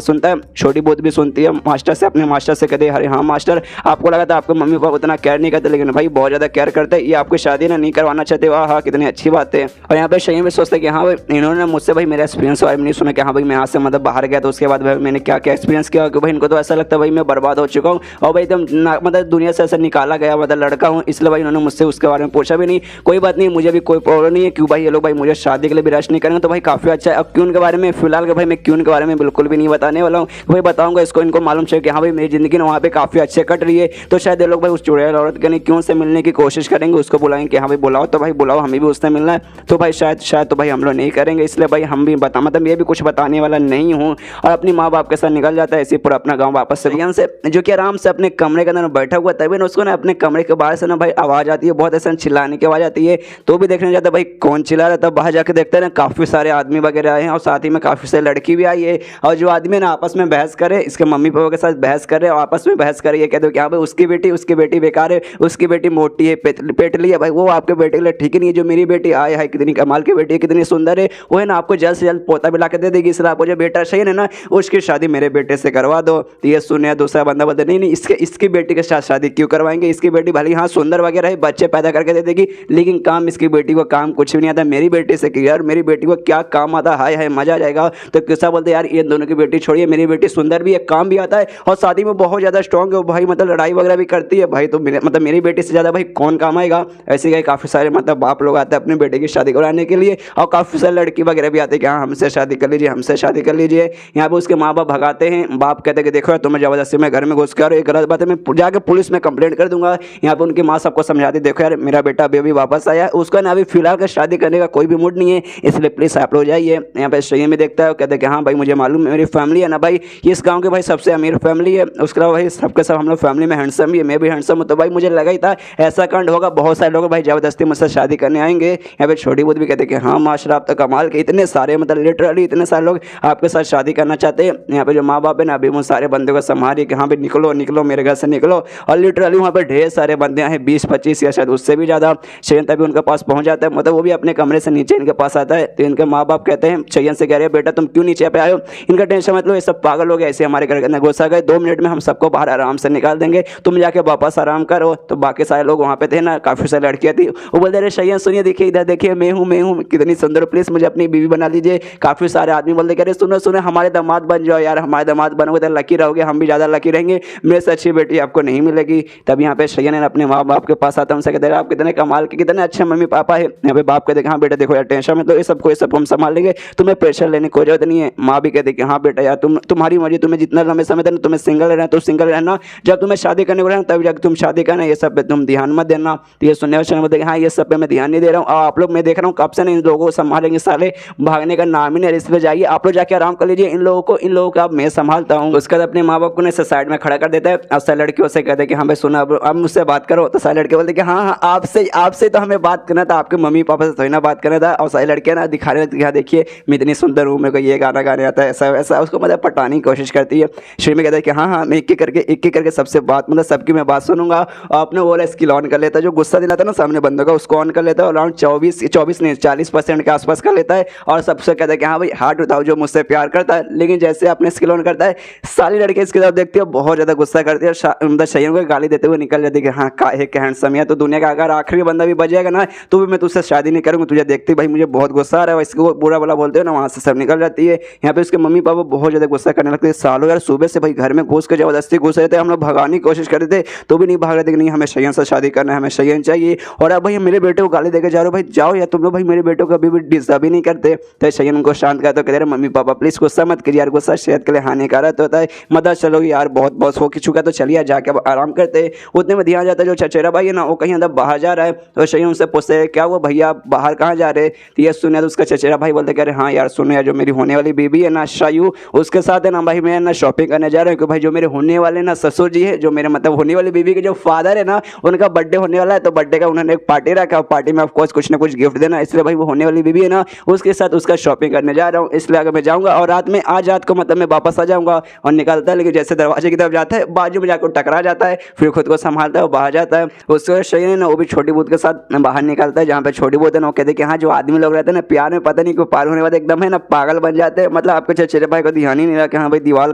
सुनता है, छोटी बहुत भी सुनती है मास्टर से, अपने मास्टर से कहते अरे हाँ मास्टर आपको लगा था आपके मम्मी पापा उतना केयर नहीं करते, लेकिन भाई बहुत ज़्यादा केयर करते हैं, ये आपकी शादी ना नहीं करवाना चाहते, वाह हाँ कितनी अच्छी बात है। और यहाँ पे श्रेणी में सोचते हैं कि हाँ भाई इन्होंने मुझसे भाई मेरा एक्सपीरियंस बारे में नहीं सुना कि हाँ भाई मैं यहाँ से मतलब बाहर गया तो उसके बाद भाई मैंने क्या क्या एक्सपीरियंस किया कि भाई इनको तो ऐसा लगता है भाई मैं बर्बाद हो चुका हूँ और भाई एकदम मतलब दुनिया से ऐसा निकाला गया मतलब लड़का हूँ, इसलिए भाई इन्होंने मुझसे उसके बारे में पूछा भी नहीं। कोई बात नहीं, मुझे भी कोई प्रॉब्लम नहीं है क्यों भाई ये लोग भाई मुझे शादी के लिए भी रश नहीं करेंगे तो भाई काफ़ी अच्छा है। अब क्यों के बारे में फिलहाल के भाई मैं क्यों के बारे में बिल्कुल भी नहीं बताने वाला हूँ, भाई बताऊंगा इसको इनको मालूम चाहिए कि हाँ भाई मेरी ज़िंदगी ना वहाँ पे काफ़ी अच्छे कट रही है, तो शायद ये लोग भाई उस चुड़ैल औरत के नहीं क्यों से मिलने की कोशिश करेंगे, उसको बुलाएंगे कि हाँ भाई बुलाओ तो भाई बुलाओ हमें भी उससे मिलना है, तो भाई शायद तो भाई हम लोग नहीं करेंगे। इसलिए भाई हम भी बता मतलब ये भी कुछ बताने वाला नहीं हूँ और अपनी माँ बाप के साथ निकल जाता है इसी पर अपना गाँव वापस से यहाँ से, जो कि आराम से अपने कमरे के अंदर बैठा हुआ तभी ना उसको ना अपने कमरे के बाहर से ना भाई आवाज़ आती है, बहुत ऐसा चिल्लाने की आवाज़ आती है, तो भी देखने जाता है भाई कौन चिल्ला रहा था। बाहर जाकर देखते हैं ना काफ़ी सारे आदमी वगैरह आए हैं और साथ ही में काफ़ी सारी लड़की भी आई है और जो आदमी ना आपस में बहस करे इसके मम्मी पापा के साथ बहस कर रहे और आपस में बहस कर रही है, कहते हो कि हाँ भाई उसकी बेटी बेकार है, उसकी बेटी मोटी है पेटली है, भाई वो आपके बेटे के लिए ठीक ही नहीं है, जो मेरी बेटी आए है कितनी कमाल की बेटी है कितनी सुंदर है, वो है ना आपको जल्द से जल्द पोता भी ला के दे देगी, इसलिए आपको जो बेटा सही है ना उसकी शादी मेरे बेटे से करवा दो। तो ये सुने दूसरा बंदा बोलते नहीं इसकी बेटी के साथ शादी क्यों करवाएंगे, इसकी बेटी भले हाँ सुंदर वगैरह है बच्चे पैदा करके दे देगी लेकिन काम इसकी बेटी को काम कुछ भी नहीं आता, मेरी बेटी से कि यार मेरी बेटी को क्या काम आता है, हाय मजा आ जाएगा। तो किस्सा बोलते यार ये दोनों की बेटी छोड़िए, मेरी बेटी सुंदर भी है काम भी आता है और शादी में बहुत ज़्यादा स्ट्रॉन्ग है भाई, मतलब लड़ाई वगैरह भी करती है भाई, तो मतलब मेरी बेटी से ज़्यादा भाई कौन काम आएगा। ऐसे गए काफ़ी सारे मतलब बाप लोग आते हैं अपनी बेटी की शादी कराने के लिए और काफ़ी सारे लड़की वगैरह भी आते हैं कि हाँ हमसे शादी कर लीजिए हमसे शादी कर लीजिए। यहाँ पे उसके माँ बाप भगाते हैं, बाप कहते हैं कि देखो तुम्हें ज़बरदस्ती मैं घर में घुस कर एक गलत बात है मैं जाकर पुलिस में कंप्लेंट कर दूंगा। यहाँ पे उनकी माँ सबको समझाती देखो यार मेरा बेटा अभी वापस आया, उसका ना अभी फिलहाल का शादी करने का कोई भी मूड नहीं है, इसलिए प्लीज़ आप लोग जाइए। यहाँ पे श्रेणी में देखता है कहते हैं कि हाँ भाई मुझे मालूम है, मेरी फैमिली है ना भाई ये इस गाँव की भाई सबसे अमीर फैमिली है। उसके अलावा भाई सबके सब हम लोग फैमिली में हैंडसम भी है, मैं भी हैंडसम हूँ। तो भाई मुझे लगा ही था ऐसा कांड होगा, बहुत सारे लोग भाई ज़बरदस्ती मुझसे शादी करने आएंगे। यहाँ पे छोटी बहुत भी कहते कि हाँ माशरा आप तो कमाल के, इतने सारे मतलब लिटरली इतने सारे लोग आपके साथ शादी करना चाहते हैं। यहाँ पे जो माँ बाप है ना अभी वो सारे बंदे को संभालिए कि हाँ भाई निकलो निकलो मेरे घर से निकलो। और लिटरली वहाँ पर ढेर सारे बंदे हैं, 20-25 या शायद उससे भी ज़्यादा। शयन तभी उनके पास पहुँच जाता है, मतलब वो भी अपने कमरे से नीचे इनके पास आता है। तो इनके माँ बाप कहते हैं शयन से, कह रहे हैं बेटा तुम क्यों नीचे पे आए हो, इनका टेंशन मतलब ये सब पागल हो गए, ऐसे हमारे घर के अंदर घुसा गए, 2 मिनट में हम सबको बाहर आराम से निकाल देंगे, तुम जाके वापस आराम करो। तो बाकी सारे लोग वहाँ पे थे ना, काफ़ी सारी लड़कियाँ थी, वो बोलते रहे शयन सुनिए देखिए इधर देखिए मैं हूँ कितनी सुंदर, प्लीज़ मुझे अपनी बीवी बना लीजिए। काफ़ी सारे आदमी बोलते कह रहे सुनो सुनो हमारे दामाद बन जाओ यार, हमारे दामाद बनोगे तो लकी रहोगे, हम भी ज़्यादा लकी रहेंगे, मेरे से अच्छी बेटी आपको नहीं मिलेगी। तब यहाँ पे शयन अपने माँ बाप के पास आता है, उनसे कहते हैं आप कितने कमाल के कितने अच्छे मम्मी पापा है। यहाँ पे बाप कहते हाँ बेटा देखो यार टेंशन में तो ये सब हम संभाल लेंगे, तुम्हें प्रेशर लेने की कोई जरूरत नहीं है। माँ भी कहती कि हाँ बेटा यार तुम्हारी मर्जी, तुम्हें जितना लंबे समय तक तुम्हें सिंगल रहना तो सिंगल रहना, जब तुम्हें शादी करने को रहना तब जाकर तुम शादी करना, ये सब पे तुम ध्यान मत देना। तो ये सुनने वाले बोलते हाँ ये सब पे मैं ध्यान नहीं दे रहा हूँ, और आप लोग मैं देख रहा हूँ कब से इन लोगों को संभालेंगे, साले भागने का नाम ही नहीं, इसलिए जाइए आप लोग जाके आराम कर लीजिए, इन लोगों को अब मैं संभालता हूँ। उसके बाद अपने माँ बाप को साइड में खड़ा कर देता है और सारी लड़कियों से कहते हैं कि हाँ भाई सुना अब मुझसे बात करो। तो सारी लड़के बोलते कि हाँ आपसे तो हमें बात करना था, आपके मम्मी पापा से थोड़ी ना बात करना था। और सारी लड़कियाँ ना दिखाने लगती है देखिए मैं इतनी सुंदर हूँ, मेरे को ये गाना गाने आता है, ऐसा वैसा उसको मतलब पटाने की कोशिश करती है। श्री में कहता है कि हाँ मैं एक एक करके सबसे बात मतलब सबकी मैं बात सुनूंगा। और अपने वो स्किल ऑन कर लेता है, जो गुस्सा दिलाता है ना सामने बंदों का उसको ऑन कर लेता है, अराउंड 24 नहीं 40% के आसपास कर लेता है। और सबसे कहता है कि हाँ भाई हाथ उठाओ जो मुझसे प्यार करता है। लेकिन जैसे अपने स्किल ऑन करता है सारी लड़के इसकी तरफ देखती है, बहुत ज़्यादा गुस्सा करती है, मतलब शयन को गाली देते हुए निकल जाती है कि हाँ का एक हैंडसम है, तो दुनिया का अगर आखिरी बंदा भी बच जाएगा ना तो भी मैं तुझसे शादी नहीं करूँगा, तुझे देखते भाई मुझे बहुत गुस्सा आ रहा है। इसको बुरा भला बोलते हो ना, वहाँ से सब निकल जाती है। यहाँ पे उसके मम्मी पापा बहुत ज़्यादा गुस्सा करने लगते हैं, सालों यार सुबह से भाई घर में घुस के ज़बरदस्ती घुस रहे थे, हम लोग भगाने की कोशिश कर रहे थे तो भी नहीं भाग रहे थे कि नहीं हमें शयन से शादी करना है, हमें शयन चाहिए। और अब भाई मेरे बेटे को गाली देकर जा रहे हो, भाई जाओ या तुम लोग भाई मेरे बेटे को कभी भी डिस्टर्ब ही नहीं करते। तो शयन उनको शांत करते कहते रहे मम्मी पापा प्लीज़ गुस्सा मत करिए यार, गुस्सा सेहत के लिए हानिकारक होता है, मतलब चलो यार बहुत बॉस हो चुका तो चलिए जाके अब आराम करते। उतने में ध्यान जाता है जो चचेरा भाई है ना वो कहीं अंदर बाहर जा रहा है। तो शयन उनसे पूछते हैं क्या वो भैया बाहर कहाँ जा रहे। तो ये सुने तो उसका चचेरा भाई बोलते कह रहे हाँ यार सुनो यार जो मेरी होने वाली बीबी है ना शायू उसके साथ है ना भाई मैं ना शॉपिंग करने जा रहा हूँ, कि भाई जो मेरे होने वाले ना ससुर जी है, जो मेरे मतलब होने वाली बीबी के जो फादर है ना उनका बर्थडे होने वाला है, तो बर्थडे का उन्होंने एक पार्टी रखा, पार्टी में ऑफकोर्स कुछ ना कुछ गिफ्ट देना, इसलिए भाई वो होने वाली बीबी है ना उसके साथ उसका शॉपिंग करने जा रहा हूँ, इसलिए अगर मैं जाऊँगा और रात में आज रात को मतलब मैं वापस आ जाऊँगा। और निकलता है लेकिन जैसे दरवाजे की तरफ जाता है बाजू में जाकर टकरा जाता है, फिर खुद को संभालता है और बाहर जाता है। उसके बाद शयन है ना वो भी छोटी बूथ के साथ बाहर निकलता है, जहाँ पे छोटी बूथ है ना वो कहते हैं कि हाँ जो आदमी लोग रहते हैं ना प्यार में पता नहीं क्यों पार होने वाले एकदम है ना पागल बन जाते हैं, मतलब आपके चचेरे भाई को ध्यान ही नहीं रहा कि हाँ भाई दीवार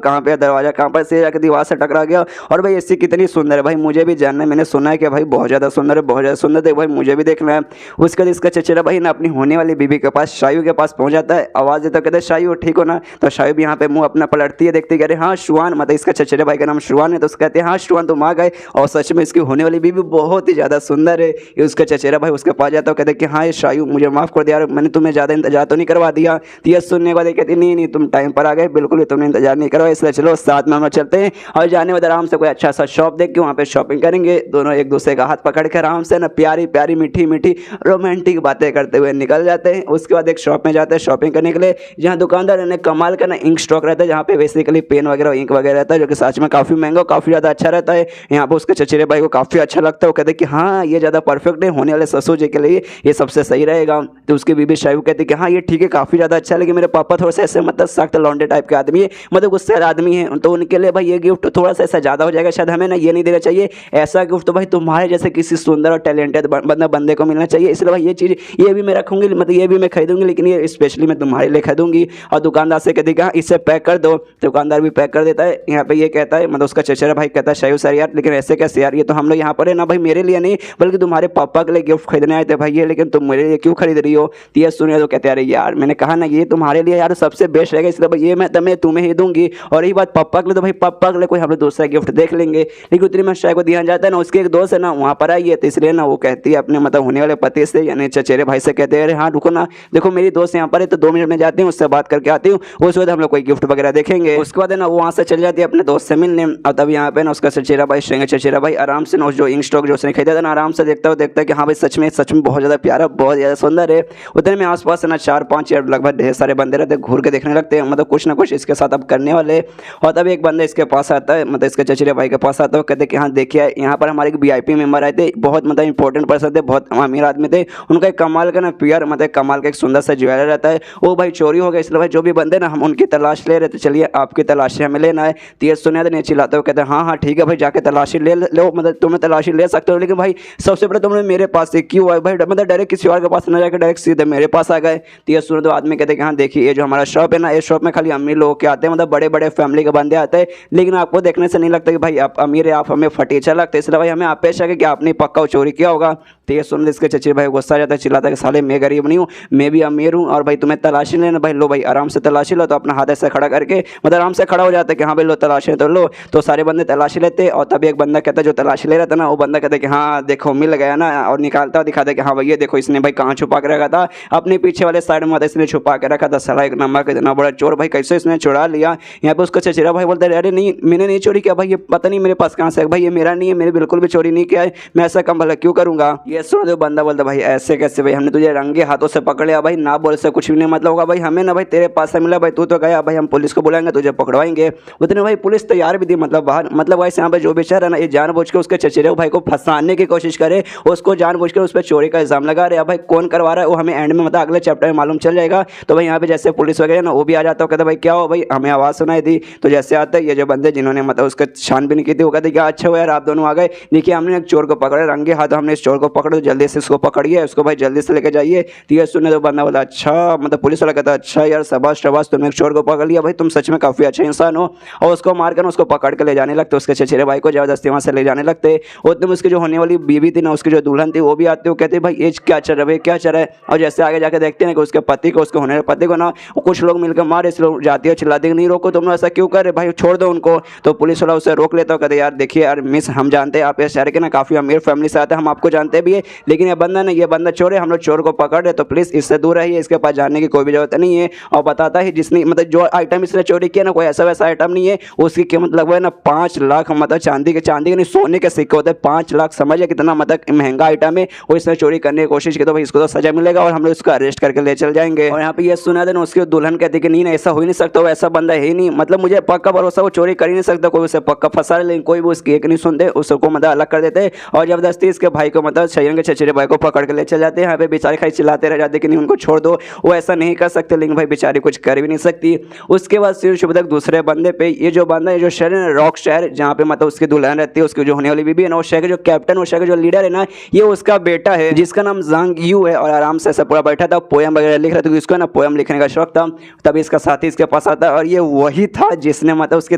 कहाँ पे है, दरवाजा कहाँ पर से जाकर दीवार से टकरा गया। और भाई ऐसी कितनी सुंदर है भाई, मुझे भी जानना है, मैंने सुना है कि भाई बहुत ज़्यादा सुंदर है, बहुत ज़्यादा सुंदर है भाई, मुझे भी देखना है। उसके बाद इसका चचेरा भाई ना अपनी होने वाली बीबी के पास शायू के पास पहुँच जाता है, आवाज़ देता कहते हैं शायू ठीक हो ना। तो शायू भी यहाँ पे मुँह अपना पलटती है, देखती कह रहे हाँ शुआन, मतलब इसका चचेरे भाई का नाम शुआन है। तो उसको कहते हैं हाँ शुआन तुम आ गए, और सच में इसकी होने वाली बीबी बहुत ही ज़्यादा सुंदर है। ये उसका चचेरा भाई उसके पास जाता है, कहते कि हाँ ये शायू मुझे माफ़ कर दिया, मैंने तुम्हें ज़्यादा इंतजार तो नहीं करवा दिया। तो ये सुनने के बाद कहती नहीं तुम टाइम पर आ गए, बिल्कुल भी तुमने इंतजार नहीं करवा, इसलिए चलो साथ में हम लोग चलते हैं। और जाने में आराम से कोई अच्छा सा शॉप देख के वहाँ पे शॉपिंग करेंगे, दोनों एक दूसरे का हाथ पकड़ के आराम से ना प्यारी प्यारी मीठी मीठी रोमांटिक बातें करते हुए निकल जाते हैं। उसके बाद एक शॉप में जाते हैं शॉपिंग करने के लिए, जहाँ दुकानदार ने कमाल का ना इंक स्टॉक रहता है, जहाँ पे बेसिकली पेन वगैरह इंक वगैरह रहता है, जो कि सच में काफ़ी महंगा काफ़ी ज़्यादा अच्छा रहता है। यहाँ पर उसके चचेरे भाई को काफ़ी अच्छा लगता है, वो कहते हैं कि हाँ ये ज़्यादा परफेक्ट है होने वाले ससुर जी के लिए, ये सबसे सही रहेगा। तो उसकी बीबी शायू कहती है कि हाँ ये ठीक है काफ़ी ज़्यादा अच्छा है, लेकिन मेरे पापा थोड़ा सा ऐसे मतलब सख्त लौंडे टाइप के आदमी है, मतलब गुस्से आदमी है, तो उनके लिए भाई ये गिफ्ट थोड़ा सा ऐसा ज़्यादा हो जाएगा, शायद हमें ना ये नहीं देना चाहिए, ऐसा गिफ्ट तो भाई तुम्हारे जैसे किसी सुंदर और टैलेंटेड बंदे को मिलना चाहिए, इसलिए भाई ये चीज़ ये भी मैं रखूँगी, मतलब ये भी मैं खरीदूँगी, लेकिन ये स्पेशली मैं तुम्हारे लिए खरीदूँगी। और दुकानदार से कहती है इसे पैक कर दो, दुकानदार भी पैक कर देता है। यहाँ पे ये कहता है मतलब उसका चचेरा भाई कहता है शायू सर यार लेकिन ऐसे कैसे यार, ये तो हम लोग यहाँ पर है ना भाई मेरे लिए नहीं बल्कि तुम्हारे पापा के लिए गिफ्ट खरीदने आए थे भाई ये, लेकिन तुम मेरे लिए क्यों खरीद रही हो। तो ये सुनिए तो कहते अरे यार मैंने कहा ना ये तुम्हारे लिए यार सबसे बेस्ट रहेगा, इसलिए भाई ये मैं तुम्हें ही दूंगी। और रही बात पापा के लिए तो भाई पापा के लिए कोई हम लोग दूसरा गिफ्ट देख लेंगे। लेकिन उतनी में शायद को ध्यान जाता है ना उसके एक दोस्त है ना वहाँ पर आई है, तो इसलिए ना वो कहती है अपने मतलब होने वाले पति से यानी चचेरे भाई से कहते हैं अरे हाँ रुको ना देखो मेरी दोस्त यहाँ पर है तो 2 मिनट में जाती हूँ उससे बात करके आती हूँ, उस वक्त हम लोग कोई गिफ्ट वगैरह देखेंगे। उसके बाद है ना वो वहाँ से चल जाती है अपने दोस्त से मिलने। और तब यहाँ पे ना उसका चचेरा भाई चचेरा भाई आराम से ना जो इंक स्टॉक जो उसने खरीदा था ना आराम से देखता है कि हाँ भाई सच में बहुत ज़्यादा प्यारा बहुत ज़्यादा सुंदर है। उतने में आसपास ना 4-5 लगभग ढेर सारे बंदे रहते घूर के देखने लगते हैं, मतलब कुछ ना कुछ इसके साथ अब करने वाले। और तब एक बंदा इसके पास आता है, मतलब इसके चचेरे भाई के पास आता है, कहते हैं कि हाँ देखिए यहाँ पर हमारे एक VIP मेंबर आए थे, बहुत मतलब इंपॉर्टेंट पर्सन थे, बहुत अमीर आदमी थे, उनका एक कमाल का ना प्यार मतलब कमाल का एक सुंदर सा ज्वेलर रहता है, वो भाई चोरी हो गया, इसलिए भाई जो भी बंदे ना हम उनकी तलाश ले रहे थे, चलिए आपकी तलाशी हमें लेना है। तो ये सुनिया नहीं चिल्लाते हो, कहते हैं हाँ हाँ ठीक है भाई जाके तलाशी ले लो, मतलब तुम्हें तलाशी ले सकते हो, लेकिन भाई सबसे पहले तुमने मेरे पास से क्यों आए भाई, मतलब डायरेक्ट किसी और के पास ना जाकर डायरेक्ट सीधे मेरे पास आ गए। तो ये सुने तो आदमी कहते हैं कि हाँ देखिए ये जो हमारा शॉप है ना, इस शॉप में खाली अमीर लोग के आते हैं, मतलब बड़े बड़े फैमिली के बंदे आते हैं, लेकिन आपको देखने से नहीं लगता कि भाई आप अमीर है, आप हमें फटीचा लगते, इसलिए भाई हमें आप पे शक है कि आपने पक्का चोरी किया होगा। तो ये सुन इसके चचेरे भाई गुस्सा आ जाता है, चिल्लाता है कि साले मैं गरीब नहीं हूँ, मैं भी अमीर हूँ, और भाई तुम्हें तलाशी लेना, भाई लो भाई आराम से तलाशी लो। तो अपना हाथ ऐसे खड़ा करके मतलब आराम से खड़ा हो जाता है कि हाँ भाई लो तलाशी तो लो। तो सारे बंदे तलाशी लेते, और तभी एक बंदा कहता है जो तलाशी ले रहा था ना, वो बंदा कहता है कि हाँ देखो मिल गया ना, और निकालता और दिखाता है कि हाँ भाई ये देखो इसने भाई कहाँ छुपा के रखा था, अपने पीछे वाले साइड में इसने छुपा के रखा था। साला एक नंबर का इतना बड़ा चोर भाई कैसे इसने चुरा लिया। यहाँ पे उसका चचेरा भाई बोलता है अरे नहीं मैंने नहीं चोरी किया भाई, ये पता नहीं मेरे पास कहाँ से भाई, ये मेरा नहीं है, मैंने बिल्कुल भी चोरी नहीं किया है, मैं ऐसा काम भला क्यों करूँगा। ये सुन दो बंदा बोलता भाई ऐसे कैसे भाई, हमने तुझे रंगे हाथों से पकड़ लिया भाई, ना बोल से कुछ भी नहीं मतलब होगा भाई, हमें ना भाई तेरे पास से मिला भाई, तू तो गया भाई हम पुलिस को बुलाएंगे तुझे पकड़वाएंगे। उतने भाई पुलिस तैयार भी थी, मतलब बाहर मतलब वैसे यहाँ पे जो बेचारा ना ये जानबूझ के उसके चचेरे भाई को फंसाने की कोशिश करे, उसको जानबूझ के उस पर चोरी का इल्जाम लगा रहे। भाई कौन करवा रहा है वो हमें एंड में मतलब अगले चैप्टर में मालूम चल जाएगा। तो भाई यहाँ पे जैसे पुलिस वगैरह ना वो भी आ जाता है, कहता भाई क्या हो भाई हमें आवाज़ सुनाई दी। तो जैसे आता है ये जो बंदे जिन्होंने मतलब उसका छानबीन की थी, वो कहते क्या अच्छा हुआ यार आप दोनों आ गए, देखिए हमने एक चोर को पकड़ा रंगे हाथ, हमने इस चोर को पकड़ो जल्दी से इसको पकड़िए, उसको भाई जल्दी से लेके जाइए। तो ये सुनने तो बंदा बोला अच्छा, मतलब पुलिस वाला कहता अच्छा यार शाबाश शाबाश तुमने एक चोर को पकड़ लिया भाई, तुम सच में काफ़ी अच्छे इंसान हो। और उसको मारकर उसको पकड़ के ले जाने लगते, उसके चचेरे भाई को ज़बरदस्ती वहाँ से ले जाने लगते। उतने में उसकी जो होने वाली बीवी थी ना, उसकी जो दुल्हन थी वो भी आती, वो कहते भाई एज क्या चल रहा है क्या चल रहा है। और जैसे आगे जाके देखते हैं कि उसके पति को उसके होने वाले पति को ना कुछ लोग मिलकर मारे, इस लोग जाती है चिल्लाती नहीं रोको तुम लोग ऐसा क्यों कर रहे भाई, छोड़ दो उनको। तो पुलिस वाला उसे रोक लेता, कहते यार देखिए यार मिस हम जानते हैं आप इस शहर के ना काफ़ी अमीर फैमिली से आते हैं, हम आपको जानते भी है, लेकिन ये बंदा ना ये बंदा चोर है, हम लोग चोर को पकड़ रहे, तो प्लीज़ इससे दूर रहिए, इसके पास जाने की कोई भी जरूरत नहीं है। और बताता है जिसने मतलब जो आइटम इसने चोरी किया ना कोई ऐसा वैसा आइटम नहीं है, उसकी कीमत लगभग ना 5 लाख, मतलब चांदी के नहीं सोने के सिक्के होते हैं, 5 लाख समझिए कितना मतलब महंगा आइटम है, वो इसने चोरी करने की कोशिश की, तो भाई इसको तो सजा मिलेगा और हम लोग इसको अरेस्ट करके ले चल जाएंगे। और यहाँ पे ये सुना देना उसकी दुल्हन कहती कि नहीं ऐसा हो ही नहीं सकता, वो ऐसा बंदा है ही नहीं, मतलब मुझे पक्का भरोसा वो चोरी कर ही नहीं सकता, कोई उसे पक्का फंसा रहे, लेकिन कोई भी उसकी एक नहीं सुनते, उसको मतलब अलग कर देते और जबरदस्ती इसके भाई को मतलब शयन के चचेरे भाई को पकड़ के ले चल जाते हैं। यहाँ पे बेचारे खाई चिल्लाते रह जाते कि नहीं उनको छोड़ दो, वो ऐसा नहीं कर सकते, लेकिन भाई बेचारी कुछ कर भी नहीं सकती। उसके बाद फिर शुभ तक दूसरे बंदे पे ये जो बंदा है जो शहर है रॉक शहर जहाँ पे मतलब उसकी दुल्हन रहती है, उसकी जो होने वाली बीबी है ना, उस शहर के जो कैप्टन उस शहर के जो लीडर है ना, ये उसका बेटा है जिसका नाम जांग यू है। और आराम से ऐसा पूरा बैठा था पोयम वगैरह लिख रहा था, इसको ना पोयम लिखने का शौक था। तभी इसका साथी इसके पास आता है और ये वही था जिसने मतलब उसकी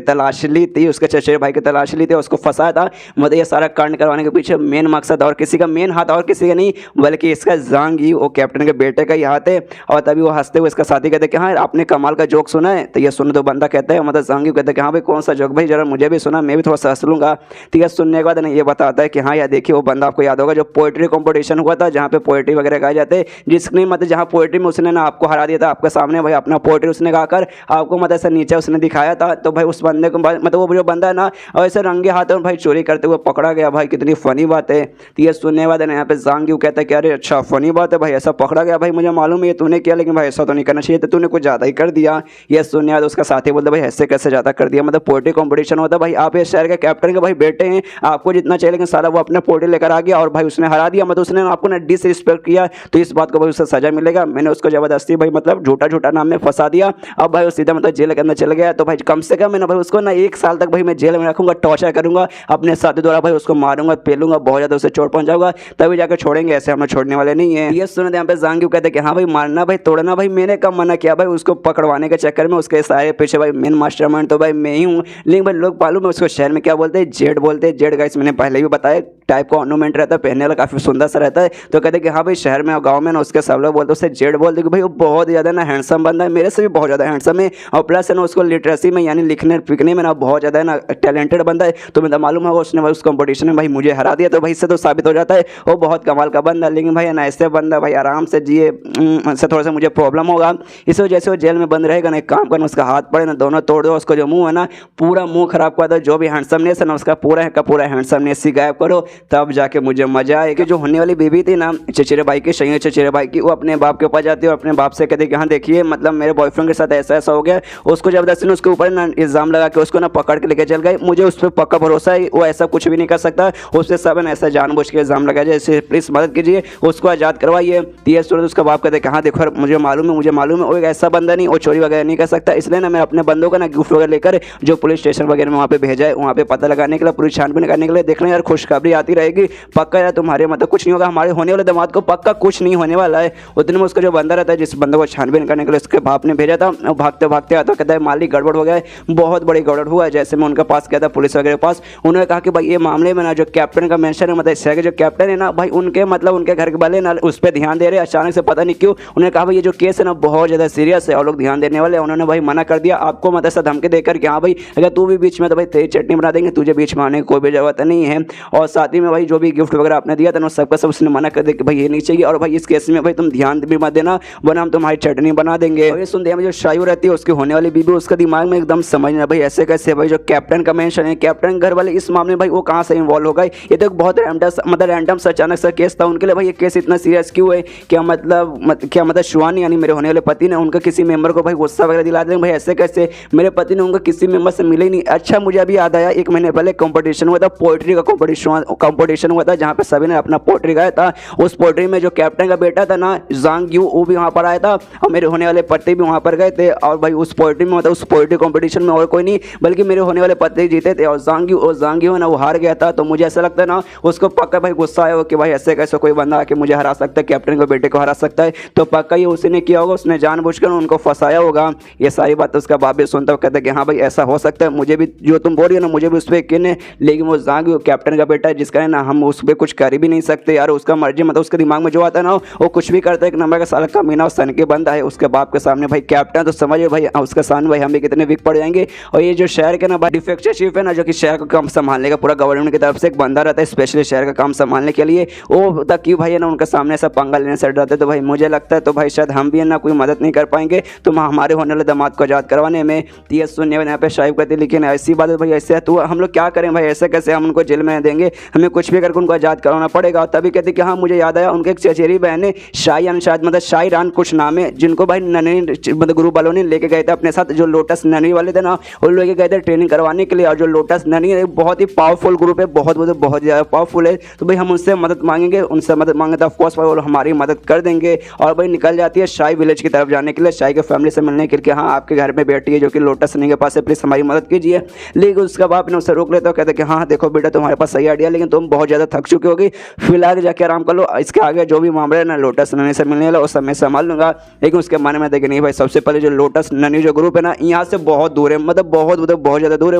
तलाश ली थी, उसके चचेरे भाई की तलाश ली थी, उसको फंसाया था। मतलब ये सारा कांड करवाने के पीछे मेन मकसद और किसी का मेन हाथ और किसी का नहीं, बल्कि इसका जांग यू वो कैप्टन के बेटे का ही हाथ है। और तभी वो हंसते हुए इसका साथी कहते कि हाँ आपने कमाल का जोक सुना है। तो ये सुन तो बंदा कहता है मतलब जांग यू कहता है कि हाँ भाई कौन सा जोक भाई, जरा मुझे भी सुना, मैं भी थोड़ा सा हंस लूंगा। तो ये सुनने के बाद ये बताता है कि हाँ यार देखिए वो बंदा आपको याद होगा जो पोएट्री कॉम्पिटिशन हुआ था जहाँ पे पोएट्री वगैरह गाए जाते, जिसने मतलब जहाँ पोएट्री में उसने ना आपको हरा दिया था, आपके सामने भाई अपना पोएट्री उसने गाकर आपको मतलब ऐसा नीचे उसने दिखाया था। तो भाई उस बंदे को मतलब वो जो बंदा है ना और ऐसे रंगे हाथों भाई चोरी करते हुए पकड़ा गया। भाई कितनी फनी बात है। तो ये सुनने के बाद यहाँ पे जांग यू कहता है कि अरे अच्छा फनी बात है भाई, ऐसा पकड़ा गया भाई, मुझे मालूम है ये तूने किया, लेकिन भाई ऐसा तो नहीं करना चाहिए था, तूने कुछ ज़्यादा ही कर दिया। ये सुनने बाद उसका साथी बोलता भाई ऐसे कैसे ज़्यादा कर दिया, मतलब पोएट्री कॉम्पिटिशन होता भाई, आप इस शहर के कैप्टन के भाई बेटे हैं, आपको जितना चाहिए, लेकिन सारा वो अपने पोएट्री लेकर आ गया और भाई उसने हरा दिया, मतलब उसने आपको ना डिसरिस्पेक्ट किया, तो इस बात को भाई उससे सजा मिलेगा। मैंने उसको जबरदस्ती भाई मतलब झूठा नाम में फंसा दिया, अब भाई वो सीधा मतलब जेल के अंदर चल गया। तो भाई कम से कम मैं ना भाई उसको ना 1 साल तक भाई मैं जेल में रखूंगा, टॉर्चर करूंगा, अपने साथी द्वारा भाई उसको मारूंगा पेलूंगा, बहुत ज़्यादा उसे चोट पहुंचाऊंगा, तभी जाकर छोड़ेंगे, ऐसे हम लोग छोड़ने वाले नहीं है। ये सुने यहाँ पे जांग यू कहते कि हाँ भाई मारना भाई तोड़ना भाई मैंने कब मना किया भाई, उसको पकड़वाने के चक्कर में उसके सारे पीछे भाई मेन मास्टरमाइंड तो भाई मैं ही हूँ, लेकिन भाई लोग मालूम है उसको शहर में क्या बोलते हैं, जेड बोलते हैं। जेड गाइस मैंने पहले भी बताया टाइप का ऑर्नामेंट रहता है, पहनने वाला काफ़ी सुंदर सा रहता है। तो कहते हैं कि हाँ भाई शहर में और गाँव में ना उसके सब लोग बोलते उसे जेड बोलते कि भाई वो बहुत ज़्यादा ना हैंडसम बंदा है, मेरे से भी बहुत ज़्यादा हैंडसम है, और प्लस है ना उसको लिटरेसी में यानी लिखने पिकने में ना बहुत ज़्यादा है ना टैलेंटेड बंदा है। तो मैं मालूम होगा उसने भाई उस कंपटीशन में भाई मुझे हरा दिया, तो भाई इससे तो साबित हो जाता है वो बहुत कमाल का बंदा। लेकिन भाई ना ऐसे बंदा भाई आराम से जिए, इससे थोड़ा सा मुझे प्रॉब्लम होगा, इस वजह से वो जेल में बंद रहेगा ना, एक काम करना उसका हाथ पड़े ना दोनों तोड़ दो, उसको जो मुँह है ना पूरा मुँह खराब कर दो, जो भी हैंडसमनेस है ना उसका पूरा है का पूरा हैंडसमनेस ही गायब करो, तब जाके मुझे मजा आए कि जो होने वाली बीवी थी ना चचेरे भाई की, शैया चचेरे भाई की, वो अपने बाप के ऊपर जाती है और अपने बाप से कहती है कि हाँ देखिए मतलब मेरे बॉयफ्रेंड के साथ ऐसा ऐसा हो गया। उसको जबरदस्ती उसके ऊपर ना इल्ज़ाम लगा के उसको ना पकड़ के लेके चल गए। मुझे उस पर पक्का भरोसा है वो ऐसा कुछ भी नहीं कर सकता, उससे सब ने ऐसा जानबूझ के इल्ज़ाम लगाया। जैसे प्लीज़ मदद कीजिए, उसको आज़ाद करवाइए। ये सुन उसका बाप कहते कि हाँ देखो मुझे मालूम है वो एक ऐसा बंदा नहीं, वो चोरी वगैरह नहीं कर सकता, इसलिए ना मैं अपने बंदों का ना गिफ्ट वगैरह लेकर जो पुलिस स्टेशन वगैरह में वहाँ पे भेजा है, वहाँ पे पता लगाने के लिए, पूरी छानबीन करने के लिए। देखना यार खुशखबरी आती रहेगी, पक्का यार तुम्हारे मतलब कुछ नहीं होगा, हमारे होने वाले दामाद को पक्का कुछ नहीं होने वाला है। उतने में उसका जो बंदा रहता है जिस बंदे को छानबीन करने के लिए उसके बाप ने भेजा था, भागते भागते आता कहता है मालिक गड़बड़ हो गया है, बहुत बड़ी गड़बड़ हुआ है। जैसे मैं उनके पास गया था पुलिस वगैरह के पास, उन्होंने कहा कि भाई ये मामले में ना जो कैप्टन का मेंशन है, मतलब इस शहर के जो कैप्टन है ना भाई उनके मतलब उनके घर के वाले ना उस पर ध्यान दे रहे हैं। अचानक से पता नहीं क्यों उन्होंने कहा भाई ये जो केस है ना बहुत ज़्यादा सीरियस है और लोग ध्यान देने वाले हैं। उन्होंने भाई मना कर दिया आपको, मतलब ऐसा धमकी देकर कि हाँ भाई अगर तू भी बीच में तो भाई तेरी चटनी बना देंगे, तुझे बीच में आने की कोई भी जरूरत नहीं है। और साथ ही में भाई जो भी गिफ्ट वगैरह आपने दिया था ना सबका सब उसने मना कर दिया कि भाई ये नहीं चाहिए, और भाई इस केस में भाई तुम ध्यान भी मत देना वरना हम तुम्हारी चटनी बना देंगे। और ये सुनते हैं जो शायू रहती है उसकी होने वाली बीबी, उसका दिमाग में एकदम समझना भाई ऐसे कैसे, भाई जो कैप्टन का मेंशन है कैप्टन घर वाले इस मामले में भाई वो कहाँ से इन्वॉल्व हो गए। ये तो बहुत रैंडम सा अचानक सा केस था उनके लिए, भाई ये केस इतना सीरियस क्यों है, क्या मतलब शिवानी यानी मेरे होने वाले पति ने उनका किसी मेंबर को भाई गुस्सा वगैरह दिला देंगे, भाई ऐसे कैसे मेरे पति ने उनका किसी मेंबर से मिले ही नहीं। अच्छा मुझे अभी याद आया 1 महीने पहले कंपटीशन हुआ था, पोइट्री का कंपटीशन हुआ था जहाँ पे सभी ने अपना पोइट्री गाया था। उस पोइट्री में जो कैप्टन का बेटा था ना जांग यू वो भी वहाँ पर आया था और मेरे होने वाले पति भी वहाँ पर गए थे। और भाई उस पोइट्री में मतलब उस पोइट्री कंपटीशन में और कोई नहीं बल्कि मेरे होने वाले पति जीते थे और जांग यू है ना वो हार गया था। तो मुझे ऐसा लगता है ना उसको पक्का भाई गुस्सा आया हो कि भाई ऐसे कैसे कोई बंदा आके मुझे हरा सकता है, कैप्टन के बेटे को हरा सकता है। तो पक्का ये उसी ने किया होगा, उसने जानबूझकर उनको फंसाया होगा। ये सारी बात उसका बाप भी सुनता हुआ कहता है कि हाँ भाई ऐसा हो सकता है, मुझे भी जो तुम बोल रही हो ना मुझे भी उस पर यकीन है, लेकिन वो जांग यू कैप्टन का बेटा है जिसका है ना हम उस पर कुछ कर भी नहीं सकते यार, उसका मर्जी मतलब उसके दिमाग में जो आता है ना वो कुछ भी करता है। एक नंबर का साला कमीना और सन के बंदा है उसके बाप के सामने भाई कैप्टन, तो समझिए भाई उसका सामने भाई हम भी कितने वीक पड़ जाएंगे। और ये जो शहर के ना भाई डिफेक्टर चीफ है ना जो कि शहर का काम संभालने का पूरा गवर्नमेंट की तरफ से एक बंदा रहता है स्पेशली शहर का काम संभालने के लिए, वो तक क्यों भाई है ना उनके सामने सब पंगा लेने से डरते। तो भाई मुझे लगता है तो भाई शायद हम भी है ना कोई मदद नहीं कर पाएंगे तो हमारे होने वाले दामाद को आज़ाद करवाने में। ये सुनने यहाँ पे शाइब कहते लेकिन ऐसी बात है भाई ऐसे है तो हम लोग क्या करें भाई, ऐसे कैसे हम उनको जेल में देंगे, हमें कुछ भी करके उनको आज़ाद करवाना पड़ेगा। और तभी कहते कि हाँ मुझे याद आया उनके एक चचेरी बहन है शायद मतलब शायरान कुछ नाम है जिनको भाई ननवी मतलब गुरु वालों ने लेके गए थे अपने साथ, जो लोटस ननवी वाले थे ना वो लेके गए थे ट्रेनिंग करवाने के लिए। और जो लोटस ननवी है बहुत ही पावरफुल ग्रुप है, बहुत ज़्यादा पावरफुल है। तो भाई हम उनसे मदद मांगेंगे, उनसे मदद मांगे तो ऑफकोर्स भाई वो हमारी मदद कर देंगे। और भाई निकल जाती है शाही विलेज की तरफ जाने के लिए, शाही के फैमिली से मिलने के लिए। हाँ आपके घर में बेटी है जो कि लोटस ननवी के पास है, प्लीज़ हमारी मदद कीजिए। लेकिन उसका बाप ने उसे रोक लेता है, कहते कि हाँ देखो बेटा तुम्हारे पास सही आइडिया लेकिन तुम बहुत ज़्यादा थक चुकी होगी, फिलहाल जाके आराम कर लो, इसके आगे जो भी मामला है ना लोटस ननवी से मिलने वाला उस समय संभाल लूंगा। लेकिन उसके मन में देखे नहीं भाई सबसे पहले जो लोटस ननवी जो ग्रुप है ना यहाँ से बहुत दूर है, मतलब बहुत ज़्यादा दूर है,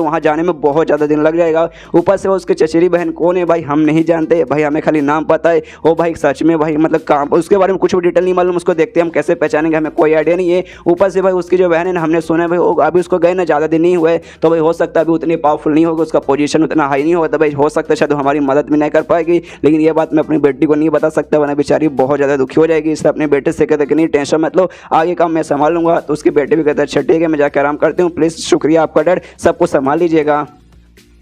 वहाँ जाने में बहुत ज़्यादा दिन लग जाएगा। ऊपर से उसके चचेरी बहन कौन है भाई हम नहीं जानते भाई, हमें खाली नाम पता है। वो भाई सच में भाई मतलब काम उसके बारे में कुछ भी डिटेल नहीं मालूम, उसको देखते हम कैसे पहचानेंगे हमें कोई आइडिया नहीं है। ऊपर से भाई उसकी जो बहन है ना हमने सुना है भाई वो अभी उसको गए ना ज़्यादा दिन नहीं हुए, तो भाई हो सकता है अभी उतनी पावरफुल नहीं होगा, उसका पोजीशन उतना हाई नहीं होगा, तो भाई हो सकता है शायद हमारी मदद भी नहीं कर पाएगी। लेकिन ये बात मैं अपनी बेटी को नहीं बता सकता वरना बेचारी बहुत ज़्यादा दुखी हो जाएगी। इसलिए अपने बेटे से कहते कि नहीं टेंशन मत लो आगे काम मैं संभाल लूँगा। तो उसकी बेटी भी कहता है अच्छा ठीक है मैं जाकर आराम करती हूँ, प्लीज़ शुक्रिया आपका डैड, सबको संभाल लीजिएगा।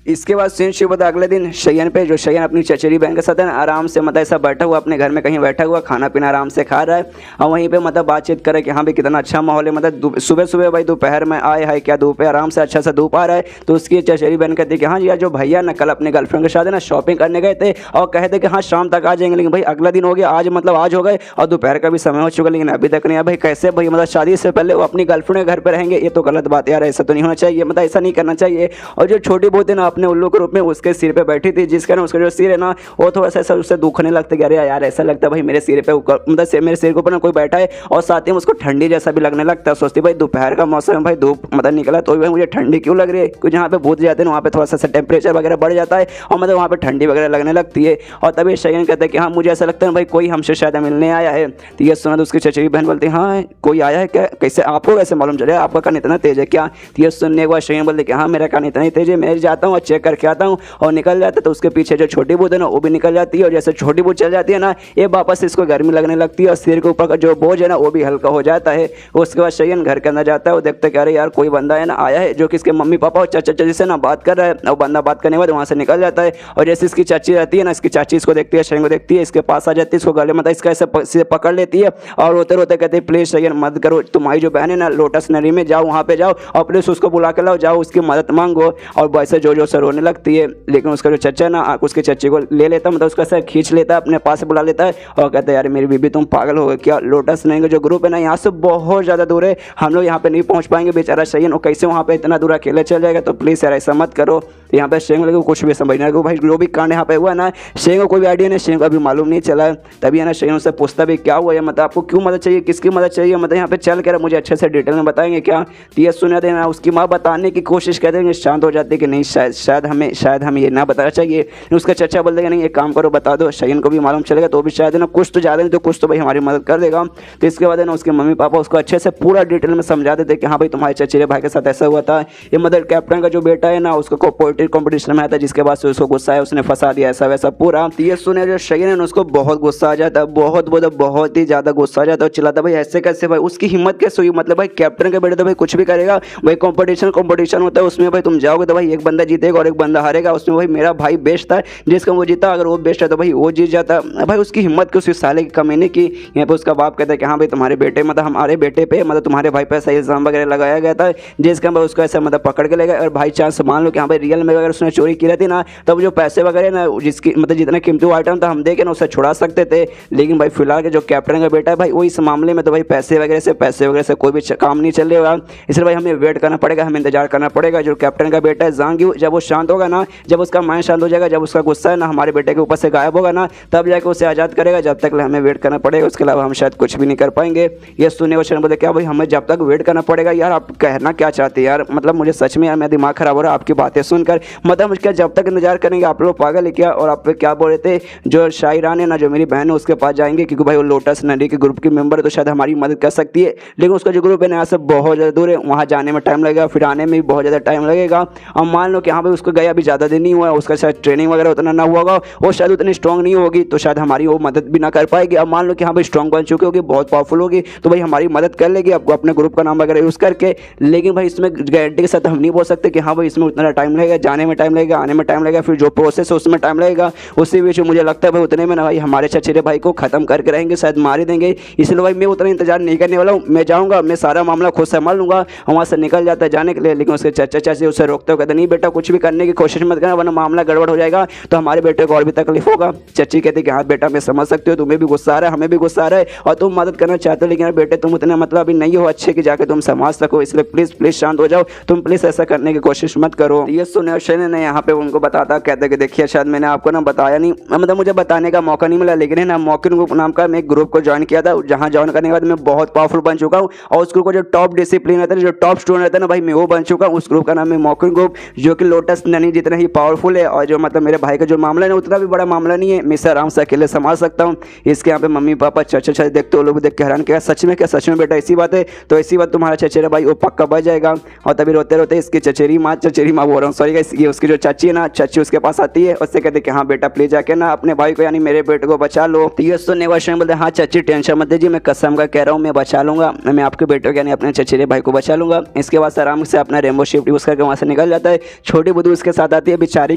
इसके बाद सीन शुरू होता है अगले दिन शयन पे, जो शयन अपनी चचेरी बहन के साथ है ना आराम से मतलब ऐसा बैठा हुआ अपने घर में कहीं बैठा हुआ खाना पीना आराम से खा रहा है और वहीं पे मतलब बातचीत करे कि हाँ भाई कितना अच्छा माहौल है, मतलब सुबह भाई दोपहर में आए है क्या दोपहर आराम से अच्छा सा धूप आ रहा है। तो उसकी चचेरी बहन कहती है कि हाँ यार जो भैया ना कल अपने गर्लफ्रेंड के साथ है ना शॉपिंग करने गए थे और कहते कि हाँ शाम तक आ जाएंगे, लेकिन भाई अगला दिन हो गया, आज मतलब आज हो गए और दोपहर का भी समय हो चुका लेकिन अभी तक नहीं आया। भाई कैसे भाई मतलब शादी से पहले वो अपनी गर्लफ्रेंड के घर पर रहेंगे, ये तो गलत बात यार, ऐसा तो नहीं होना चाहिए, मतलब ऐसा नहीं करना चाहिए। और जो छोटी बहुत है ना अपने उल्लू के रूप में उसके सिर पे बैठी थी जिसका ना उसका जो सिर है ना वो थोड़ा सा ऐसा उससे दुखने लगता है, अरे यार ऐसा लगता है भाई मेरे सिर पे मतलब मेरे सिर के ऊपर ना कोई बैठा है और साथ ही में उसको ठंडी जैसा भी लगने लगता है। सोचती भाई दोपहर का मौसम है भाई धूप मतलब निकला तो भाई मुझे ठंडी क्यों लग रही है, क्योंकि जहाँ पे भूत जाते हैं वहाँ पे थोड़ा सा टेम्परेचर वगैरह बढ़ जाता है और मतलब वहाँ पे ठंडी वगैरह लगने लगती है। और तभी शयन कहते हैं कि हाँ मुझे ऐसा लगता है भाई कोई हमसे शायद मिलने आया है। तो ये सुना तो उसकी चचेरी बहन बोलती है हाँ कोई आया है क्या, कैसे आपको कैसे मालूम चले, आपका कान इतना तेज है क्या। तो ये सुनने के बाद शयन बोलते कि हाँ मेरा कान इतना ही तेज है, मैं जाता हूँ चेक करके आता हूँ और निकल जाता है। तो उसके पीछे जो छोटी बूथ है ना वो भी निकल जाती है और जैसे छोटी बूथ चल जाती है ना ये वापस इसको गर्मी लगने लगती है और सिर के ऊपर का जो बोझ है ना वो भी हल्का हो जाता है। उसके बाद शयन घर के अंदर जाता है, वो देखते कि अरे यार कोई बंदा है ना आया है जो कि इसके मम्मी पापा और चाचा चाची से ना बात कर रहा है। और बंदा बात करने के बाद वहाँ से निकल जाता है और जैसे इसकी चाची रहती है ना, इसकी चाची इसको देखती है, शयन को देखती है, इसके पास आ जाती है, इसको गले में इसका ऐसे पकड़ लेती है और रोते रोते कहते हैं प्लीज शयन मत करो, तुम्हारी जो बहन है ना लोटस नदी में जाओ, वहाँ पे जाओ और प्लीज उसको बुला के लाओ, जाओ उसकी मदद मांगो। और वैसे जो से रोने लगती है, लेकिन उसका जो चचा ना उसके चच्चे को ले लेता, मतलब उसका सर खींच लेता है, अपने पास बुला लेता है और कहता है यार मेरी बीबी तुम पागल हो गए क्या, लोटस नदी का जो ग्रुप है ना यहाँ से बहुत ज़्यादा दूर है, हम लोग यहाँ पे नहीं पहुँच पाएंगे, बेचारा शयन वो कैसे वहाँ पे इतना दूर अकेले चल जाएगा, तो प्लीज़ यार ऐसा मत करो। यहाँ पे शेंग लगे कुछ भी समझना है भाई, जो भी कांड यहाँ पे हुआ ना शेंग को कोई भी आइडिया नहीं, शेंग को अभी मालूम नहीं चला। तभी है ना शेंग उससे पूछता भी क्या हुआ है, मतलब आपको क्यों मदद चाहिए, किसकी मदद चाहिए, मतलब यहाँ पे चल कर मुझे अच्छे से डिटेल में बताएंगे क्या। तो ये सुना देना, उसकी माँ बताने की कोशिश कर देंगे, शांत हो जाते कि नहीं शायद हमें ये ना बताना चाहिए। उसका चचा बोल देगा नहीं एक काम करो बता दो, शयन को भी मालूम चलेगा तो भी शायद है ना कुछ तो ज़्यादा नहीं तो कुछ तो भाई हमारी मदद कर देगा। तो इसके बाद है ना उसके मम्मी पापा उसको अच्छे से पूरा डिटेल में समझा देते कि हाँ भाई तुम्हारे चचेरे भाई के साथ ऐसा हुआ था, ये मतलब कैप्टन का जो बेटा है ना उसको पोएट्री कॉम्पिटिशन में आया था, जिसके बाद से उसको गुस्सा है, उसने फंसा दिया ऐसा वैसा पूरा। तो ये सुने जो शयन है उसको बहुत गुस्सा आ जाता है, बहुत ही ज़्यादा गुस्सा आ जाता है और चिल्लाता भाई ऐसे कैसे भाई, उसकी हिम्मत कैसे हुई, मतलब भाई कैप्टन का बेटा तो भाई कुछ भी करेगा, भाई कॉम्पिटिशन होता है उसमें भाई तुम जाओगे तो भाई एक बंदा जीतेगा और एक बंदा हारेगा, उसमें भाई मेरा भाई बेस्ट था जिसका वो जीता, अगर वो बेस्ट है तो भाई वो जीत जाता। भाई उसकी हिम्मत की, उसकी साले की कमीने की। यहाँ पे उसका बाप कहता है कि हाँ भाई तुम्हारे बेटे मतलब हमारे बेटे पे मतलब तुम्हारे भाई पे ऐसा इल्ज़ाम वगैरह लगाया गया था जिसका भाई उसको ऐसा मतलब पकड़ के ले गया, और भाई चांस मान लो कि हाँ भाई रियल में अगर उसने चोरी की रहती ना तब जो पैसे वगैरह ना जिसकी मतलब जितने कीमती आइटम था हम देखे ना उससे छुड़ा सकते थे, लेकिन भाई फिलहाल के जो कैप्टन का बेटा है भाई वो इस मामले में तो भाई पैसे वगैरह से कोई भी काम नहीं चल रहा, इसलिए भाई हमें वेट करना पड़ेगा, हमें इंतजार करना पड़ेगा। जो कैप्टन का बेटा है जांग जब वो शांत होगा ना, जब उसका माइंड शांत हो जाएगा, जब उसका गुस्सा है ना हमारे बेटे के ऊपर से गायब होगा ना तब जाकर उसे आज़ाद करेगा, जब तक हमें वेट करना पड़ेगा, उसके अलावा हम शायद कुछ भी नहीं कर पाएंगे। ये सुनने को बोले क्या भाई हमें जब तक वेट करना पड़ेगा, यार आप कहना क्या चाहते हैं यार, मतलब मुझे सच में यार मेरा दिमाग खराब हो रहा है आपकी बातें सुनकर, मतलब क्या जब तक इंतजार करेंगे, आप लोग पागल है क्या। और आप क्या बोल रहे थे, जो शायरान है ना जो मेरी बहन है उसके पास जाएंगे क्योंकि भाई वो लोटस नदी के ग्रुप की मेंबर है तो शायद हमारी मदद कर सकती है, लेकिन उसका जो ग्रुप है ना यहाँ से बहुत ज़्यादा दूर है, वहाँ जाने में टाइम लगेगा, फिर आने में भी बहुत ज़्यादा टाइम लगेगा। और मान लो कि हाँ भाई उसको गया अभी ज़्यादा दिन नहीं हुआ, उसका शायद ट्रेनिंग वगैरह उतना ना हुआ होगा, वो शायद उतनी स्ट्रॉन्ग नहीं होगी तो शायद हमारी वो मदद भी ना कर पाएगी। अब मान लो कि हाँ भाई स्ट्रॉन्ग बन चुकी होगी, बहुत पावरफुल होगी तो भाई हमारी मदद कर लेगी आपको अपने ग्रुप का नाम वगैरह यूज़ करके, लेकिन भाई इसमें गारंटी के साथ हम नहीं बोल सकते कि हाँ भाई इसमें उतना टाइम लगेगा, जाने में टाइम लगेगा, आने में टाइम लगेगा, फिर जो प्रोसेस है उसमें टाइम लगेगा, उसी बीच मुझे लगता है भाई उतने में ना भाई हमारे चचेरे भाई को खत्म करके रहेंगे, शायद मार ही देंगे, इसलिए भाई मैं उतना इंतजार नहीं करने वाला हूँ, मैं जाऊँगा, मैं सारा मामला खुद संभाल लूँगा। वहाँ से निकल जाता है जाने के लिए, लेकिन उसके चाचा चाची उसे रोकते हो, कहते नहीं बेटा कुछ भी करने की कोशिश मत करना वरना मामला गड़बड़ हो जाएगा तो हमारे बेटे को और भी तकलीफ होगा। चाची कहती कि हाँ बेटा मैं समझ सकती हूँ, तुम्हें भी गुस्सा आ रहा है, हमें भी गुस्सा आ रहा है और तुम मदद करना चाहते हो, लेकिन बेटे तुम उतने मतलब अभी नहीं हो अच्छे कि जाके तुम समझ सको, इसलिए प्लीज़ शांत हो जाओ, तुम प्लीज़ ऐसा करने की कोशिश मत करो। ये सुने शयन ने यहाँ पे उनको बताता, कहते कि देखिए शायद मैंने आपको ना बताया नहीं, मतलब मुझे बताने का मौका नहीं मिला, लेकिन है ना मॉकिन ग्रुप नाम का मैं एक ग्रुप को ज्वाइन किया था, जहाँ ज्वाइन करने के बाद मैं बहुत पावरफुल बन चुका हूँ और उस ग्रुप को जो टॉप डिसिप्लिन रहता है, जो टॉप स्टूडेंट रहता है ना भाई मैं वो बन चुका हूँ। उस ग्रुप का नाम है मॉकिन ग्रुप, जो कि लोटस ननी जितना ही पावरफुल है और जो मतलब मेरे भाई का जो मामला है ना उतना भी बड़ा मामला नहीं है, मैं इसे आराम से अकेले संभाल सकता हूँ। इसके यहाँ पे मम्मी पापा चचा देखते वो लोग देख के हैरान किया, सच में क्या, सच में बेटा ऐसी बात है, तो ऐसी बात तुम्हारा चचेरा भाई वो पक्का बच जाएगा। और तभी रोते रोते इसकी चचेरी माँ बोल रहा हूँ सॉरी गाइस, ये उसकी जो चाची है ना, चाची उसके पास आती है, उससे कहते कि हाँ बेटा प्लीज जाके ना अपने भाई को यानी मेरे बेटे को बचा लो। तो ये सुनने वाले बोलते हाँ चाची टेंशन मत दीजिए, मैं कसम का कह रहा हूँ मैं बचा लूंगा, मैं आपके बेटे को यानी अपने चचेरे भाई को बचा लूंगा। इसके बाद आराम से अपना रेमबो शिफ्ट यूज़ करके वहाँ से निकल जाता है। छोटी बुद्धू उसके साथ आती है, बेचारी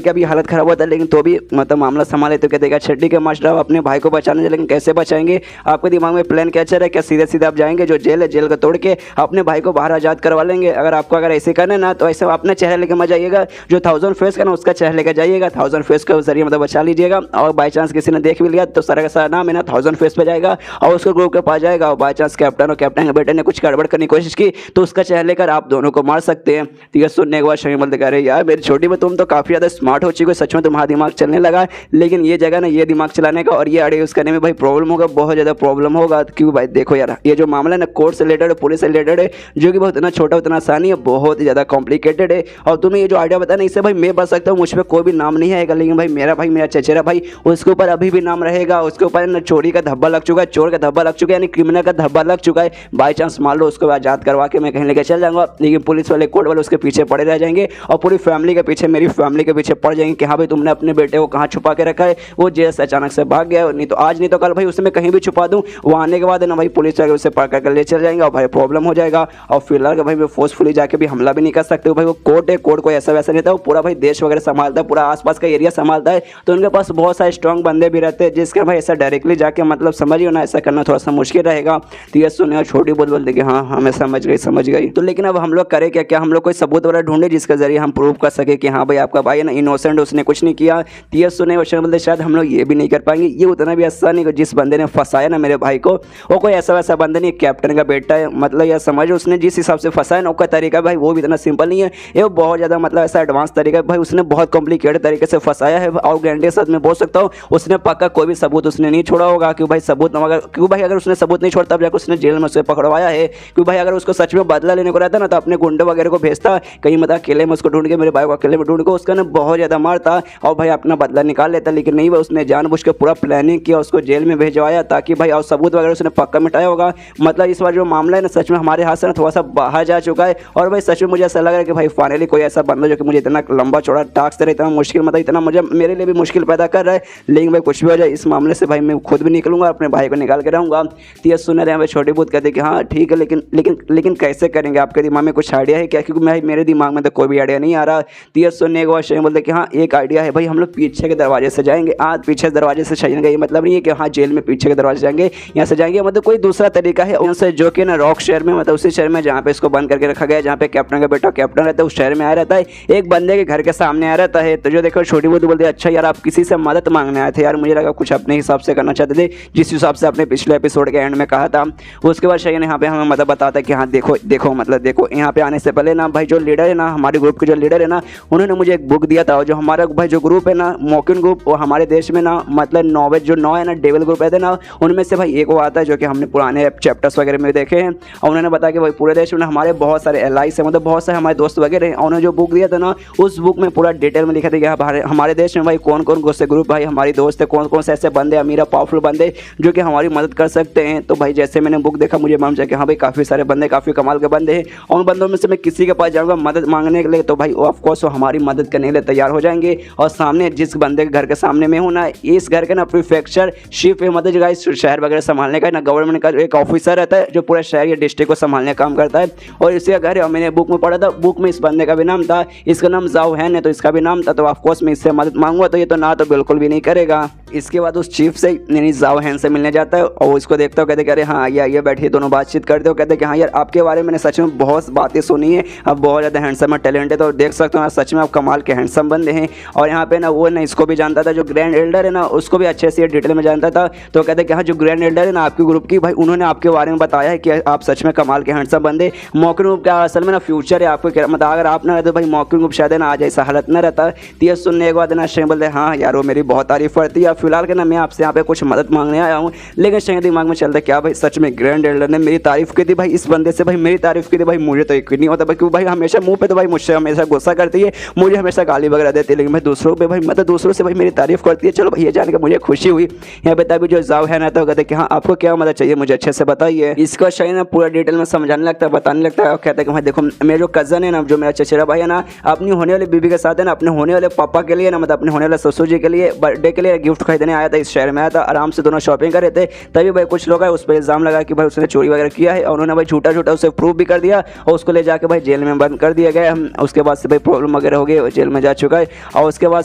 का भी हालत खराब होता है, लेकिन तो भी मतलब मामला संभाले तो कहते छठी के मास्टर आप अपने भाई को बचाने, लेकिन कैसे बचाएंगे, आपके दिमाग में प्लान क्या चल रहा है, क्या सीधे सीधे आप जाएंगे जो जेल है, जेल को तोड़ के अपने भाई को बाहर आज़ाद करवा लेंगे। अगर आपको अगर ऐसे करना ना तो ऐसे अपना चेहरा लेकर मत जाइएगा, जो 1000 फेस का ना उसका चेहरा लेकर जाइएगा, 1000 फेस के जरिए मतलब बचा लीजिएगा। और बाई चांस किसी ने देख भी लिया तो सारा का सारा नाम है ना 1000 फेस पे जाएगा और उसको ग्रुप के पास जाएगा, और बाई चांस कैप्टन और कैप्टन के बेटे ने कुछ गड़बड़ करने की कोशिश की तो उसका चेहरा लेकर आप दोनों को मार सकते हैं। तो ये सुनने के बाद शमी बोलते कह रहे यार मेरी छोटी में तुम तो काफ़ी ज़्यादा स्मार्ट हो चुकी हो, सच में तुम्हारा दिमाग चलने लगा, लेकिन ये जगह ना ये दिमाग चलाने का और ये आड़े यूज़ करने में भाई प्रॉब्लम होगा, बहुत ज़्यादा प्रॉब्लम होगा। क्यों भाई देखो यार ये जो मामला है ना कोर्ट से रिलेटेड है, पुलिस से रिलेटेड है, जो कि बहुत इतना छोटा उतना आसानी है, बहुत ही ज़्यादा कॉम्प्लिकेटेड है। और तुम्हें ये जो आइडिया बताया ना से भाई मैं बच सकता हूँ, मुझ पर कोई भी नाम नहीं आएगा, लेकिन भाई मेरा चचेरा भाई उसके ऊपर अभी भी नाम रहेगा। उसके ऊपर ना चोरी का धब्बा लग चुका है, चोर का धब्बा लग चुका है, यानी क्रिमिनल का धब्बा लग चुका है। बाई चांस मान लो उसको आज़ाद करवा के मैं कहीं लेके चल जाऊंगा, लेकिन पुलिस वाले कोर्ट वाले उसके पीछे पड़े रह जाएंगे और पूरी फैमिली के पीछे, मेरी फैमिली के पीछे पड़ जाएंगे कि हाँ भाई तुमने अपने बेटे को कहाँ छुपा के रखा है, वो जेल से अचानक से भाग गया, नहीं तो आज नहीं तो कल भाई उसे मैं कहीं भी छुपा दूँ, वो आने के बाद ना भाई पुलिस वाले उसे पकड़ कर ले चल जाएंगे और भाई प्रॉब्लम हो जाएगा। और फिलहाल भाई मैं फोर्सफुली जाके भी हमला भी नहीं कर सकते, भाई वो कोर्ट है, कोर्ट को ऐसा वैसा नहीं था, वो पूरा भाई देश वगैरह संभालता है, पूरा आसपास का एरिया संभालता है, तो उनके पास बहुत सारे स्ट्रॉन्ग बंदे भी रहते हैं, जिसके भाई ऐसा डायरेक्टली जाके मतलब समझिए ना ऐसा करना थोड़ा सा मुश्किल रहेगा। तो ये सुने छोटी बोल दे कि हाँ मैं समझ गई। तो लेकिन अब हम लोग करें क्या हम लोग कोई सबूत वगैरह ढूंढे जिसके जरिए हम प्रूव कर सके कि हाँ भाई आपका भाई है ना इनोसेंट, उसने कुछ नहीं किया। तो ये सुने बोलते शायद हम लोग ये भी नहीं कर पाएंगे, ये उतना भी आसान नहीं। जिस बंदे ने फंसाया ना मेरे भाई को, वो कोई ऐसा वैसा बंदा नहीं, कैप्टन का बेटा है, मतलब यह समझो उसने जिस हिसाब से फंसाया ना उसका तरीका भाई वो भी इतना सिंपल नहीं है, ये बहुत ज़्यादा मतलब ऐसा एडवांस तरीका है भाई, उसने बहुत कॉम्प्लिकेटेड तरीके से फंसाया है। और गारंटी के साथ मैं बोल सकता हूँ उसने पक्का कोई भी सबूत उसने नहीं छोड़ा होगा, क्यों भाई सबूत क्यों भाई अगर उसने सबूत नहीं छोड़ता तब जाकर उसने जेल में उसे पकड़वाया है। क्यों भाई अगर उसको सच में बदला लेने को रहता ना तो अपने गुंडे वगैरह को भेजता, कहीं मतलब अकेले में उसको ढूंढ के, मेरे भाई को अकेले में ढूंढ के उसका ना बहुत ज़्यादा मारता और भाई अपना बदला निकाल लेता, लेकिन नहीं भाई उसने जानबूझ के पूरा प्लानिंग किया, उसको जेल में भेजवाया ताकि भाई और सबूत वगैरह उसने पक्का मिटाया होगा। मतलब इस बार जो मामला है ना सच में हमारे हाथ से ना थोड़ा सा बाहर जा चुका है, और भाई सच में मुझे ऐसा लग रहा है कि भाई फाइनली कोई ऐसा बंदा जो कि मुझे इतना लंबा चौड़ा टास्क दे रहा है, इतना मुश्किल मतलब इतना मुझे मेरे लिए भी मुश्किल पैदा कर रहा है, लेकिन भाई कुछ भी हो जाए इस मामले से भाई मैं खुद भी निकलूंगा, अपने भाई को निकाल के रहूँगा। तो ये सुन रहे हैं भाई छोटी बहुत कहते कि हाँ ठीक है, लेकिन कैसे करेंगे, आपके दिमाग में कुछ आइडिया है क्या? क्योंकि मेरे दिमाग में तो कोई भी आइडिया नहीं आ रहा। तो ये सुनने के बाद शहीन बोलते कि हाँ एक आइडिया है भाई, हम लोग पीछे के दरवाजे से जाएंगे। आज पीछे दरवाजे से जाएंगे, ये मतलब नहीं है कि हाँ जेल में पीछे के दरवाजे जाएंगे, यहाँ से जाएंगे, मतलब कोई दूसरा तरीका है उनसे, जो कि ना रॉक शहर में, मतलब उसी शहर में जहाँ पे इसको बंद करके रखा गया है, जहाँ पे कैप्टन का बेटा कैप्टन रहता है, उस शहर में आया रहता है, एक बंदे के घर के सामने आया रहता है। तो जो देखो छोटी बहुत बोलते अच्छा यार आप किसी से मदद मांगने आए थे, यार मुझे लगा कुछ अपने हिसाब से करना चाहते थे, जिस हिसाब से आपने पिछले एपिसोड के एंड में कहा था। उसके बाद शहीन यहाँ पे हमें मतलब बताता है कि हाँ देखो यहाँ पे आने से पहले ना भाई जो लीडर है ना, हमारे ग्रुप के जो लीडर है ना, उन्होंने मुझे एक बुक दिया था। जो हमारा भाई जो ग्रुप है ना मॉकिन ग्रुप, वो हमारे देश में ना मतलब 9 है ना डेविल ग्रुप रहते ना, उनमें से भाई एक वो आता है जो कि हमने पुराने चैप्टर्स वगैरह में देखे हैं। और उन्होंने बताया कि भाई पूरे देश में हमारे बहुत सारे एलाइज है, मतलब बहुत सारे हमारे दोस्त वगैरह हैं। उन्होंने जो बुक दिया था ना, उस बुक में पूरा डिटेल में लिखा था कि हमारे देश में भाई कौन कौन से ग्रुप भाई हमारी दोस्त है, कौन से ऐसे बंदे अमीर पावरफुल बंदे जो कि हमारी मदद कर सकते हैं। तो भाई जैसे मैंने बुक देखा मुझे मालूम चला कि हाँ भाई काफ़ी सारे बंदे, काफ़ी कमाल के बंदे हैं, और उन बंदों में से मैं किसी के पास जाऊँगा मदद मांगने के लिए, तो भाई ऑफकोर्स वो हमारी मदद करने के लिए तैयार हो जाएंगे। और सामने जिस बंदे के घर के सामने में हूँ ना, इस घर के ना प्रीफेक्चर शिप है, मतलब जो शहर वगैरह संभालने का ना गवर्नमेंट का एक ऑफिसर रहता है जो पूरा शहर या डिस्ट्रिक्ट को संभालने का काम करता है, और इसका घर है। और मैंने बुक में पढ़ा था, बुक में इस बंदे का भी नाम था, इसका नाम जाओ है, तो इसका भी नाम था। तो ऑफकोर्स मैं इससे मदद मांगूंगा, तो ये तो ना तो बिल्कुल भी नहीं करेगा। इसके बाद उस चीफ से यानी जाओ हैन से मिलने जाता है और उसको देखता हो, कहते कि अरे हाँ ये बैठिए, दोनों बातचीत करते हो। कहते कि हाँ यार आपके बारे में मैंने सच में बहुत बातें सुनी है, आप बहुत ज़्यादा हैंडसम और टैलेंटेड, तो देख सकते हो सच में आप कमाल के हैंडसम बंदे हैं। और यहाँ पे ना वो ना इसको भी जानता था, जो ग्रैंड एल्डर है ना उसको भी अच्छे से डिटेल में जानता था। तो कहते कि हाँ जो ग्रैंड एल्डर है ना आपके ग्रुप की, भाई उन्होंने आपके बारे में बताया है कि आप सच में कमाल के हैंडसम बंदे। मॉकिन ग्रुप का असल में ना फ्यूचर है आपको, मतलब अगर आप ना रहते भाई मॉकिन ग्रुप शायद ना आज ऐसा हालत ना रहता। तो ये सुनने के बाद ना शेख बोलते हाँ यार वो मेरी बहुत तारीफ करती है। फिलहाल के ना मैं आपसे यहाँ पे कुछ मदद मांगने आया हूँ, लेकिन शेख दिमाग में चलता क्या भाई सच में ग्रैंड एल्डर ने मेरी तारीफ की थी, भाई इस बंदे से भाई मेरी तारीफ की थी, भाई मुझे तो यकीन नहीं होता भाई, क्योंकि भाई हमेशा मुंह पे तो भाई मुझसे हमेशा गुस्सा करती है, मुझे हमेशा गाली वगैरह देती है, लेकिन भाई दूसरों पे भाई मतलब दूसरों से भाई मेरी तारीफ करती है। चलो भाई ये जान के मुझे खुशी हुई। यहाँ पे तभी जो जाओ है ना तो कहते कि हाँ आपको क्या मदद चाहिए मुझे अच्छे से बताइए। इसको शायद ना पूरा डिटेल में समझाने लगता है, बताने लगता है, और कहता है कि भाई देखो मेरे जो कज़न है ना, जो मेरा चचेरा भाई है ना, अपनी होने वाली बीबी के साथ है ना, अपने होने वाले पापा के लिए ना, मतलब अपने होने वाले ससुर जी के लिए बर्थडे के लिए गिफ्ट खरीदने आया था, इस शहर में आया था, आराम से दोनों शॉपिंग कर रहे थे। तभी भाई कुछ लोग है उस पर इल्ज़ाम लगा कि भाई उसने चोरी वगैरह किया है, और उन्होंने भाई झूठा उसे प्रूफ भी कर दिया, और उसको ले जाके भाई जेल में बंद कर दिया गया। उसके बाद से भाई प्रॉब्लम वगैरह हो गई, जेल में जा चुका है। और उसके बाद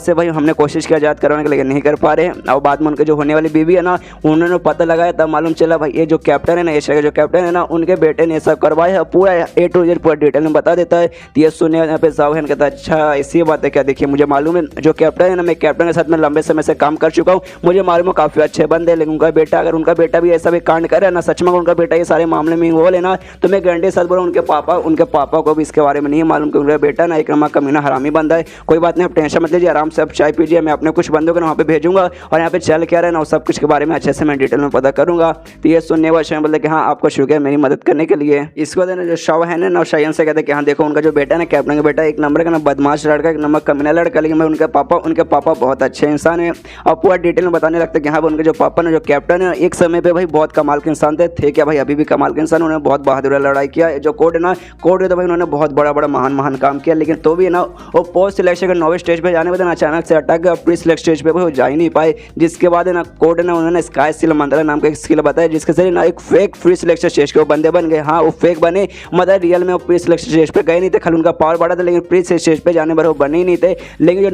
से भाई हमने कोशिश किया आज़ाद करवाने के, लेकिन नहीं कर पा रहे हैं। और बाद में उनके जो होने वाली बीवी है ना, उन्होंने पता लगाया, तब मालूम चला भाई ये जो कैप्टन है ना, एशिया का जो कैप्टन है ना, उनके बेटे ने सब करवाया है, पूरा A to Z पूरा डिटेल में बता देता है। तो ये सुने यहाँ पे जाओ है कहता है अच्छा ऐसी बात है क्या, देखिए मुझे मालूम है जो कैप्टन है ना, मैं कैप्टन के साथ में लंबे समय से काम कर चुका हूँ, मुझे मालूम है काफ़ी अच्छे बंदे, लेकिन उनका बेटा अगर उनका बेटा भी ऐसा भी कांड करे ना, सच में उनका बेटा ये सारे मामले में इन्वॉल्व है ना, तो मैं गारंटी साथ बोला उनके पापा को भी इसके बारे में नहीं मालूम कि उनका बेटा ना एक नमा कमीना हरामी बंदा है। कोई बात नहीं, आप टेंशन मत लीजिए, आराम से आप चाय पीजिए, मैं अपने कुछ बंदों को वहाँ पे भेजूंगा, और यहाँ पे चल क्या रहा है ना सब कुछ के बारे में अच्छे से मैं डिटेल में पता करूँगा। तो ये सुनने वाले शायन बोलते कि हाँ आपको शुक्रिया मेरी मदद करने के लिए। इसको देना जो शव है ना शायन से कहते कि हाँ देखो उनका जो बेटा है ना कैप्टन का बेटा एक नंबर का ना बदमाश लड़का, एक नंबर कमीना लड़का, लेकिन भाई उनके पापा बहुत अच्छे इंसान हैं। और पूरा डिटेल में बताने लगता है कि हाँ भाई उनके जो पापा ने, जो कैप्टन है, एक समय पे भाई बहुत कमाल के इंसान थे क्या भाई, अभी भी कमाल के इंसान। उन्होंने बहुत बहादुर लड़ाई किया। जो कोड है ना, कोड है तो भाई उन्होंने बहुत बड़ा महान काम किया, लेकिन तो भी ना वो पोस्ट सिलेक्शन के 9वें स्टेज पे जाने के बाद अचानक से अटक गए, प्री सिलेक्ट स्टेज पे वो जा ही नहीं पाए। जिसके बाद है ना कोड है ना, उन्होंने स्काई स्किल मंत्रा नाम का एक स्किल बताया, जिसके जरिए ना एक फेक प्री सिलेक्शन स्टेज के वो बंदे बन गए। हाँ, वो फेक बने, मतलब रियल में वो प्री सिलेक्शन स्टेज पे गए नहीं थे, खाली उनका पावर बढ़ा था, लेकिन प्री स्टेज पे जाने पर वो बने ही नहीं थे। लेकिन जो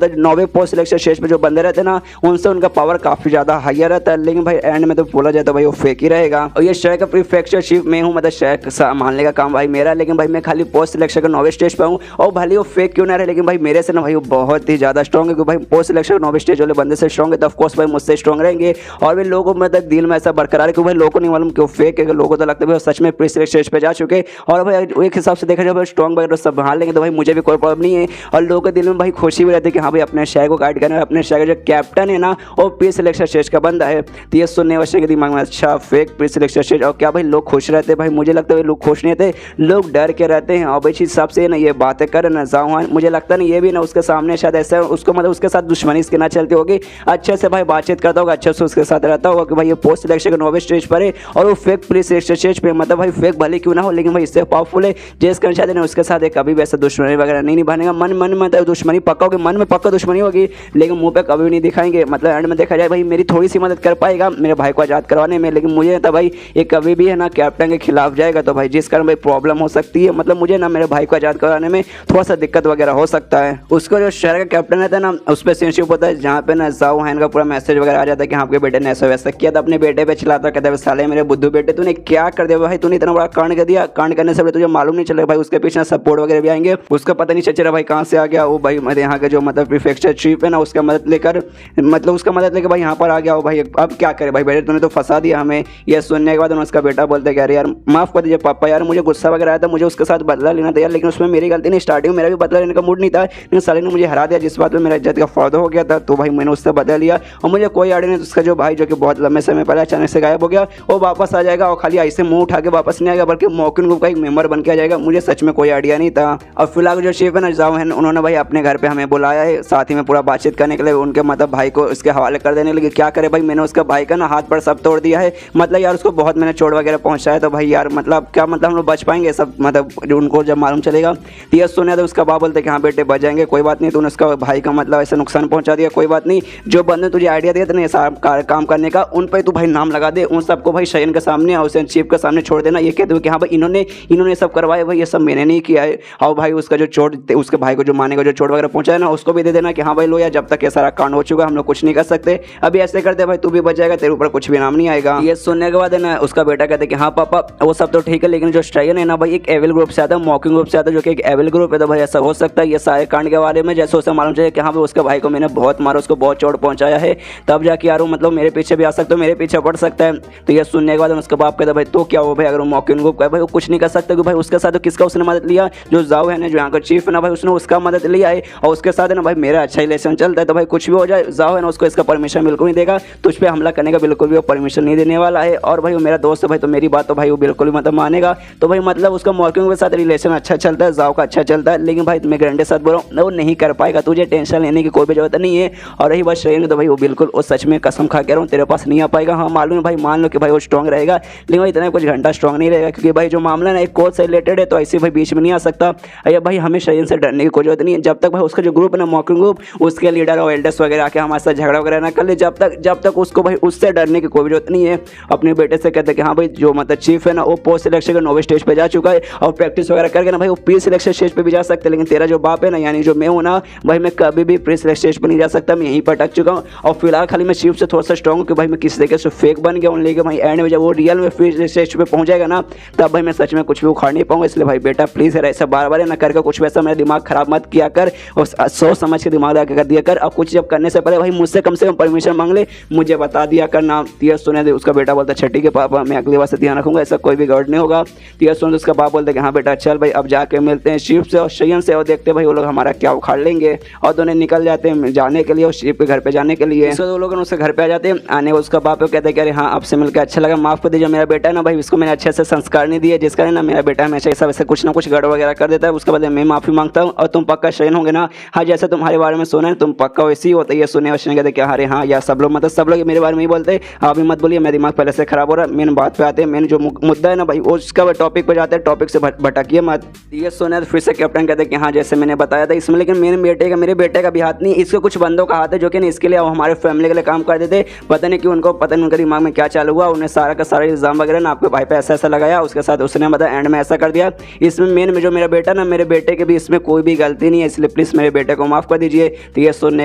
9वें पोस्ट सिलेक्शन स्टेज पे जो बंदे रहते ना, उनसे उनका पावर काफी ज्यादा हायर रहता है। लेकिन भाई एंड में तो बोला जाए तो भाई वो फेक ही रहेगा। और ये शहर का प्रीफेक्चरशिप में हूँ, मतलब शहर मानने का काम भाई मेरा, लेकिन भाई मैं खाली पोस्ट सिलेक्शन का 9वें स्टेज पे हूँ। और भले वो फेक क्यों ना रहे, लेकिन भाई मेरे से ना भाई वो बहुत ही ज्यादा स्ट्रॉन्ग है, क्योंकि भाई पोस्ट सिलेक्शन 9वें स्टेज वाले बंदे से स्ट्रॉन्ग है, तो ऑफकोर्स भाई मुझसे स्ट्रॉन्ग रहेंगे। और भी लोगों को मतलब दिल में ऐसा बरकरार है कि भाई लोगों को नहीं मालूम कि वो फेक है, लोगों को तो लगता है भाई सच में प्री सिलेक्शन स्टेज पे जा चुके। और भाई एक हिसाब से देखा जाए भाई स्ट्रॉन्ग वगैरह संभाल लेंगे तो भाई मुझे भी कोई प्रॉब्लम नहीं है। और लोगों के दिल में भाई खुशी भी रहती है कि हाँ भाई अपने शहर को गाइड करना है, अपने शहर का जो कैप्टन है ना वो प्री सिलेक्शन स्टेज का बंदा है। तो ये सुनने वाले के दिमाग में अच्छा फेक प्री सिलेक्शन स्टेज, और क्या भाई लोग खुश रहते हैं? भाई मुझे लगता है लोग खुश नहीं रहते, लोग डर के रहते हैं। और भाई इस हिसाब से ना ये बातें कर ना जाऊँ, मुझे लगता नहीं ये भी ना उसके सामने शायद ऐसा उसको मतलब उसके साथ दुश्मनी इसके ना चलती होगी, अच्छे से भाई बातचीत करता होगा, अच्छे से उसके साथ रहता होगा कि भाई ये पोस्ट सिलेक्शन के 9वें स्टेज पर है और वो फेक प्री सिलेक्शन स्टेज पे, मतलब भाई फेक भले क्यों ना हो, लेकिन भाई इससे पावरफुल है जिस कारण शायद उसके साथ एक कभी वैसा दुश्मनी वगैरह नहीं निभानेगा। मन में तो दुश्मनी पक्का होगी, मन में पक्का दुश्मनी होगी, लेकिन मुंह पे कभी भी नहीं दिखाएंगे। मतलब एंड में देखा जाए भाई मेरी थोड़ी सी मदद कर पाएगा मेरे भाई को आज़ाद करवाने में, लेकिन मुझे तो भाई ये कभी भी है ना कैप्टन के खिलाफ जाएगा, तो भाई जिस कारण भाई प्रॉब्लम हो सकती है। मतलब मुझे ना मेरे भाई को आज़ाद करवाने में थोड़ा सा दिक्कत वगैरह हो सकता है। उसको जो शहर का कैप्टन रहता है ना, उस पर सेंसिटिव होता है, जहाँ पे ना जाओ हैन का पूरा मैसेज वगैरह आ जाता है कि आपके बेटे ने ऐसा वैसा किया था, अपने बेटे पे चिल्लाता, कहता है साले मेरे बुद्धू बेटे तूने क्या कर दिया भाई, तूने इतना बड़ा कांड कर दिया। कांड करने से तुझे मालूम नहीं चलेगा भाई उसके पीछे सपोर्ट वगैरह भी आएंगे, उसका पता नहीं चल रहा भाई कहाँ से आ गया वो भाई, मतलब यहाँ का जो मतलब प्रीफेक्चर चीफ है ना उसका मदद लेकर, मतलब उसका मदद लेकर भाई यहाँ पर आ गया हो भाई। अब क्या करे भाई, बेटे तूने तो फंसा दिया हमें। यह सुनने के बाद उसका बेटा बोलता है यार माफ कर दीजिए पापा, यार मुझे गुस्सा वगैरह आया था, मुझे उसके साथ बदला लेना था यार, लेकिन उसमें मेरी गलती नहीं, स्टार्टिंग में मेरा भी बदला लेने का मूड नहीं था, लेकिन साले ने मुझे हरा दिया जिस बात में मेरा इज्जत का फायदा हो गया था, तो भाई मैंने उससे बदला लिया। और मुझे कोई आइडिया नहीं उसका जो भाई जो कि बहुत लंबे समय पहले अचानक से गायब हो गया वो वापस आ जाएगा, और खाली ऐसे मुंह उठा के वापस नहीं आएगा, बल्कि मॉकिंग ग्रुप का एक मेंबर बन के आ जाएगा। मुझे सच में कोई आइडिया नहीं था। और फिलहाल जो शेफ है ना जाओ है, उन्होंने भाई अपने घर पे हमें बुलाया है, साथ ही में पूरा बातचीत करने के लिए, उनके मतलब भाई को इसके हवाले कर देने के लिए। क्या करे भाई, मैंने उसका भाई का ना हाथ पर सब तोड़ दिया है, मतलब यार उसको बहुत मैंने चोट वगैरह पहुंचाया, तो भाई यार मतलब क्या मतलब हम लोग बच पाएंगे सब, मतलब उनको जब मालूम चलेगा। तो ये सुने तो उसका बाप बोलते कि हाँ बेटे बच जाएंगे, कोई बात नहीं, तूने उसका भाई का मतलब ऐसा नुकसान पहुंचा दिया, कोई बात नहीं, जो बंदे तुझे आइडिया दिया था ऐसा काम करने का, उन पर तू भाई नाम लगा दे, उन सबको भाई शयन के सामने और चीफ के सामने छोड़ देना, ये कहते हुए कि हाँ भाई इन्होंने सब करवाया भाई, ये सब मैंने नहीं किया है। और भाई उसका जो चोट, उसके भाई को जो माने का जो चोट वगैरह पहुंचाया ना उसको भी दे देना कि हाँ भाई लो यार, जब तक ये सारा कांड हो चुका हम लोग कुछ नहीं कर सकते, अभी ऐसे करते भाई तू भी बच जाएगा, तेरे ऊपर कुछ भी नाम नहीं आएगा। ये सुनने के बाद है ना उसका बेटा कहते कि हाँ पापा वो सब तो ठीक है, लेकिन जो स्ट्राइन है ना भाई एक एविल ग्रुप से आता है, मॉकिंग ग्रुप से आता है, जो कि एक एविल ग्रुप है, तो भाई ऐसा हो सकता है ये सारे कांड के बारे में जैसे उसे मालूम चाहिए कि हाँ भाई उसके भाई को मैंने बहुत मारा, उसको बहुत चोट पहुंचाया है, तब जाके यार मतलब मेरे पीछे भी आ सकता है, मेरे पीछे पड़ सकता है। तो ये सुनने के बाद उसका बाप कहता भाई तो क्या हो भाई, अगर वो मॉकिंग ग्रुप का भाई वो कुछ नहीं कर सकता, भाई उसके साथ तो किसका उसने मदद लिया, जो जाओ है ना जो यहाँ का चीफ है ना भाई उसने उसका मदद लिया है, और उसके साथ है ना भाई मेरा अच्छा रिलेशन चलता है, तो भाई कुछ भी हो जाए जाओ है ना उसको इसका परमिशन बिल्कुल नहीं देगा, तो उस पर हमला करने का बिल्कुल भी वो परमिशन नहीं देने वाला है। और भाई वो मेरा दोस्त है भाई, तो मेरी बात तो भाई वो बिल्कुल भी मतलब मानेगा, तो भाई मतलब उसका मॉकिंग के साथ रिलेशन अच्छा चलता है, जाओ का अच्छा चलता है, लेकिन भाई मैं गारंटी साथ बोल रहा हूँ वो नहीं कर पाएगा, तुझे टेंशन लेने की कोई भी जरूरत नहीं है। और रही बात श्रेय तो भाई वो बिल्कुल वो सच में कसम खा के रहा हूँ तेरे पास नहीं आ पाएगा। हाँ मालूम है भाई, मान लो कि भाई वो स्ट्रॉन्ग रहेगा, लेकिन भाई इतना कुछ घंटा स्ट्रॉन्ग नहीं रहेगा, क्योंकि भाई जो मामला ना एक कोच से रिलेटेड है, तो ऐसे भाई बीच में नहीं आ सकता। अरे भाई हमें शरीर से डरने की कोई जरूरत नहीं है, जब तक भाई उसका जो ग्रुप है ना मॉकिंग ग्रुप, उसके लीडर और एल्डर्स वगैरह आके हमारे साथ झगड़ा वगैरह ना कर ले, जब तक उसको भाई उससे डरने की कोई जरूरत नहीं है। अपने बेटे से कहते हैं कि हाँ भाई जो मतलब चीफ है ना वो पोस्ट सिलेक्शन के 9वें स्टेज पे जा चुका है, और प्रैक्टिस वगैरह करके ना भाई वो प्री सिलेक्शन स्टेज पे भी जा सकते हैं, लेकिन तेरा जो बाप है ना यानी जो मैं हूँ ना भाई, मैं कभी भी प्री सिलेक्शन स्टेज पर नहीं जा सकता, मैं यहीं पर अटक चुका हूँ। और फिलहाल खाली मैं चीफ से थोड़ा सा स्ट्रॉन्ग हूँ कि भाई मैं किसी तरीके से फेक बन गया हूँ, लेकिन भाई एंड में जब वो रियल में प्री स्टेज पे पहुंच जाएगा ना, तब भाई मैं सच में कुछ भी उखाड़ नहीं पाऊंगा। इसलिए भाई बेटा प्लीज़ है ऐसा बार बार ना करके कुछ वैसा मेरा दिमाग खराब मत किया कर, और सोच समझ के दिमाग लगा कर दिया कर, और कुछ जब करने से पहले भाई मुझसे कम से कम परमिशन मांग ले, मुझे बता दिया कर ना। तीर सुने दे उसका बेटा बोलता छठी के पापा मैं अगली बार से ध्यान रखूंगा, ऐसा कोई भी गड़बड़ नहीं होगा। तीर सुने उसका बाप बोलते कि हाँ बेटा चल भाई अब जाके मिलते हैं शिव से और शयन से, और देखते भाई वो लोग हमारा क्या उखाड़ लेंगे। और दोनों निकल जाते हैं जाने के लिए, और शिव के घर पे जाने के लिए। वो लोग उसके घर पे आ जाते हैं, आने उसका बाप कहते हैं कि अरे हाँ आपसे मिलकर अच्छा लगा, माफ कर दीजिए मेरा बेटा है ना भाई, इसको मैंने अच्छे से संस्कार नहीं दिए, जिस कारण ना मेरा बेटा हमेशा ऐसा वैसे कुछ ना कुछ गड़बड़ वगैरह कर देता है, उसके बाद मैं माफी मांगता हूँ और तुम पक्का शयन होंगे ना? हाँ, जैसे तुम्हारे बारे में सुना है तुम पक्का वैसे ही होता है। ये सुने और शयन कहते कि अरे हाँ यार, सब लोग मतलब सब लोग मेरे बारे में ही बोलते हैं, आप भी मत बोलिए, मेरा दिमाग पहले से खराब हो रहा है। मेन बात पे आते हैं, मेन जो मुद्दा है ना भाई, उसका टॉपिक पे जाते हैं, टॉपिक से भटकिए मत। ये सुने तो फिर से कैप्टन कहते हैं कि हाँ जैसे मैंने बताया था इसमें, लेकिन मेरे बेटे का भी हाथ नहीं, इसके कुछ बंदों का हाथ है जो कि इसके लिए हमारे फैमिली के लिए काम करते थे। पता नहीं कि उनको पता नहीं उनके दिमाग में क्या चालू हुआ, उन्हें सारा का सारा इल्जाम वगैरह ना आपके भाई पे ऐसा लगाया, उसके साथ उसने मतलब एंड में ऐसा कर दिया। इसमें मेन में जो मेरा बेटा ना, मेरे बेटे के भी इसमें कोई भी गलती नहीं है, इसलिए प्लीज मेरे बेटे को माफ कर दीजिए। तो ये सुनने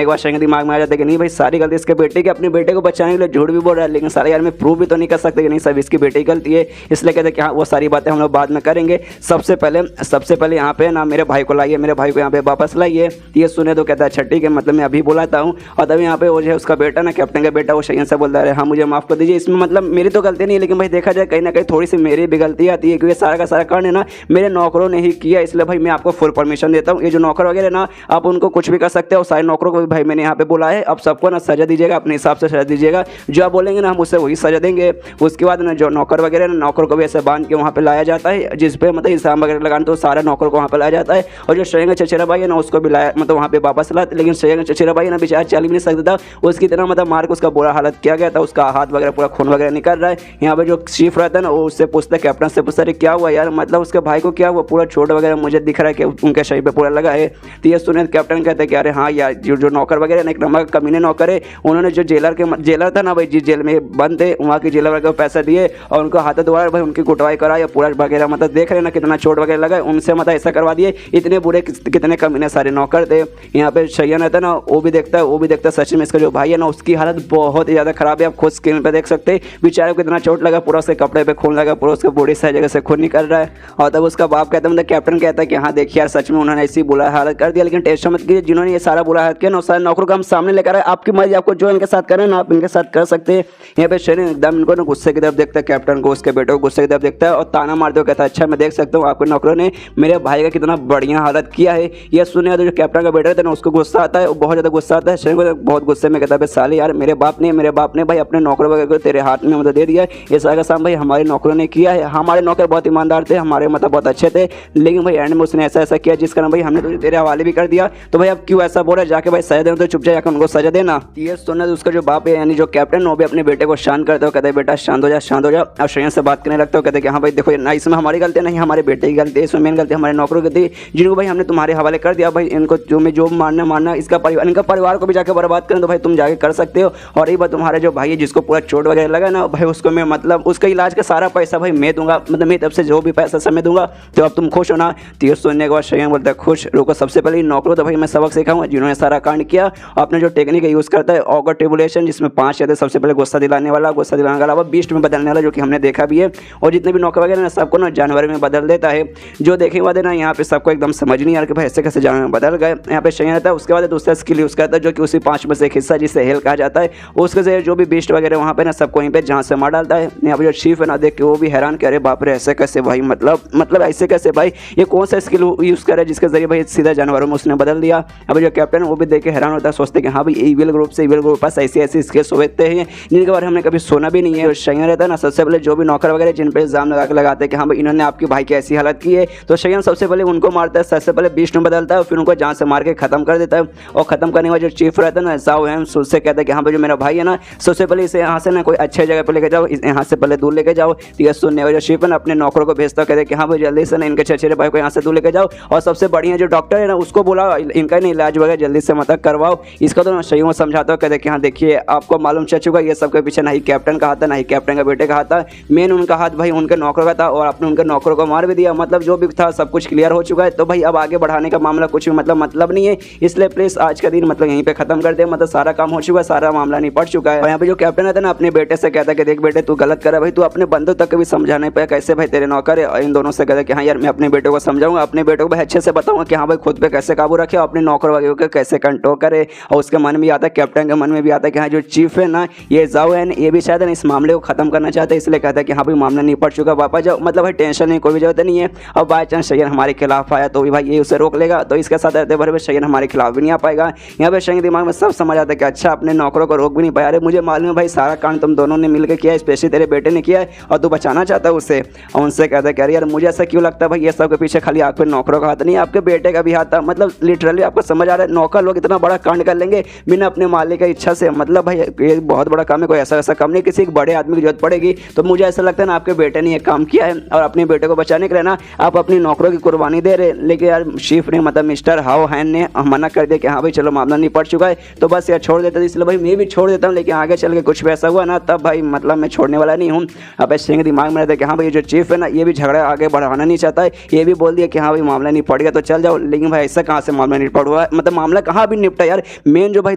के बाद शयन के दिमाग में आ जाता है कि नहीं भाई, सारी गलती इसके बेटे की, अपने बेटे को बचाने के लिए झूठ भी बोल रहा है, लेकिन सारे यार में प्रूव भी तो नहीं कर सकते कि नहीं सब इसकी बेटे की गलती है। इसलिए कहते हैं कि हाँ वो सारी बातें हम लोग बाद में करेंगे, सबसे पहले यहाँ पे ना मेरे भाई को लाइए, मेरे भाई को यहाँ पे वापस लाइए। ये सुने तो कहता है अच्छा ठीक है, मतलब मैं अभी बुलाता हूँ। और तभी यहाँ पे वो जो है उसका बेटा ना, कैप्टन का बेटा, वो शयन से बोलता है हाँ मुझे माफ कर दीजिए, इसमें मतलब मेरी तो गलती नहीं है, लेकिन भाई देखा जाए कहीं ना कहीं थोड़ी सी मेरी भी गलती आती है, क्योंकि सारा का सारा कारण है ना मेरे नौकरों ने ही किया। इसलिए भाई मैं आपको फुल परमिशन देता हूँ, ये जो नौकर वगैरह ना आप उनको कुछ भी कर सकते हो, सारे नौकरों को भी भाई मैंने यहाँ पे बुलाया है। अब सबको ना सजा दीजिएगा, अपने हिसाब से सजा दीजिएगा, जो आप बोलेंगे ना हम उससे वही सजा देंगे। उसके बाद ना जो नौकर वगैरह ना, नौकर को भी ऐसे बांध के वहाँ पे लाया जाता है, जिस पे मतलब इल्जाम वगैरह लगाने तो सारा नौकर को वहाँ पे लाया जाता है। और जो शयन का चचेरा भाई है ना उसको भी लाया, मतलब वहाँ पे वापस लाते, लेकिन शयन का चचेरा भाई ना बेचारा चल भी नहीं सकता था, उसकी तरह मतलब मार के उसका बुरा हालत किया गया था, उसका हाथ वगैरह पूरा खून वगैरह निकल रहा है। यहाँ पे जो चीफ रहता है ना वो उससे पूछता है, कैप्टन से पूछता है क्या हुआ यार, मतलब उसके भाई को क्या हुआ, पूरा चोट वगैरह मुझे दिख रहा है कि उनके शरीर पे पूरा लगा है। तो ये सुने कैप्टन कहते हैं कि अरे हाँ यार, जो नौकर वगैरह एक नंबर कमीने नौकर है, उन्होंने जो जेलर था ना भाई, जिस जेल में बंद थे वहाँ के जेलर वगैरह को पैसा दिए और उनको हाथ द्वारा भाई उनकी कुटवाई कराई, पूरा वगैरह मतलब देख रहे ना कितना चोट वगैरह लगा, उनसे मतलब ऐसा करवा दिए। इतने बुरे कितने कमीने सारे नौकर थे। यहाँ पे शयन रहता है ना वो भी देखता है सच में इसका जो भाई है ना उसकी हालत बहुत ही ज़्यादा खराब है, आप खुद स्क्रीन पे देख सकते हैं, बेचारे को कितना चोट लगा, पूरा उसके कपड़े पे खून लगा, पूरा उसके बॉडी से जगह से खून निकल रहा है। और तब उसका बाप कहता है, मतलब कैप्टन कहता है कि हाँ देखिए यार सच में उन्होंने ऐसी बुरा हालत कर दिया, लेकिन टेंशन मत कीजिए, जिन्होंने ये सारा बुरा हालत किया ना सारे नौकरों को हम सामने लेकर आए, आपकी मर्जी, आपको जो इनके साथ करें ना आप इनके साथ कर सकते हैं। यहाँ पे शयन एकदम इनको ना गुस्से की तरफ देखता है, कैप्टन को उसके बेटे को गुस्से की तरफ देखता है और ताना मारते हुए कहता है अच्छा मैं देख सकता हूँ आपके नौकरों ने मेरे भाई का कितना बढ़िया हालत किया है। यह सुने तो जो कैप्टन का बेटा था ना उसको गुस्सा आता है, बहुत ज़्यादा गुस्सा आता है। शयन को बहुत गुस्से में कहता है साले यार मेरे बाप ने भाई अपने नौकरों वगैरह को तेरे हाथ में मतलब दे दिया, ये सारा का काम भाई हमारे नौकरों ने किया है। हमारे नौकर बहुत ईमानदार थे, हमारे मतलब बहुत अच्छे थे, लेकिन भाई एंड में उसने ऐसा किया जिस कारण भाई हमने तुझे तेरे हवाले भी कर दिया। तो भाई अब क्यों ऐसा बोल रहा है, जाके भाई सजा देना तो चुप जाकर उनको सजा देना। ये सुनना तो उसका जो बाप है यानी जो कैप्टन वो भी अपने बेटे को शांत करते हो, कहते हैं बेटा शांत हो जा। और शयन से बात करने लगता हो, कहते हैं कि हाँ भाई देखो ना इसमें हमारी गलती नहीं, हमारे बेटे की गलती है, इसमें मेन गलती हमारे नौकरों की थी जिनको भाई हमने तुम्हारे हवाले कर दिया। भाई इनको जो मारना इनका परिवार को भी जाकर बर्बाद करें तो भाई तुम जाके कर सकते हो। और ये बात तुम्हारे जो भाई है जिसको पूरा चोट वगैरह लगा ना भाई उसको मैं मतलब उसका इलाज का सारा पैसा भाई मैं दूंगा, मतलब मेरी तरफ से जो भी पैसा सब मैं दूंगा। तो अब तुम खुश हो ना? तो ये सुनने के बाद शयन बोलता है खुश रुको, सबसे पहले नौकरों तो भाई मैं सबक सिखाऊंगा जिन्होंने सारा कांड किया। अपने जो टेक्निक यूज़ करता है ऑगर टेबुलेशन, जिसमें 5 कहते हैं सबसे पहले गुस्सा दिलाने के अलावा बीस्ट में बदलने वाला, जो कि हमने देखा भी है। और जितने भी नौकर वगैरह ना सबको ना जानवर में बदल देता है। जो देखे बाद ना यहाँ पे सबको एकदम समझ नहीं आ रहा कि भाई ऐसे कैसे जानवर में बदल गए। यहाँ पे शयन रहता है, उसके बाद दूसरा स्किल यूज़ करता है जो कि उसी 5 में से एक हिस्सा जिसे हेल कहा जाता है, उसके जरिए जो भी बीस्ट वगैरह वहाँ पे ना सबको वहीं पे जहाँ से मार डालता है। यहाँ पे जो चीफ है ना देख के वो भी हैरान कह रहे बाप रे ऐसे कैसे भाई, मतलब ऐसे कैसे भाई, ये कौन सा स्किल यूज़ करे जिसके जरिए भाई सीधा जानवरों में उसने बदल दिया। अब जो कैप्टन वो भी देख के हैरान होता है, सोचते कि हाँ भाई इविल ग्रुप पास ऐसी स्किल्स होते हैं जिनके बारे में हमने कभी सुना भी नहीं है। शयन रहता है ना सबसे पहले जो भी नौकर वगैरह जिन पे इल्जाम लगाते हैं कि हाँ भाई इन्होंने आपके भाई की ऐसी हालत की है, तो शयन सबसे पहले उनको मारता है, सबसे पहले बीस्ट में बदलता है, फिर उनको जान से मार के खत्म कर देता है। और खत्म करने के बाद जो चीफ रहता है ना जाओ है उससे कहता है कि हाँ भाई जो मेरा भाई है ना सबसे पहले इसे यहाँ से ना कोई अच्छे जगह पर लेके जाओ, यहाँ से पहले दूर लेके जाओ। तो यह सुनने वाले चीफ है ना अपने नौकरों को भेजता कहते हैं कि हाँ भाई जल्दी से ना इनके चचेरे भाई को यहाँ से दूर लेके जाओ, और सबसे बढ़िया जो डॉक्टर है ना उसको बुलाओ, इनका ना इलाज वगैरह जल्दी से मतलब करवाओ। इसका तो सही में समझाता हूँ, कहते कि हाँ देखिए आपको मालूम चल चुका ये सबके पीछे ना ही कैप्टन का हाथ था, ना ही कैप्टन का बेटे का हाथ था, मेन उनका हाथ भाई उनके नौकरों का था, और आपने उनके नौकरों को मार भी दिया, मतलब जो भी था सब कुछ क्लियर हो चुका है। तो भाई अब आगे बढ़ाने का मामला कुछ भी मतलब नहीं है, इसलिए प्लीज आज का दिन मतलब यहीं पे खत्म कर दे, मतलब सारा काम हो चुका है, सारा मामला निपट चुका है। और यहाँ पे जो कैप्टन है ना अपने बेटे से कहता है कि देख बेटे तू गलत कर रहा है भाई, तू अपने बंदों तक भी समझा नहीं पाया, कैसे भाई तेरे नौकर है। और इन दोनों से कहता है कि हाँ यार मैं अपने बेटे को समझाऊंगा, अपने बेटे को भाई अच्छे से बताऊंगा कि हाँ भाई खुद पे कैसे काबू रखे और अपने नौकर वगैरह को कैसे कंट्रोल करे। और उसके मन में आता है, कैप्टन के मन में भी आता है कि हाँ जो चीफ है ना ये जाओ है ये भी शायद इस मामले को खत्म करना चाहता है, इसलिए कहता है कि हाँ भाई मामला निपट चुका, वापस जाओ, मतलब भाई टेंशन नहीं, कोई भी जरूरत नहीं है। और बाई चांस शयन हमारे खिलाफ आया तो भी भाई ये उसे रोक लेगा, तो इसके साथ रहते भरे शयन हमारे खिलाफ भी नहीं आ पाएगा। यहाँ पे शयन दिमाग में सब समझ आता है कि अच्छा अपने नौकरों को रोक भी नहीं पाया, अरे मुझे मालूम है भाई सारा काम तुम दोनों ने मिलकर किया है, स्पेशली तेरे बेटे ने किया है और तू बचाना चाहता है उससे। और उनसे कहता है कि अरे यार मुझे ऐसा क्यों लगता है भाई ये सब के पीछे खाली आपके नौकरों का हाथ बात नहीं, आपके बेटे का भी हाथ था। मतलब लिटरली आपको समझ आ रहा है, नौकर लोग इतना बड़ा कांड कर लेंगे बिना अपने मालिक की इच्छा से। मतलब भाई ये बहुत बड़ा काम है, कोई ऐसा काम नहीं, किसी एक बड़े आदमी की जरूरत पड़ेगी। तो मुझे ऐसा लगता है ना आपके बेटे ने ये काम किया है, और अपने बेटे को बचाने के लिए ना आप अपनी नौकरों की कुर्बानी दे रहे। लेकिन यार चीफ ने मतलब मिस्टर हाउ हैन ने मना कर दिया कि हाँ भाई चलो मामला निपट चुका है, तो बस यार छोड़ देते। इसलिए भाई मैं भी छोड़ देता हूँ, लेकिन आगे चल के कुछ भी ऐसा हुआ ना तब भाई मतलब मैं छोड़ने वाला नहीं हूँ। अब सिंह दिमाग में रहता है कि हाँ भाई जो चीफ है ना ये भी झगड़ा आगे बढ़ाना नहीं चाहता है, ये भी बोल दिया कि हाँ भाई मामला निपट गया तो चल जाओ। लेकिन भाई ऐसा कहाँ से मामला निपट हुआ, मतलब मामला कहाँ भी निपटा यार। मेन जो भाई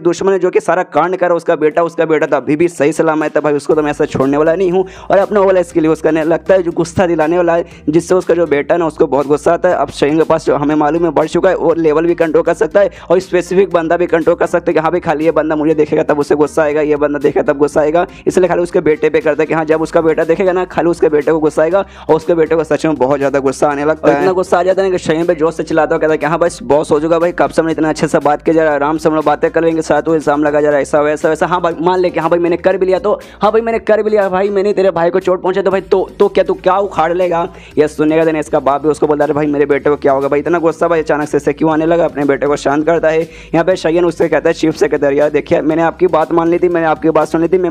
दुश्मन है जो कि सारा कांड करा उसका बेटा तो अभी भी सही सलामत है भाई, उसको तो मैं ऐसा छोड़ने वाला नहीं हूँ। और अपना वाला इसके लिए उसका लगता है जो गुस्सा दिलाने वाला है, जिससे उसका जो बेटा है ना उसको बहुत गुस्सा आता है। अब शहीन के पास जो हमें मालूम है बढ़ चुका है, और लेवल भी कंट्रोल कर सकता है और स्पेसिफिक बंदा भी कंट्रोल कर सकता है कि हाँ भाई खाली ये बंदा मुझे देखेगा तब उससे गुस्सा आएगा, ये बंदा देखेगा तब गुस्सा आएगा। इसलिए खाली उसके बेटे पे करता है कि हाँ जब उसका बेटा देखेगा ना खाली उसके बेटे को गुस्सा आएगा, और उसके बेटे को सच में बहुत ज्यादा गुस्सा आने लगता है। इतना गुस्सा आ जाता है कि शहीन पे जोश से चिल्लाता है, कहता है कि हाँ बस बॉस हो चुका भाई, कब से हमने इतना अच्छे से बात की, जरा आराम से हम लोग बातें कर लेंगे, साथ में इल्जाम लगा जरा ऐसा वैसा वैसा। हाँ भाई मान ले कि हाँ भाई मैंने कर भी लिया, तो हाँ भाई मैंने कर भी लिया भाई, मैंने तेरे भाई को चोट पहुंचा तो भाई तो क्या तू क्या उखाड़ लेगा। ये सुनने का दिन इसका बाप भी उसको बोलता है भाई मेरे बेटे को क्या होगा। भाई इतना गुस्सा भाई अचानक से क्यों आने लगा, अपने बेटे को शांत करता है। यहाँ पे शयन उससे कहता है चीफ से कहता है यार देखिए मैंने आपकी बात मान ली थी, मैंने आपकी बात सुन ली थी, मैं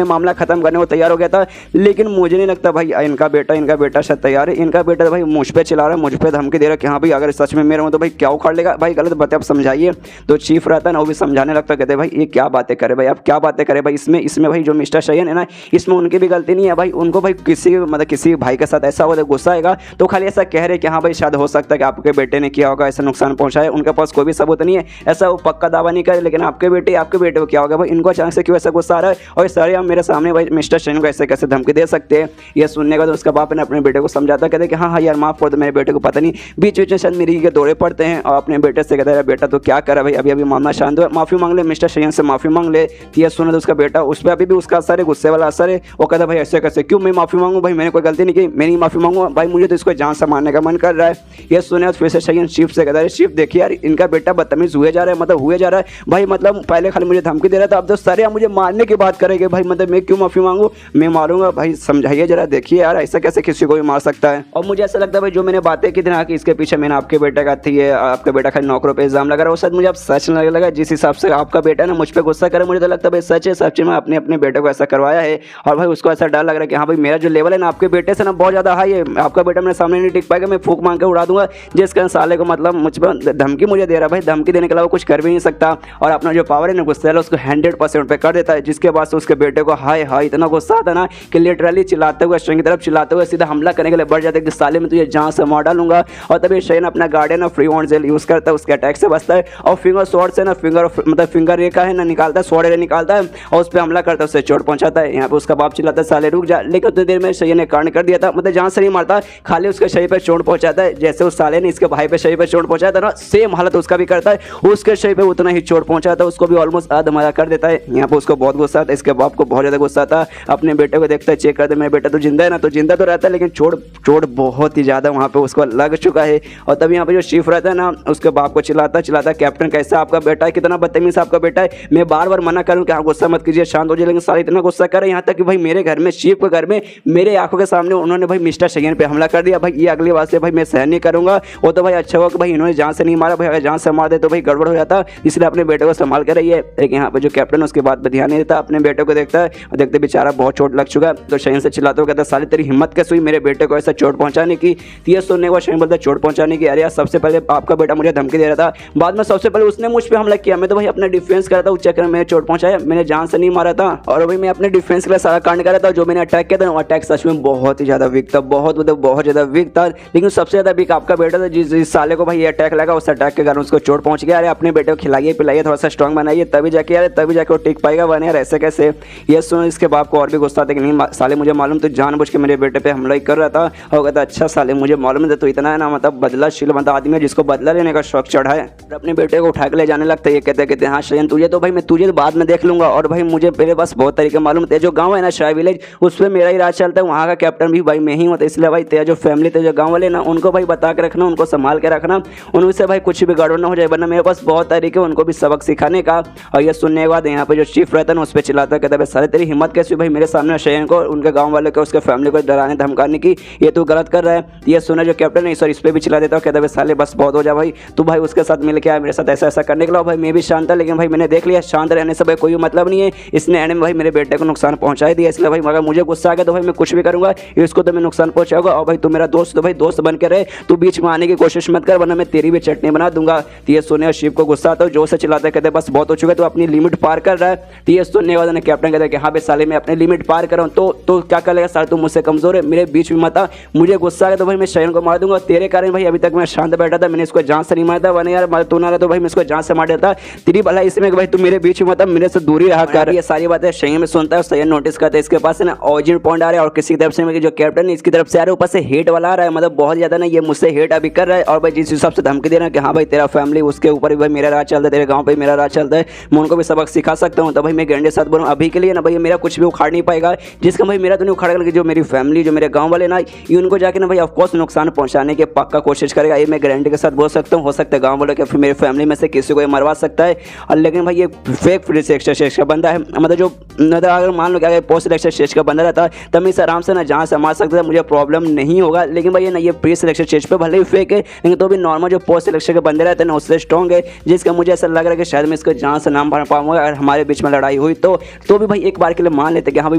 मामला खत्म करने को तैयार हो गया था, लेकिन मुझे नहीं लगता भाई इनका बेटा शायद तैयार है। इनका बेटा भाई मुझ पे चिल्ला रहा है, मुझ पे धमकी दे रहा है कि हाँ भाई अगर सच में मेरा हूँ तो भाई क्या उखाड़ लेगा। भाई गलत बात है आप समझाइए। तो चीफ रहता है ना वो भी समझाने लगता है, कहते हैं भाई ये क्या बातें करे भाई, आप क्या बातें करें भाई, इसमें भाई जो मिस्टर शयन है ना इसमें उनकी भी गलती नहीं है भाई। उनको भाई किसी भाई के साथ ऐसा होगा गुस्सा आएगा तो खाली ऐसा कह रहे कि हाँ भाई शायद हो सकता है कि आपके बेटे ने किया होगा, ऐसा नुकसान पहुंचाया। उनके पास कोई भी सबूत नहीं है, ऐसा वो पक्का दावा नहीं करे। लेकिन आपके बेटे को क्या होगा भाई, इनको अचानक से क्यों ऐसा गुस्सा आ रहा है, और सारे आप मेरे सामने भाई मिस्टर शयन को ऐसे कैसे धमकी दे सकते हैं। ये सुनने का तो उसका बाप ने अपने बेटे को समझाता, कहते कि हाँ यार माफ कर दो, मेरे बेटे को पता नहीं बीच में शायद मिर्गी के दौरे पड़ते हैं। और अपने बेटे से कहता है बेटा तो क्या करा भाई, अभी मामला शांत हुआ, माफी मांग ले, मिस्टर शयन से माफी मांग ले। ये सुना तो उसका बेटा उस पर अभी भी उसका असर है, गुस्से वाला असर है। वो कहता भाई ऐसे कैसे, क्यों मैं माफी मांगू भाई, मैंने कोई गलती नहीं की, मैं नहीं माफी मांगू भाई, मुझे तो इसको जान से मारने का मन कर रहा है। ये सुने फिर से शयन चीफ से कहता है चीफ देखिए यार इनका बेटा बदतमीज हुए जा रहा है, मतलब हुए जा रहा है भाई, मतलब पहले खाली मुझे धमकी दे रहा था, अब तो सारे मुझे मारने की बात करेंगे भाई, मतलब मैं क्यों माफी मांगू, मैं मारूंगा भाई, समझाइए जरा, देखिए यार ऐसा कैसे किसी को भी मार सकता है। और मुझे ऐसा लगता है भाई जो मैंने बातें की थी ना कि इसके पीछे मैंने आपके बेटे का थी, आपका बेटा खाली नौकरों पे इल्जाम लगा रहा है, वो सच मुझे अब सच लगने लगा। जिस हिसाब से आपका बेटा ना मुझ पर गुस्सा करे, मुझे तो लगता है भाई सच है, सच में आपने अपने बेटे को ऐसा करवाया है। और भाई उसको ऐसा डर लग रहा है कि हाँ भाई मेरा जो लेवल है ना आपके बेटे से ना बहुत ज़्यादा हाई है, आपका बेटा मेरे सामने नहीं टिक पाएगा, मैं फूक मांग के उड़ा दूंगा। जिस कारण साले को मतलब मुझ पर धमकी मुझे दे रहा है भाई, धमकी देने के अलावा कुछ कर भी नहीं सकता। और अपना जो पावर है ना गुस्सा उसको 100% पे कर देता है, जिसके बाद से उसके बेटे को हाय इतना गुस्सा आता ना कि लिटरली चिल्लाते हुए शयन की तरफ चिल्लाते हुए सीधा हमला करने के लिए बढ़ जाता है कि साले में तुझे जान से मार डालूंगा। और तभी शयन अपना garden free on gel use करता है, उसके अटैक से बचता है, और फिंगर शॉट से ना फिंगर रेखा है ना निकालता है, स्वॉर्ड रे निकालता है और उस पर हमला करता है, उससे चोट पहुंचाता है। यहाँ पे उसका बाप चिल्लाता है साले रुक जा, लेकिन उतनी देर में शयन ने कांड कर दिया था, मतलब जान से नहीं मारता, खाली उसके शरीर पर चोट पहुंचाता है। जैसे उस साले ने इसके भाई पे शरीर पर चोट पहुंचाया था ना, सेम हालत उसका भी करता है, उसके शरीर पे उतना ही चोट पहुंचाता है, उसको भी ऑलमोस्ट आधा कर देता है। यहाँ पे उसको बहुत गुस्सा आता है, इसके बाप को बहुत ज्यादा गुस्सा आता है, अपने बेटे को देखता है, चेक करता है मेरा बेटा तो जिंदा है ना, तो जिंदा तो रहता है लेकिन चोट बहुत ही ज्यादा वहाँ पे उसको लग चुका है। और तभी यहाँ पे जो चीफ रहता है ना उसके बाप को चिल्लाता कैप्टन कैसा आपका बेटा है, कितना बदतमीज आपका बेटा है, मैं बार बार मना करूँ कि हाँ गुस्सा मत कीजिए, शांत हो जाए, लेकिन सारे इतना गुस्सा कर रहे हैं यहाँ तक कि भाई मेरे घर में चीफ के घर में मेरे आंखों के सामने उन्होंने भाई मिस्टर शयन पे हमला कर दिया। भाई ये अगली बात से भाई मैं सहन नहीं करूंगा, वो तो भाई अच्छा हुआ कि भाई इन्होंने जान से नहीं मारा, भाई अगर जान से मार दे तो भाई गड़बड़ हो जाता, इसलिए अपने बेटे को संभाल कर रही है। लेकिन यहाँ पे जो कैप्टन उसके बाद पर ध्यान नहीं देता, अपने बेटे को देखता है और देखते बेचारा बहुत चोट लग चुका, तो शयन से चिल्लाते हुए कहता साली तेरी हिम्मत कैसे हुई मेरे बेटे को ऐसा चोट पहुंचाने की। ये सुनने के बाद शयन बोलता चोट पहुंचाने की, अरे यार सबसे पहले आपका बेटा मुझे धमकी दे रहा था, बाद में सबसे पहले उसने मुझ पर हमला किया, मैं तो भाई अपना डिफेंस कर रहा था, उस चक्कर में मैंने चोट पहुंचाया, मैंने जान से नहीं मारा था। और भाई मैं अपने डिफेंस के लिए सारा कांड कर रहा था, जो मैंने अटैक किया था अटैक सच में बहुत ही ज्यादा वीक था, बहुत ज्यादा वीक था, लेकिन सबसे ज्यादा वीक आपका बेटा था, जिस साले को भाई ये अटैक लगा उस अटैक के कारण उसको चोट पहुंच गया। अरे अपने बेटे को खिलाइए पिलाइए, थोड़ा सा स्ट्रांग बनाइए, तभी जाके वो टिक पाएगा, वरना यार ऐसे कैसे। ये सुन इसके बाप को और भी गुस्सा था कि नहीं साले मुझे मालूम तो जानबूझ के मेरे बेटे पे हमला ही कर रहा था। और कहता अच्छा साले मुझे मालूम है तो इतना है ना, मतलब बदलाशील मतलब आदमी है जिसको बदला लेने का शौक चढ़ा है। और अपने बेटे को उठा के ले जाने लगता है, ये कहते हाँ शयन तुझे तो भाई मैं तुझे बाद में देख लूंगा, और भाई मुझे मेरे पास बहुत तरीके मालूम है, जो गाँव है ना शाह विलेज उस पर मेरा ही राज चलता है, वहाँ का कैप्टन भी भाई मैं ही हूँ, इसलिए भाई तेरा जो फैमिली तेरे जो गाँव वाले ना उनको भाई बता के रखना, उनको संभाल के रखना, उनसे भाई कुछ भी गड़बड़ ना हो जाए, वरना मेरे पास बहुत तरीके उनको भी सबक सिखाने का। और ये सुनने के बाद यहाँ पे जो चीफ रहता है ना उस पर चिल्लाता है, कहता है सारे तेरी हिम्मत कैसी भाई मेरे सामने शयन को उनके गाँव वाले को उसके फैमिली को डराने धमकाने की, ये तू गलत कर रहा है। ये सुना जो कैप्टन है सर इस पर भी चिल्ला देता कहता है साले बस बहुत हो जा भाई, तू भाई उसके साथ मिल के आया, मेरे साथ ऐसा ऐसा करने के लिए। भाई मैं भी शांत था, लेकिन भाई मैंने देख लिया शांत रहने से भाई कोई मतलब नहीं है, इसने एंड में भाई मेरे बेटे को नुकसान पहुंचा दिया। इसलिए भाई अगर मुझे गुस्सा आ गया तो भाई मैं कुछ भी करूंगा, इसको तो मैं नुकसान पहुंचाऊंगा। और भाई तू मेरा दोस्त, तो भाई दोस्त बन के रहे, तू बीच में आने की कोशिश मत कर, वरना मैं तेरी भी चटनी बना दूंगा। तो ये सुनने और शिव को गुस्सा आता है, जोर से चिल्लाते कहते बस बहुत हो चुका है, तो अपनी लिमिट पार कर रहा है। तो ये सुनने के बाद कैप्टन कहता है कि हाँ भाई साले मैं अपनी लिमिट पार कर रहा हूँ, तो क्या कर लेगा साले, तू मुझसे कमजोर है, मेरे बीच में मत आ, मुझे गुस्सा आ गया तो भाई मैं शयन को मार दूंगा। तेरे कारण भाई अभी तक मैं शांत बैठा था, मैंने इसको जान से नहीं मारा था, वरना यार तू ना तो भाई मैं इसको जान से मार देता। तेरी भला इसमें भाई तू मेरे बीच में मत आ, मेरे से दूरी रहा कर। ये सारी बातें शयन में सुनता है, शयन नोटिस करता है इसके पास ना ऑरिजिन पॉइंट आ रहा है, और किसी की तरफ से जो कैप्टन है इसकी तरफ से आ रहा है, ऊपर से हेट वाला आ रहा है, मतलब बहुत ज्यादा ना ये मुझसे हेट अभी कर रहा है। और भाई जिस हिसाब से धमकी दे रहा है कि हाँ भाई तेरा फैमिली उसके ऊपर भी भाई मेरा राज चलता है, तेरे गाँव पे मेरा राज चलता है, मैं उनको भी सबक सिखा सकता हूँ। तो भाई मैं गैंडे साथ बोलूँ अभी के लिए ना भाई मेरा कुछ भी उखाड़ नहीं पाएगा, जिसका भाई मेरा तो नहीं उखाड़ेगा, जो मेरी फैमिली जो मेरे गाँव वाले ना ये उनको जाके ना भाई ऑफकोर्स नुकसान पहुंचाने के पक्का कोशिश करेगा, ये मैं गारंटी के साथ बोल सकता हूँ। हो सकता है गाँव वालों के फिर मेरी फैमिली में से किसी को ये मरवा सकता है। और लेकिन भाई ये फेक पुलिस एक्स्ट्रा का बंदा है, मतलब जो अगर मान लो कि अगर पोस्ट एक्स्ट्रा का बंदा रहता तब मैं इसे आराम से ना जहाँ से मार सकता था, मुझे प्रॉब्लम नहीं होगा। लेकिन भाई ये ना ये प्री सिलेक्शन स्टेज पे भले ही फेक है, लेकिन तो भी नॉर्मल जो पोस्ट सिलेक्शन के बंदे रहते हैं ना उससे स्ट्रॉन्ग है, जिसका मुझे ऐसा लग रहा है कि शायद मैं इसको जान से नाम मार पाऊंगा। अगर हमारे बीच में लड़ाई हुई तो भी भाई एक बार के लिए मान लेते कि हाँ भाई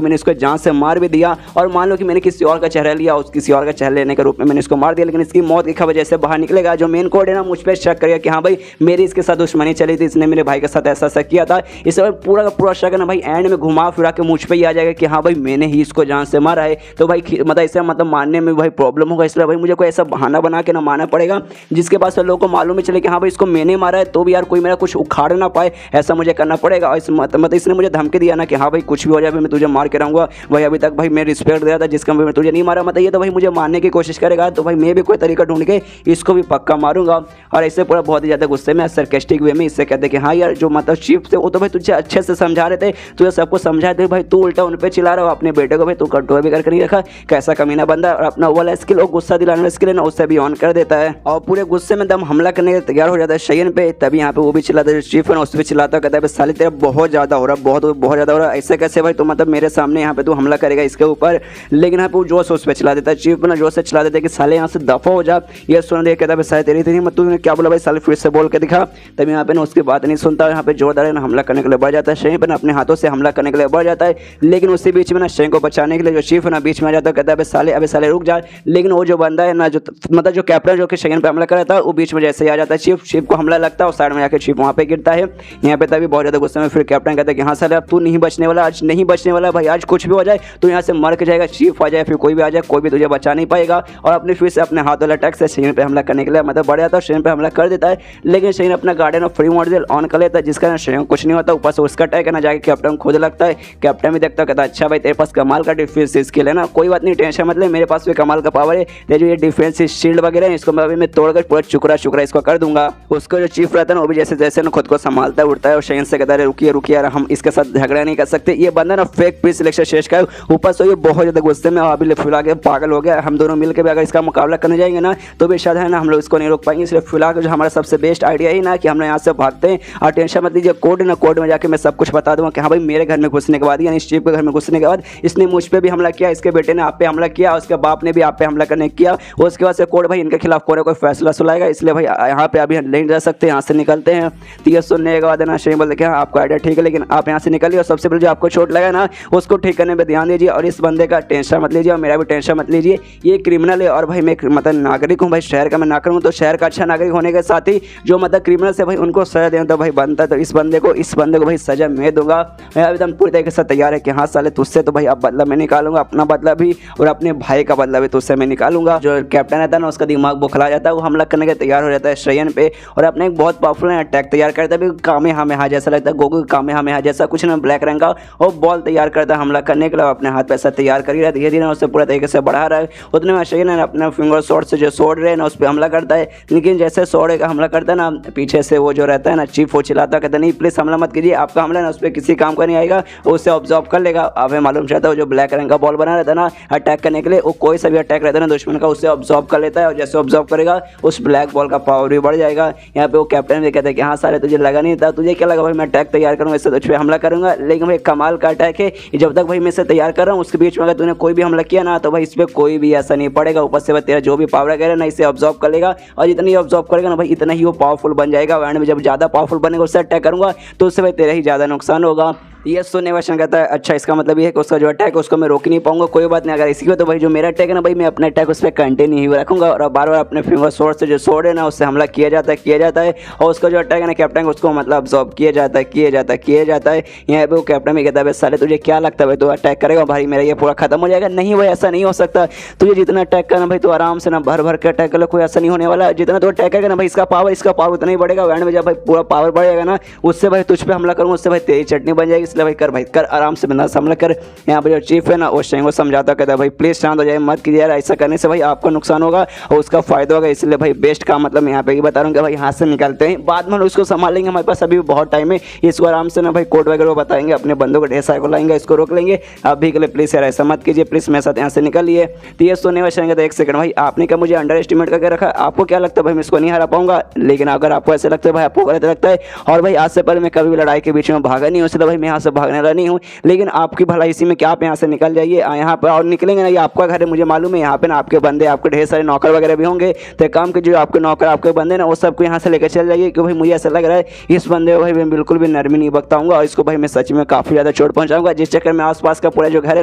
मैंने इसको जान से मार भी दिया, और मान लो कि मैंने किसी और का चेहरा लिया, उस किसी और का चेहरा लेने के रूप में मैंने इसको मार दिया, लेकिन इसकी मौत की खबर जैसे बाहर निकलेगा, जो मेन कोड है ना मुझ पर शक करेगा कि हाँ भाई मेरी इसके साथ दुश्मनी चली थी, इसने मेरे भाई के साथ ऐसा ऐसा किया था। इस पूरा का पूरा शक है ना भाई एंड में घुमा फिरा के मुझ पे ही आ जाएगा कि हाँ भाई मैंने ही इसको जान से मारा है। तो भाई मतलब इसे मतलब मानने में भाई प्रॉब्लम होगा, इसलिए भाई मुझे कोई ऐसा बहाना बना के ना मारना पड़ेगा जिसके पास लोगों को मालूम ही चले कि हाँ भाई इसको मैंने मारा है, तो भी यार कोई मेरा कुछ उखाड़ ना पाए, ऐसा मुझे करना पड़ेगा। और मतलब इसने मुझे धमकी दिया ना कि हाँ भाई कुछ भी हो जाए मैं तुझे मार के रहूँगा। भाई अभी तक भाई मैं रिस्पेक्ट दिया था जिसका मैं तुझे नहीं मारा, मतलब ये तो भाई मुझे मारने की कोशिश करेगा, तो भाई मैं भी कोई तरीका ढूंढ के इसको भी पक्का मारूंगा। और ऐसे पूरा बहुत ही ज़्यादा गुस्से में सरकास्टिक वे में इससे कहते कि हाँ यार जो मतलब चीफ थे वो तो भाई तुझे अच्छे से समझा रहे थे, तुझे सबको समझाए थे, भाई तू उल्टा उन पर चिल्ला रहा हो, अपने बेटे को भाई तू कंट्रोल भी करके नहीं रखा, कैसा कमीना बंदा। और अपना वाला स्किल और गुस्सा दिलाने स्किल है ना उससे भी ऑन कर देता है, और पूरे गुस्से में दम हमला करने के तैयार हो जाता है शयन पे। तभी यहाँ पे वो भी चिल्लाता है चीफ है ना, उस पर चिल्लाता कहता है साले तेरा बहुत ज़्यादा हो रहा, बहुत ज़्यादा हो रहा, ऐसे कैसे भाई तू मतलब मेरे सामने यहाँ पे तू हमला करेगा इसके ऊपर। लेकिन यहाँ पे वो जोश उस पर चिल्ला देता है, चीफ ना जोश से चिल्ला देता है कि साले यहाँ से दफा हो जा। ये सुन दे कहता है साले तेरी थी मत, तूने क्या बोला भाई साले फिर से बोल के दिखा। तभी यहाँ पे ना उसकी बात नहीं सुनता, यहाँ पे जोरदार है ना हमला करने के लिए बढ़ जाता है, शयन पे ना अपने हाथों से हमला करने के लिए बढ़ जाता है। लेकिन उसी बीच में ना शयन को बचाने के लिए जो चीफ है ना बीच में आ जाता है, कहता है अबे साले रुक जा। लेकिन वो जो बंदा है ना जो मतलब जो कैप्टन जो कि शयन पे हमला कर रहा था वो बीच में जैसे ही आ जाता है, चीफ को हमला लगता है और साइड में जाकर चीफ वहाँ पे गिरता है। यहाँ पे तभी बहुत ज़्यादा गुस्से में फिर कैप्टन कहता है कि हाँ साले अब तू नहीं बचने वाला, आज नहीं बचने वाला भाई, आज कुछ भी हो जाए तो यहाँ से मर के जाएगा, चीफ आ जाए फिर कोई भी आ जाए, कोई भी तुझे बचा नहीं पाएगा। और अपने फिर से अपने हाथ वाला अटैक से शयन पे हमला करने के लिए मतलब बढ़ जाता है, शयन पे हमला कर देता है। लेकिन शयन अपना garden of free model on कर लेता है, जिसका ना शयन कुछ नहीं होता, ऊपर से उसका अटैक है ना जाके कैप्टन खुद लगता है। कैप्टन भी देखता है, कहता है अच्छा भाई तेरे पास कमाल का डिफेंस स्किल है ना, कोई बात नहीं टेंशन मत ले, मेरे पास भी कमाल का पावर है, तेरे जो ये डिफेंस शील्ड वगैरह है इसको मैं तोड़कर पूरा चुकरा इसको कर दूंगा। उसको जो चीफ रहता है ना वो भी जैसे जैसे ना खुद को संभालता है, उठता है और शयन से कहता है रुकिए यार हम इसके साथ झगड़ा नहीं कर सकते, ये बंदा ना फेक प्री सिलेक्शन शेष का है। ऊपर से ये बहुत ज़्यादा गुस्से में अभी फिलहाल के पागल हो गया, हम दोनों मिलकर भी अगर इसका मुकाबला करने जाएंगे ना तो भी शायद है ना हम लोग इसको नहीं रोक पाएंगे। इसलिए फिलहाल जो हमारा सबसे बेस्ट आइडिया ही ना कि हम लोग यहाँ से भागते हैं, और टेंशन मत लीजिए, कोड ना कोड में जाके मैं सब कुछ बता दूंगा कि हाँ भाई मेरे घर में घुसने के बाद यानी चीफ के घर में घुसने के बाद इसने मुझ पर भी हमला किया, इसके बेटे ने आप पे हमला किया, उसके बाप ने भी आप पे हमला करने किया। उसके बाद से कोड भाई इनके खिलाफ कोई फैसला सुनाएगा, इसलिए भाई यहाँ पे अभी नहीं रह सकते, यहाँ से निकलते हैं। तो ये सुनने के बाद ना शयन बोलते कि हाँ आपका आइडिया ठीक है, लेकिन आप यहाँ से निकलिए और सबसे पहले जो आपको चोट लगा ना उसको ठीक करने पर ध्यान दीजिए, और इस बंदे का टेंशन मत लीजिए और मेरा भी टेंशन मत लीजिए, ये क्रिमिनल है और भाई मैं मतलब नागरिक हूँ भाई, शहर का मैं नागरिक हूँ, तो शहर का अच्छा नागरिक होने के साथ ही जो मतलब क्रिमिनल से भाई उनको सजा देना तो भाई बनता है, तो इस बंदे को भाई सजा मैं दूंगा। मैं एकदम पूरी तरीके से तैयार है कि हाँ साले तुझसे तो भाई अब बदला मैं निकालूंगा, अपना बदला भी और अपने भाई का बदला भी तुझसे मैं निकालूंगा। जो कैप्टन रहता है ना उसका दिमाग बुखला जाता है, वो हमला करने के तैयार हो जाता है शयन पे, और अपने एक बहुत पावरफुल अटैक तैयार करता है, कामेहामेहा जैसा लगता है, गोकू कामेहामेहा जैसा कुछ ना ब्लैक रंग का, और बॉल तैयार करता है हमला करने के लिए, अपने हाथ पे ऐसा तैयार कर ही रहा है, धीरे धीरे उससे पूरा तरीके से बढ़ा रहा है। उतने में शयन अपने फिंगर शॉट से जो सोड रहे ना उस पर हमला करता है, लेकिन जैसे सोड का हमला करता है ना पीछे से वो जो रहता है ना चीफ वो चिल्लाता कहता नहीं प्लीज हमला मत कीजिए, आपका हमला ना उस पर किसी काम का नहीं आएगा, उससे ऑब्जॉर्व कर लेगा। अब मालूम चाहता है जो ब्लैक रंग का बॉल बना रहता है ना अटैक करने के लिए, वो कोई सा भी अटैक रहता है ना दुश्मन का उससे ऑब्जॉर्व कर लेता है, और जैसे ऑब्जॉर्व करेगा उस ब्लैक बॉल का पावर भी बढ़ जाएगा। यहाँ पे वो कैप्टन भी कहता है कि हाँ सारे तुझे लगा नहीं था, तुझे क्या लगा भाई मैं अटैक तैयार करूँगा इससे तुझ पर हमला करूँगा, लेकिन भाई कमाल का अटैक है, जब तक भाई मैं इसे तैयार कर रहा हूँ उसके बीच में अगर तूने कोई भी हमला किया ना तो भाई इस पर कोई भी ऐसा नहीं पड़ेगा, ऊपर से तेरा जो भी पावर वगैरह ना इसे ऑब्जॉर्व कर लेगा और जितनी ऑब्जॉर्व करेगा ना भाई इतना ही वो पावरफुल बन जाएगा। एंड में जब ज़्यादा पावरफुल बनेगा उससे अटैक करूँगा तो उससे भाई तेरा ही ज़्यादा नुकसान होगा। ये सुनने क्वेश्चन कहता है अच्छा इसका मतलब ये है कि उसका जो अटैक है उसको मैं रोक नहीं पाऊंगा। कोई बात नहीं, अगर इसी को तो भाई जो मेरा अटैक है ना भाई मैं अपना अटैक उस पर कंटिन्यू ही रखूंगा और बार बार अपने फिंगर सोर्ड से जो सोर्ड है ना उससे हमला किया जाता है और उसका जो अटैक है ना कैप्टन उसको मतलब ऑब्जॉर्व किया जाता है। यहाँ पे वो कैप्टन भी कहता है साले तुझे क्या लगता है भाई तो अटैक करेगा भाई मेरा ये पूरा खत्म हो जाएगा। नहीं भाई ऐसा नहीं हो सकता, तुझे जितना अटैक करना भाई तो आराम से ना भर भर के अटैक कर लो, कोई ऐसा नहीं होने वाला। जितना तो अटैक करेगा ना भाई इसका पावर उतना ही बढ़ेगा। एंड में जब भाई पूरा पावर बढ़ेगा ना उससे भाई तुझ पे हमला करूँगा उससे भाई तेरी चटनी बन जाएगी। इसलिए भाई कर आराम से बिंदास हमला कर। यहाँ पर जो चीफ है ना वो शेंग को समझाता कहता है भाई प्लीज शांत हो जाए, मत कीजिए यार, ऐसा करने से भाई आपका नुकसान होगा और उसका फायदा होगा। इसलिए भाई बेस्ट का मतलब यहाँ पे ही बता रहा हूँ कि भाई हाथ से निकालते हैं, बाद में उसको संभाल लेंगे, हमारे पास अभी भी बहुत टाइम है। इसको आराम से ना भाई कोड वगैरह बताएंगे, अपने बंदों को ढेर सारे को लाएंगे, इसको रोक लेंगे। अभी के लिए प्लीज यार ऐसा मत कीजिए, प्लीज मेरे साथ यहाँ से निकलिए। तो ये सोने वाले एक सेकंड भाई आपने क्या मुझे अंडर एस्टिमेट करके रखा? आपको क्या लगता है भाई मैं इसको नहीं हरा पाऊंगा? लेकिन अगर आपको ऐसा लगता है भाई आपको गलत लगता है। और भाई आज से पहले मैं कभी भी लड़ाई के बीच में भागा नहीं हूँ, इसलिए भाई मैं यहाँ से भागने वाला नहीं हूँ। लेकिन आपकी भलाई इसी में क्या आप यहाँ से निकल जाइए यहाँ पर और निकलेंगे ना, ये आपका घर है मुझे मालूम है। यहाँ पे ना आपके बंदे आपके ढेर सारे नौकर वगैरह भी होंगे, तो काम के जो आपके नौकर आपके बंदे ना वो सबको यहाँ से लेकर चल जाइए। क्योंकि भाई मुझे ऐसा लग रहा है इस बंदे को भाई मैं बिल्कुल भी नरमी नहीं बख्ताऊंगा और इसको भाई मैं सच में काफ़ी ज़्यादा चोट पहुँचाऊंगा, जिस चक्कर में आसपास का पूरा जो घर है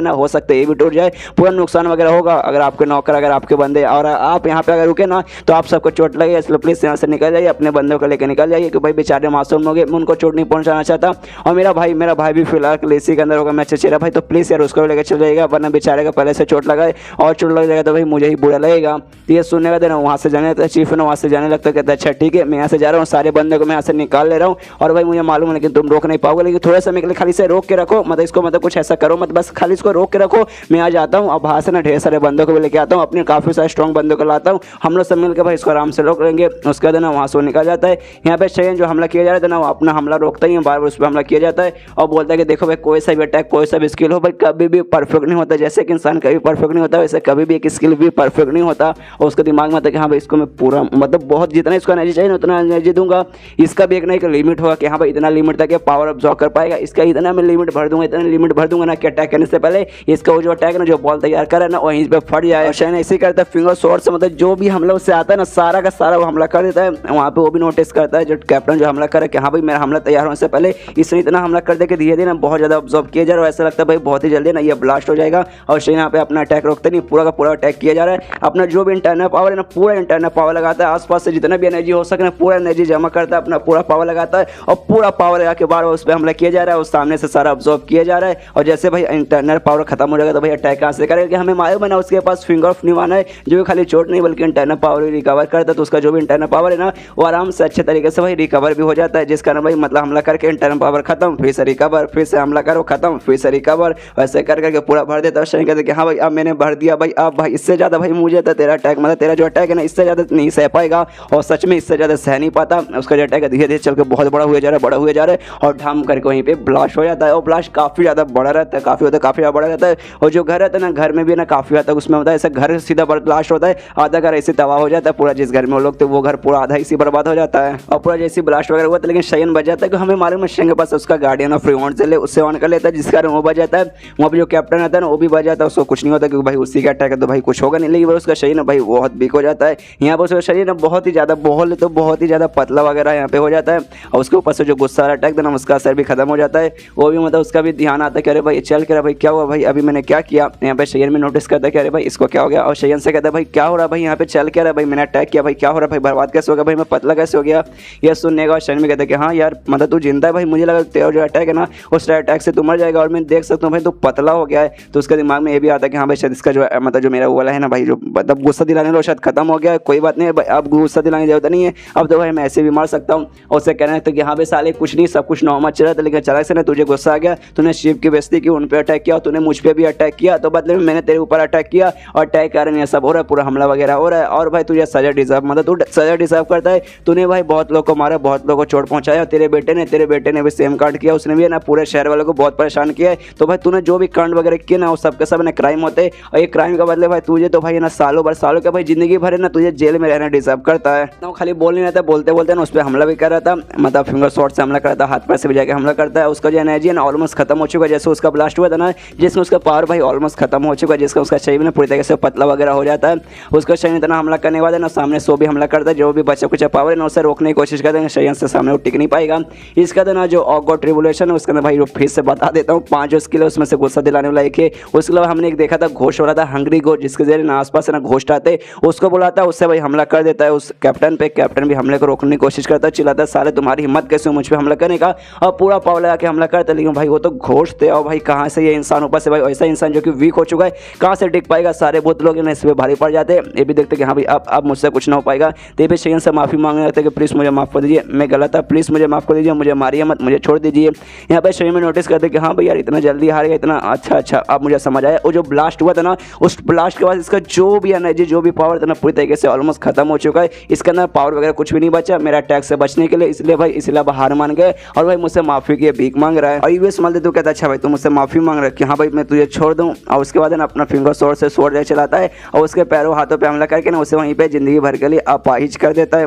ना हो सकता है ये भी टूट जाए, पूरा नुकसान वगैरह होगा। अगर आपके नौकर अगर आपके बंदे और आप यहाँ पे अगर रुके ना तो आप सबको चोट लगे। इसलिए प्लीज़ यहाँ से निकल जाइए, अपने बंदों को लेकर निकल जाइए कि भाई बेचारे मासूम लोग मैं उनको चोट नहीं पहुँचाना चाहता। और मेरा भाई भी फिलहाल इसी के अंदर होगा, मैं चचेरा भाई, तो प्लीज़ यार उसको लेकर चल जाएगा, वरना बेचारे का पहले से चोट लगाए और चोट लग जाएगा तो भाई मुझे ही बुरा लगेगा। तो ये सुनने का देना वहाँ से जाने लगता है, चीफ ने वहाँ से जाने लगता है, कहता है अच्छा ठीक है मैं यहाँ से जा रहा हूँ, सारे बंदे को मैं यहाँ से निकाल ले रहा हूँ और भाई मुझे मालूम है लेकिन तुम रोक नहीं पाओगे, लेकिन थोड़े समय के लिए खाली से रोक के रखो, मतलब इसको मतलब कुछ ऐसा करो मत, बस खाली इसको रोक के रखो। मैं आ जाता हूँ और बाहर से ना ढेर सारे बंदों को भी लेके आता हूँ, अपने काफ़ी सारे स्ट्रॉन्ग बंदों को लाता हूँ, हम लोग सब मिलकर भाई इसको आराम से रोक लेंगे। उसके बाद ना वहाँ से निकल जाता है। यहाँ पे शेन जो हमला किया जा रहा था ना वो अपना हमला रोकता ही है, बार बार उस पर हमला किया जाता है और बोलता है कि देखो भाई कोई सा भी अटैक कोई सा भी स्किल हो भाई कभी भी परफेक्ट नहीं होता। जैसे कि इंसान कभी परफेक्ट नहीं होता वैसे कभी भी एक स्किल भी परफेक्ट नहीं होता। और उसके दिमाग में आता है कि हाँ भाई इसको मैं पूरा मतलब बहुत जितना इसको एनर्जी चाहिए ना उतना एनर्जी दूंगा। इसका भी एक ना एक लिमिट होगा कि हाँ भाई इतना लिमिट तक पावर अब्सॉर्ब कर पाएगा, इसका इतना मैं लिमिट भर दूंगा, इतना लिमिट भर दूंगा ना कि अटैक करने से पहले इसका वो जो अटैक ना जो बॉल तैयार करे ना वहीं पे फट जाए। शायद ऐसे ही करता है फिंगर शॉट से, मतलब जो भी हमला उससे आता है ना सारा का सारा वो हमला कर देता है। वहाँ पे वो भी नोटिस करता है जो कैप्टन जो हमला करे कि हाँ भाई मेरा हमला तैयार होने से पहले इसने इतना हमला कर दे कि धीरे धीरे बहुत ज़्यादा ऑब्जॉर्व किया जा रहा है। ऐसा लगता है भाई बहुत ही जल्दी ना ये ब्लास्ट हो जाएगा और शेन यहाँ पे अपना अटैक रोकते नहीं, पूरा का पूरा अटैक किया जा रहा है। अपना जो भी इंटरनल पावर है ना पूरा इंटरनल पावर लगाता है, आसपास से जितना भी एनर्जी हो सके ना पूरा एनर्जी जमा करता है, अपना पूरा पावर लगाता है और पूरा पावर लगा के बार उस पर हमला किया जा रहा है, उस सामने से सारा ऑब्जॉर्व किया जा रहा है। और जैसे भाई इंटरनल पावर खत्म हो जाएगा तो भाई अटैक कहाँ से करेगा? हमें मालूम है ना उसके पास फिंगर ऑफ निवाना है जो खाली चोट नहीं बल्कि इंटरनल पावर भी रिकवर करता है, तो उसका जो भी इंटरनल पावर है ना वो आराम से अच्छे तरीके से भाई रिकवर भी हो जाता है, जिस कारण भाई मतलब हमला करके इंटरनल पावर खत्म फिर से रिकवर, फिर से हमला करो खत्म फिर से रिकवर, वैसे कर करके पूरा भर देता है। शेन कहते कि हाँ भाई अब मैंने भर दिया भाई, अब भाई इससे ज़्यादा भाई मुझे तो तेरा अटैक मतलब तेरा जो अटैक है ना इससे ज़्यादा नहीं सह पाएगा और सच में इससे ज़्यादा सह नहीं पाता। उसका जो अटैक है धीरे धीरे चल के बहुत बड़ा हुआ जा रहा है और ढाम करके वहीं पे ब्लास्ट हो जाता है और ब्लास्ट काफ़ी ज़्यादा बड़ा रहता है, काफ़ी ज़्यादा बड़ा रहता है। और जो घर रहता है ना घर में भी ना काफ़ी हद तक उसमें होता है ऐसा घर सीधा ब्लास्ट होता है, आधा घर ऐसे तबाह हो जाता है पूरा, जिस घर में वो लोग तो वो घर पूरा आधा इसी बर्बाद हो जाता है और पूरा जैसे ब्लास्ट वगैरह हुआ था। लेकिन शेन बच जाता है कि हमें मालूम है शेन के पास उसका गार्डियन ऑफ रिवॉर्ड से ले उससे ऑन कर लेता है, जिस कारण वो बच जाता है। वहाँ पर जो कैप्टन रहता है ना वो भी बच जाता है, उसको कुछ नहीं होता क्योंकि भाई उसी का अटैक है तो भाई कुछ होगा नहीं। लेकिन उसका शरीर ना भाई बहुत वीक हो जाता है, यहाँ पर उसका शरीर ना बहुत ही ज़्यादा तो बहुत ही ज़्यादा पतला वगैरह यहाँ पे हो जाता है और उसके ऊपर से जो गुस्सा वाला अटैक था ना उसका असर भी खत्म हो जाता है। वो भी मतलब उसका भी ध्यान आता है कि अरे भाई चल के भाई क्या हुआ भाई अभी मैंने क्या किया। यहाँ पे शेयन में नोटिस करता है कि अरे भाई इसको क्या हो गया और शेयन से कहता है भाई क्या हो रहा है भाई यहाँ पे चल क्या रहा है भाई मैंने अटैक किया भाई क्या हो रहा है भाई बर्बाद कैसे हो गया भाई मैं पतला कैसे हो गया। ये सुनने का शेयन में कहता है कि हाँ यार मतलब तू जिंदा है भाई, मुझे लगा तेरा जो अटैक है ना उस अटैक से तू मर जाएगा और मैं देख सकता हूँ भाई तू पतला हो गया है। तो उसके दिमाग में ये भी आता है कि हाँ भाई शायद इसका जो मतलब जो मेरा वो वाला है ना भाई जो मतलब गुस्सा दिलाने लो शायद खत्म हो गया है, कोई बात नहीं अब गुस्सा दिलाने की जरूरत नहीं है, अब तो भाई मैं ऐसे भी मार सकता हूँ। और उससे कहना है तो कि हाँ भाई साले कुछ नहीं सब कुछ नॉर्मल चल रहा था, लेकिन चला से ना तुझे गुस्सा आ गया, तूने शिव की बेइज्जती की, उन पर अटैक किया, तूने मुझ पर भी अटैक किया, तो बदले में मैंने तेरे ऊपर अटैक किया और अटैक कारण ये सब हो रहा है, पूरा हमला वगैरह हो रहा है और भाई तुझे सजा डिजर्व मतलब तू सजा डिजर्व करता है। तूने भाई बहुत लोग को मारा, बहुत लोगों को चोट पहुंचाया, तेरे बेटे ने भी सेम कांड किया, उसने भी ना पूरे शहर वालों को बहुत परेशान किया है। तो भाई तूने जो भी कांड वगैरह किए ना वो सबके सब ना क्राइम होते हैं, और ये क्राइम का बदले भाई तुझे तो भाई ना सालों का भाई जिंदगी भर है ना तुझे जेल में रहना डिजर्व करता है। ना खाली बोल नहीं रहता, बोलते बोलते ना उस पर हमला भी कर रहा था, मतलब फिंगर शॉट से हमला कर रहा था, हाथ पैर से भी जाके हमला करता है। उसका जो एनर्जी है ना ऑलमोस्ट खत्म हो चुका है, जैसे उसका ब्लास्ट हुआ था ना जिसमें उसका पावर भाई ऑलमोस्ट खत्म हो चुका है, जिसका उसका शरीर में पूरी तरीके से पतला वगैरह हो जाता है। उसका शरीर इतना हमला करने वाला है ना सामने सो भी हमला करता है, जो भी बचा कुछ पावर है ना उसे रोकने की कोशिश करते हैं, शरीर से सामने वो टिक नहीं पाएगा। इसका तो ना जो ऑकवर्ड ट्रिबुलेशन है उसके अंदर भाई फिर से बता देता हूँ 5 स्किल है उसमें से गुस्सा दिलाने वाला एक है। उसके अलावा हमने एक देखा था घोष हो रहा था, हंग्री घोष, जिसके जरिए ना आसपास ना घोष आते उसको बुलाता है, उससे भाई हमला कर देता है उस कैप्टन पे। कैप्टन भी हमले को रोकने की कोशिश करता है, चिल्लाता है साले तुम्हारी हिम्मत कैसे हो मुझ पे हमला करने का, और पूरा पावर लगा के हमला करता है। लेकिन भाई वो तो घोष थे, और भाई कहाँ से ये इंसान ऊपर से भाई ऐसा इंसान जो कि वीक हो चुका है कहाँ से टिक पाएगा। सारे बहुत लोग इस पर भारी पड़ जाते हैं, ये भी देखते कि हाँ भाई अब मुझसे कुछ ना हो पाएगा। तो ये भी शयन से माफी मांगने लगते कि प्लीज़ मुझे माफ़ कर दीजिए, मैं गलत था, प्लीज़ मुझे माफ़ कर दीजिए, मुझे मारिए मत, मुझे छोड़ दीजिए। यहाँ पे शयन में नोटिस करते कि हाँ भाई यार इतना जल्दी हार गया, इतना अच्छा अब मुझे समझ आया। वो जो ब्लास्ट हुआ था ना उस ब्लास्ट के बाद इसका जो भी एनर्जी जो भी पावर था ना पूरी तरीके से ऑलमोस्ट खत्म हो चुका है, इसके अंदर पावर वगैरह कुछ भी नहीं बचा मेरा अटैक से बचने के लिए। इसलिए भाई इसलिए अब हार मान गए और भाई मुझसे माफी की भीख मांग रहा है। और यूएस मालते तो कहता अच्छा भाई तू मुझसे माफी मांग रहा है कि हाँ भाई मैं तुझे छोड़ दूँ, और उसके बाद ना अपना फिंगर शॉट से स्वॉर्ड चलाता है और उसके पैरों हाथों पे हमला करके ना उसे वहीं पे जिंदगी भर के लिए अपाहिज कर देता है।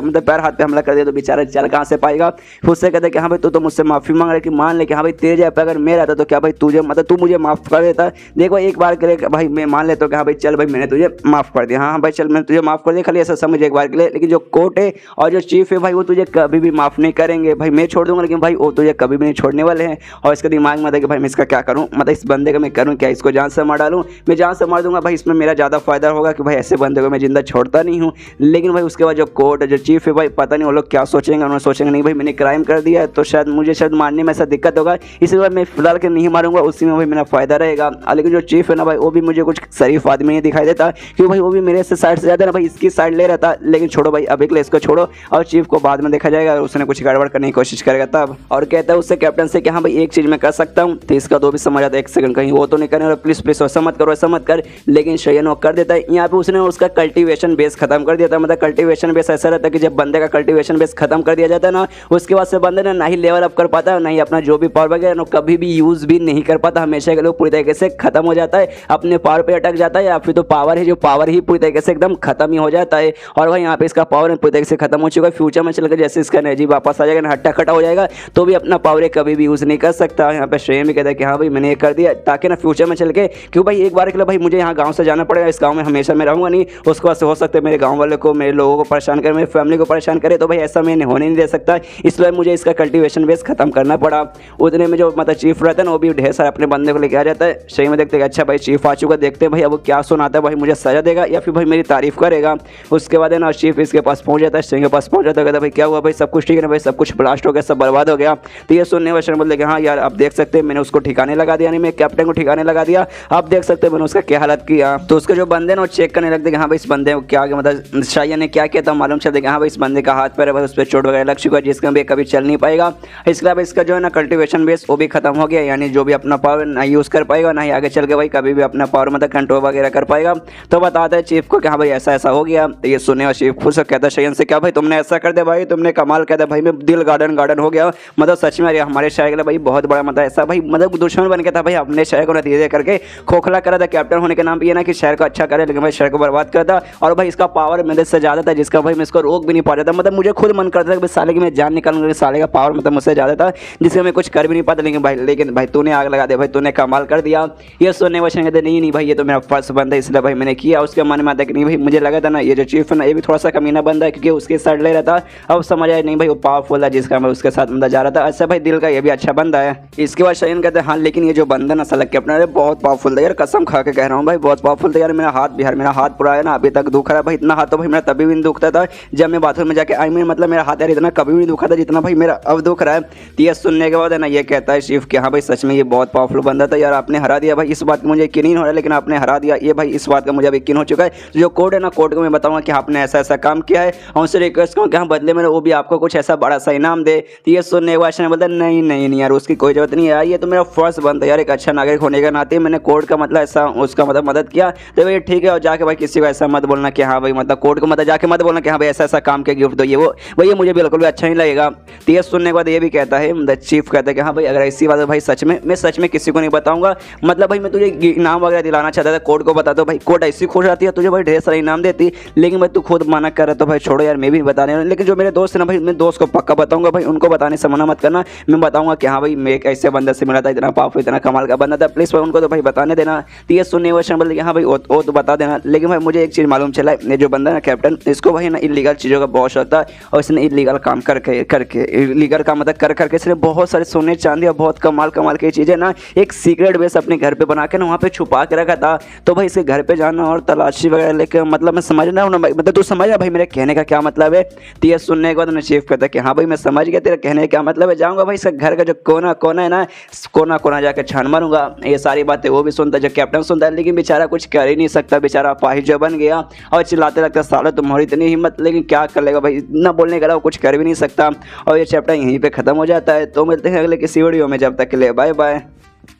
मतलब पैर हाथ पे हमला कर दिया तो बेचारा चल कहाँ से पाएगा। फिर उससे कहते कि हाँ भाई तू तो मुझसे माफी मांग रहा है कि मान ले कि हाँ भाई तेरे जगह पे अगर मैं रहता तो क्या भाई तुझे मतलब तू मुझे माफ कर देता। देखो एक बार के लिए भाई मैं मान लेता हूँ कि हाँ भाई चल भाई मैंने तुझे माफ कर दिया, हाँ भाई चल मैंने तुझे माफ कर दिया, खाली ऐसा समझ एक बार के लिए। लेकिन जो कोर्ट है और जो चीफ है भाई वो तुझे कभी भी माफ नहीं करेंगे। भाई मैं छोड़ दूंगा लेकिन भाई वो तुझे कभी भी नहीं छोड़ने वाले हैं। और इसके दिमाग में आता है कि भाई मैं इसका क्या करूँ, मतलब इस बंदे का मैं करूँ क्या, इसको जान से मार डालूँ, मैं जान से मार दूंगा भाई इसमें मेरा ज़्यादा फायदा होगा कि भाई ऐसे बंदे को मैं जिंदा छोड़ता नहीं हूँ। लेकिन भाई उसके बाद जो कोर्ट है जो चीफ है भाई पता नहीं वो लोग क्या सोचेंगे, उन्होंने सोचेंगे नहीं भाई मैंने क्राइम कर दिया है तो शायद मुझे मारने में ऐसा दिक्कत होगा, इसलिए मैं फिलहाल के नहीं मारूंगा, उसी में भाई मेरा फायदा रहेगा। लेकिन जो चीफ है ना भाई वो भी मुझे कुछ शरीफ आदमी नहीं दिखाई देता, क्योंकि भाई वो भी मेरे से साइड से ज़्यादा ना भाई इसकी साइड ले रहा था। लेकिन छोड़ो भाई अभी के लिए इसको छोड़ो, और चीफ को बाद में देखा जाएगा, उसने कुछ गड़बड़ करने की कोशिश करेगा तब। और कहता है उससे कैप्टन से कि हाँ भाई एक चीज़ मैं कर सकता हूँ, तो इसका तो भी समझ आता है एक सेकंड कहीं वो तो नहीं करने, प्लीज़ प्लीज़ ऐसा मत करो ऐसा मत कर। लेकिन शयन वो कर देता है। यहाँ पे उसने उसका कल्टीवेशन बेस खत्म कर दिया था। मतलब कल्टीवेशन बेस ऐसा रहता है कि जब बंदे का कल्टीवेशन बेस खत्म कर दिया जाता है ना उसके बाद से बंदे ना ही लेवल अप कर पाता है, ना ही अपना जो भी पावर वगैरह ना कभी भी यूज़ भी नहीं कर पाता, हमेशा के लिए पूरी तरीके से खत्म हो जाता है, अपने पावर पे अटक जाता है, या फिर तो पावर है जो पावर ही पूरी तरीके से एकदम खत्म ही हो जाता है। और भाई यहाँ पे इसका पावर पूरी तरीके से खत्म हो चुका है। फ्यूचर में चलकर जैसे इसका एनर्जी वापस आ जाएगा ना हट्टा खट्टा हो जाएगा तो भी अपना पावर कभी भी यूज़ नहीं कर सकता। यहाँ पे श्रेय भी कहता है कि हाँ भाई मैंने ये कर दिया ताकि ना फ्यूचर में चल के, क्यों भाई एक बार के लिए भाई मुझे यहाँ गाँव से जाना पड़ेगा, इस गाँव में हमेशा मैं रहूँगा नहीं, उसके बाद से हो सकता है मेरे गाँव वाले को मेरे लोगों को परेशान करे, मेरी फैमिली को परेशान करे, तो भाई ऐसा मैंने होने नहीं दे सकता, इसलिए मुझे इसका कल्टीवेशन बेस खत्म करना पड़ा। उतने में जो मतलब चीफ रहता है ना वो भी ढेर सारे अपने बंदे को लेके आ जाता है। सही में देखते हैं अच्छा भाई चीफ आ चुका, देखते हैं भाई अब वो क्या सुनाता है, भाई मुझे सजा देगा या फिर भाई मेरी तारीफ करेगा। उसके बाद है ना चीफ इसके पास पहुंच जाता है, सिंह के पास पहुंच जाता है, कहता भाई क्या हुआ भाई सब कुछ ठीक है ना भाई, सब कुछ ब्लास्ट हो गया, सब बर्बाद हो गया। तो ये सुनने वाले बोलते कि हाँ यार आप देख सकते हैं मैंने उसको ठिकाने लगा दिया, नहीं मैं कैप्टन को ठिकाने लगा दिया, आप देख सकते हैं मैंने उसका क्या हालत किया। तो उसके जो बंदे ना वो चेक करने लगते कि हाँ भाई इस बंदे को क्या मतलब शाया ने क्या किया था, मालूम चलता कि हाँ भाई इस बंदे का हाथ पैर है भाई उस पर चोट वगैरह लग चुका है जिसका भी कभी चल नहीं पाएगा। इसके अलावा इसका जो है ना कल्टीवेशन बेस वो भी खत्म हो गया, यानी जो भी अपना पावर ना यूज़ कर पाएगा ना ही आगे चल के भाई कभी भी अपना पावर मतलब कंट्रोल वगैरह कर पाएगा। तो बताता है चीफ को कि हाँ भाई ऐसा ऐसा हो गया। तो ये सुनने और चीफ खुद से कहता है शयन से क्या भाई तुमने ऐसा कर दिया भाई, तुमने कमाल कहता है भाई मैं दिल गार्डन हो गया, मतलब सच में हमारे शहर के लिए भाई बहुत बड़ा मतलब ऐसा भाई मतलब दुश्मन बन गया था भाई, अपने शहर को नतीजे करके खोखला करा था। कैप्टन होने के नाम पे ये ना कि शहर को अच्छा करे लेकिन भाई शहर को बर्बाद करता, और भाई इसका पावर मेरे से ज़्यादा था जिसका भाई मैं इसको रोक भी नहीं पा रहा था। मतलब मुझे खुद मन करता था कि साले की मैं जान निकालूंगा, साले का पावर मतलब मुझसे ज़्यादा था जिसका मैं कुछ कर भी नहीं पाता। लेकिन भाई तूने आग लगा दिया भाई, तूने कमाल कर दिया। ये सुनने वचन कहते नहीं भाई ये तो मेरा फर्स्ट बंदा है इसलिए भाई मैंने किया। उसके मन में आता है कि नहीं भाई मुझे लगा था ना ये जो चीफ है ना ये भी थोड़ा सा कमीना बंदा है क्योंकि उसके साइड ले रहा था, अब समझ आया नहीं भाई वो पावरफुल है जिसका मैं उसके साथ मतलब जा रहा था। अच्छा भाई दिल का ये भी अच्छा बंदा है। इसके बाद शयन कहते हैं हाँ लेकिन ये जो बंदा ना सलग के अपना बहुत पावरफुल था यार, कसम खा के कह रहा हूँ भाई बहुत पावरफुल था यार। मेरा हाथ पूरा है ना अभी तक दुख रहा है भाई, इतना हाथ तो भाई मेरा तभी भी नहीं दुखता था जब मैं बाथरूम में जाके मतलब मेरा हाथ यार इतना कभी भी नहीं दुखा था जितना भाई मेरा अब दुख रहा है। तो ये सुनने के बाद है ना ये कहता है चीफ कि हाँ भाई सच में ये बहुत पावरफुल बंदा था यार, आपने हरा दिया भाई, इस बात का मुझे यकीन नहीं हो रहा है लेकिन आपने हरा दिया ये भाई, इस बात का मुझे अब यकीन हो चुका है। तो जो कोड है ना कोड को मैं बताऊंगा कि आपने ऐसा ऐसा काम किया है और उनसे रिक्वेस्ट करूँ कि हाँ बदले में वो भी आपको कुछ ऐसा बड़ा सा इनाम दे। तो ये सुनने के बाद बोलता नहीं यार उसकी कोई जरूरत नहीं है, ये तो मेरा फर्स्ट बनता है यार, एक अच्छा नागरिक होने के नाते मैंने कोड का मतलब ऐसा उसका मतलब मदद किया। तो भाई ठीक है और जाके भाई किसी को ऐसा मत बोलना कि हाँ भाई मतलब कोड को मतलब जाके मत बोलना कि हाँ भाई ऐसा ऐसा काम के गिफ्ट दो ये वो भाई, ये मुझे बिल्कुल भी अच्छा नहीं लगेगा। तो ये सुनने के बाद ये भी कहता है, द चीफ कहता है कि हाँ भाई अगर ऐसी बात है भाई सच में, मैं सच में किसी को नहीं बताऊंगा। मतलब भाई मैं तुझे इनाम वगैरह दिलाना चाहता था, कोर्ट को बता दो भाई, कोर्ट ऐसी खुश जाती है तुझे भाई ढेर सारा इनाम देती, लेकिन भाई तू खुद मना कर रहा तो भाई छोड़ो यार, मैं भी बता रहा हूँ। लेकिन जो मेरे दोस्त है ना भाई, मैं दोस्त को पक्का बताऊंगा भाई, उनको बताने से मना मत करना। मैं बताऊंगा कि हाँ भाई मैं एक ऐसे बंदे से मिला था, इतना पावरफुल इतना कमाल का बंदा था, प्लीज़ भाई उनको तो भाई बताने देना। तो ये सुनने वो बोलते हाँ भाई वो तो बता देना। लेकिन भाई मुझे एक चीज़ मालूम चला, ये जो बंदा है ना कैप्टन, इसको भाई ना इलीगल चीज़ों का बहुत शौक था, और इसने इलीगल काम करके इलीगल काम मतलब कर करके इसने बहुत सारे सोने चांदी और बहुत कमाल कमाल की चीज़ें ना एक सीक्रेट बेस अपने घर पे बना के ना वहाँ पे छुपा के रखा था। तो भाई इसके घर पे जाना और तलाशी वगैरह लेके, मतलब मैं समझ रहा हूँ ना भाई, मतलब तू समझ रहा भाई मेरे कहने का क्या मतलब है। तो ये सुनने के बाद चीफ कहता है कि हाँ भाई मैं समझ गया तेरा कहने का क्या मतलब है, जाऊँगा भाई इसका घर का जो कोना कोना है ना, कोना कोना जाकर छान मारूंगा। ये सारी बातें वो भी सुनता है, जो कैप्टन सुनता है, लेकिन बेचारा कुछ कर ही नहीं सकता, बेचारा अपाहिज जो बन गया और चिल्लाते लगता है साला तुम्हारी इतनी हिम्मत, लेकिन क्या कर लेगा भाई, इतना बोलने के अलावा कुछ कर भी नहीं सकता। और ये चैप्टर यहीं पे खत्म हो जाता है। तो मिलते हैं अगले किसी वीडियो में, जब तक के लिए बाय बाय।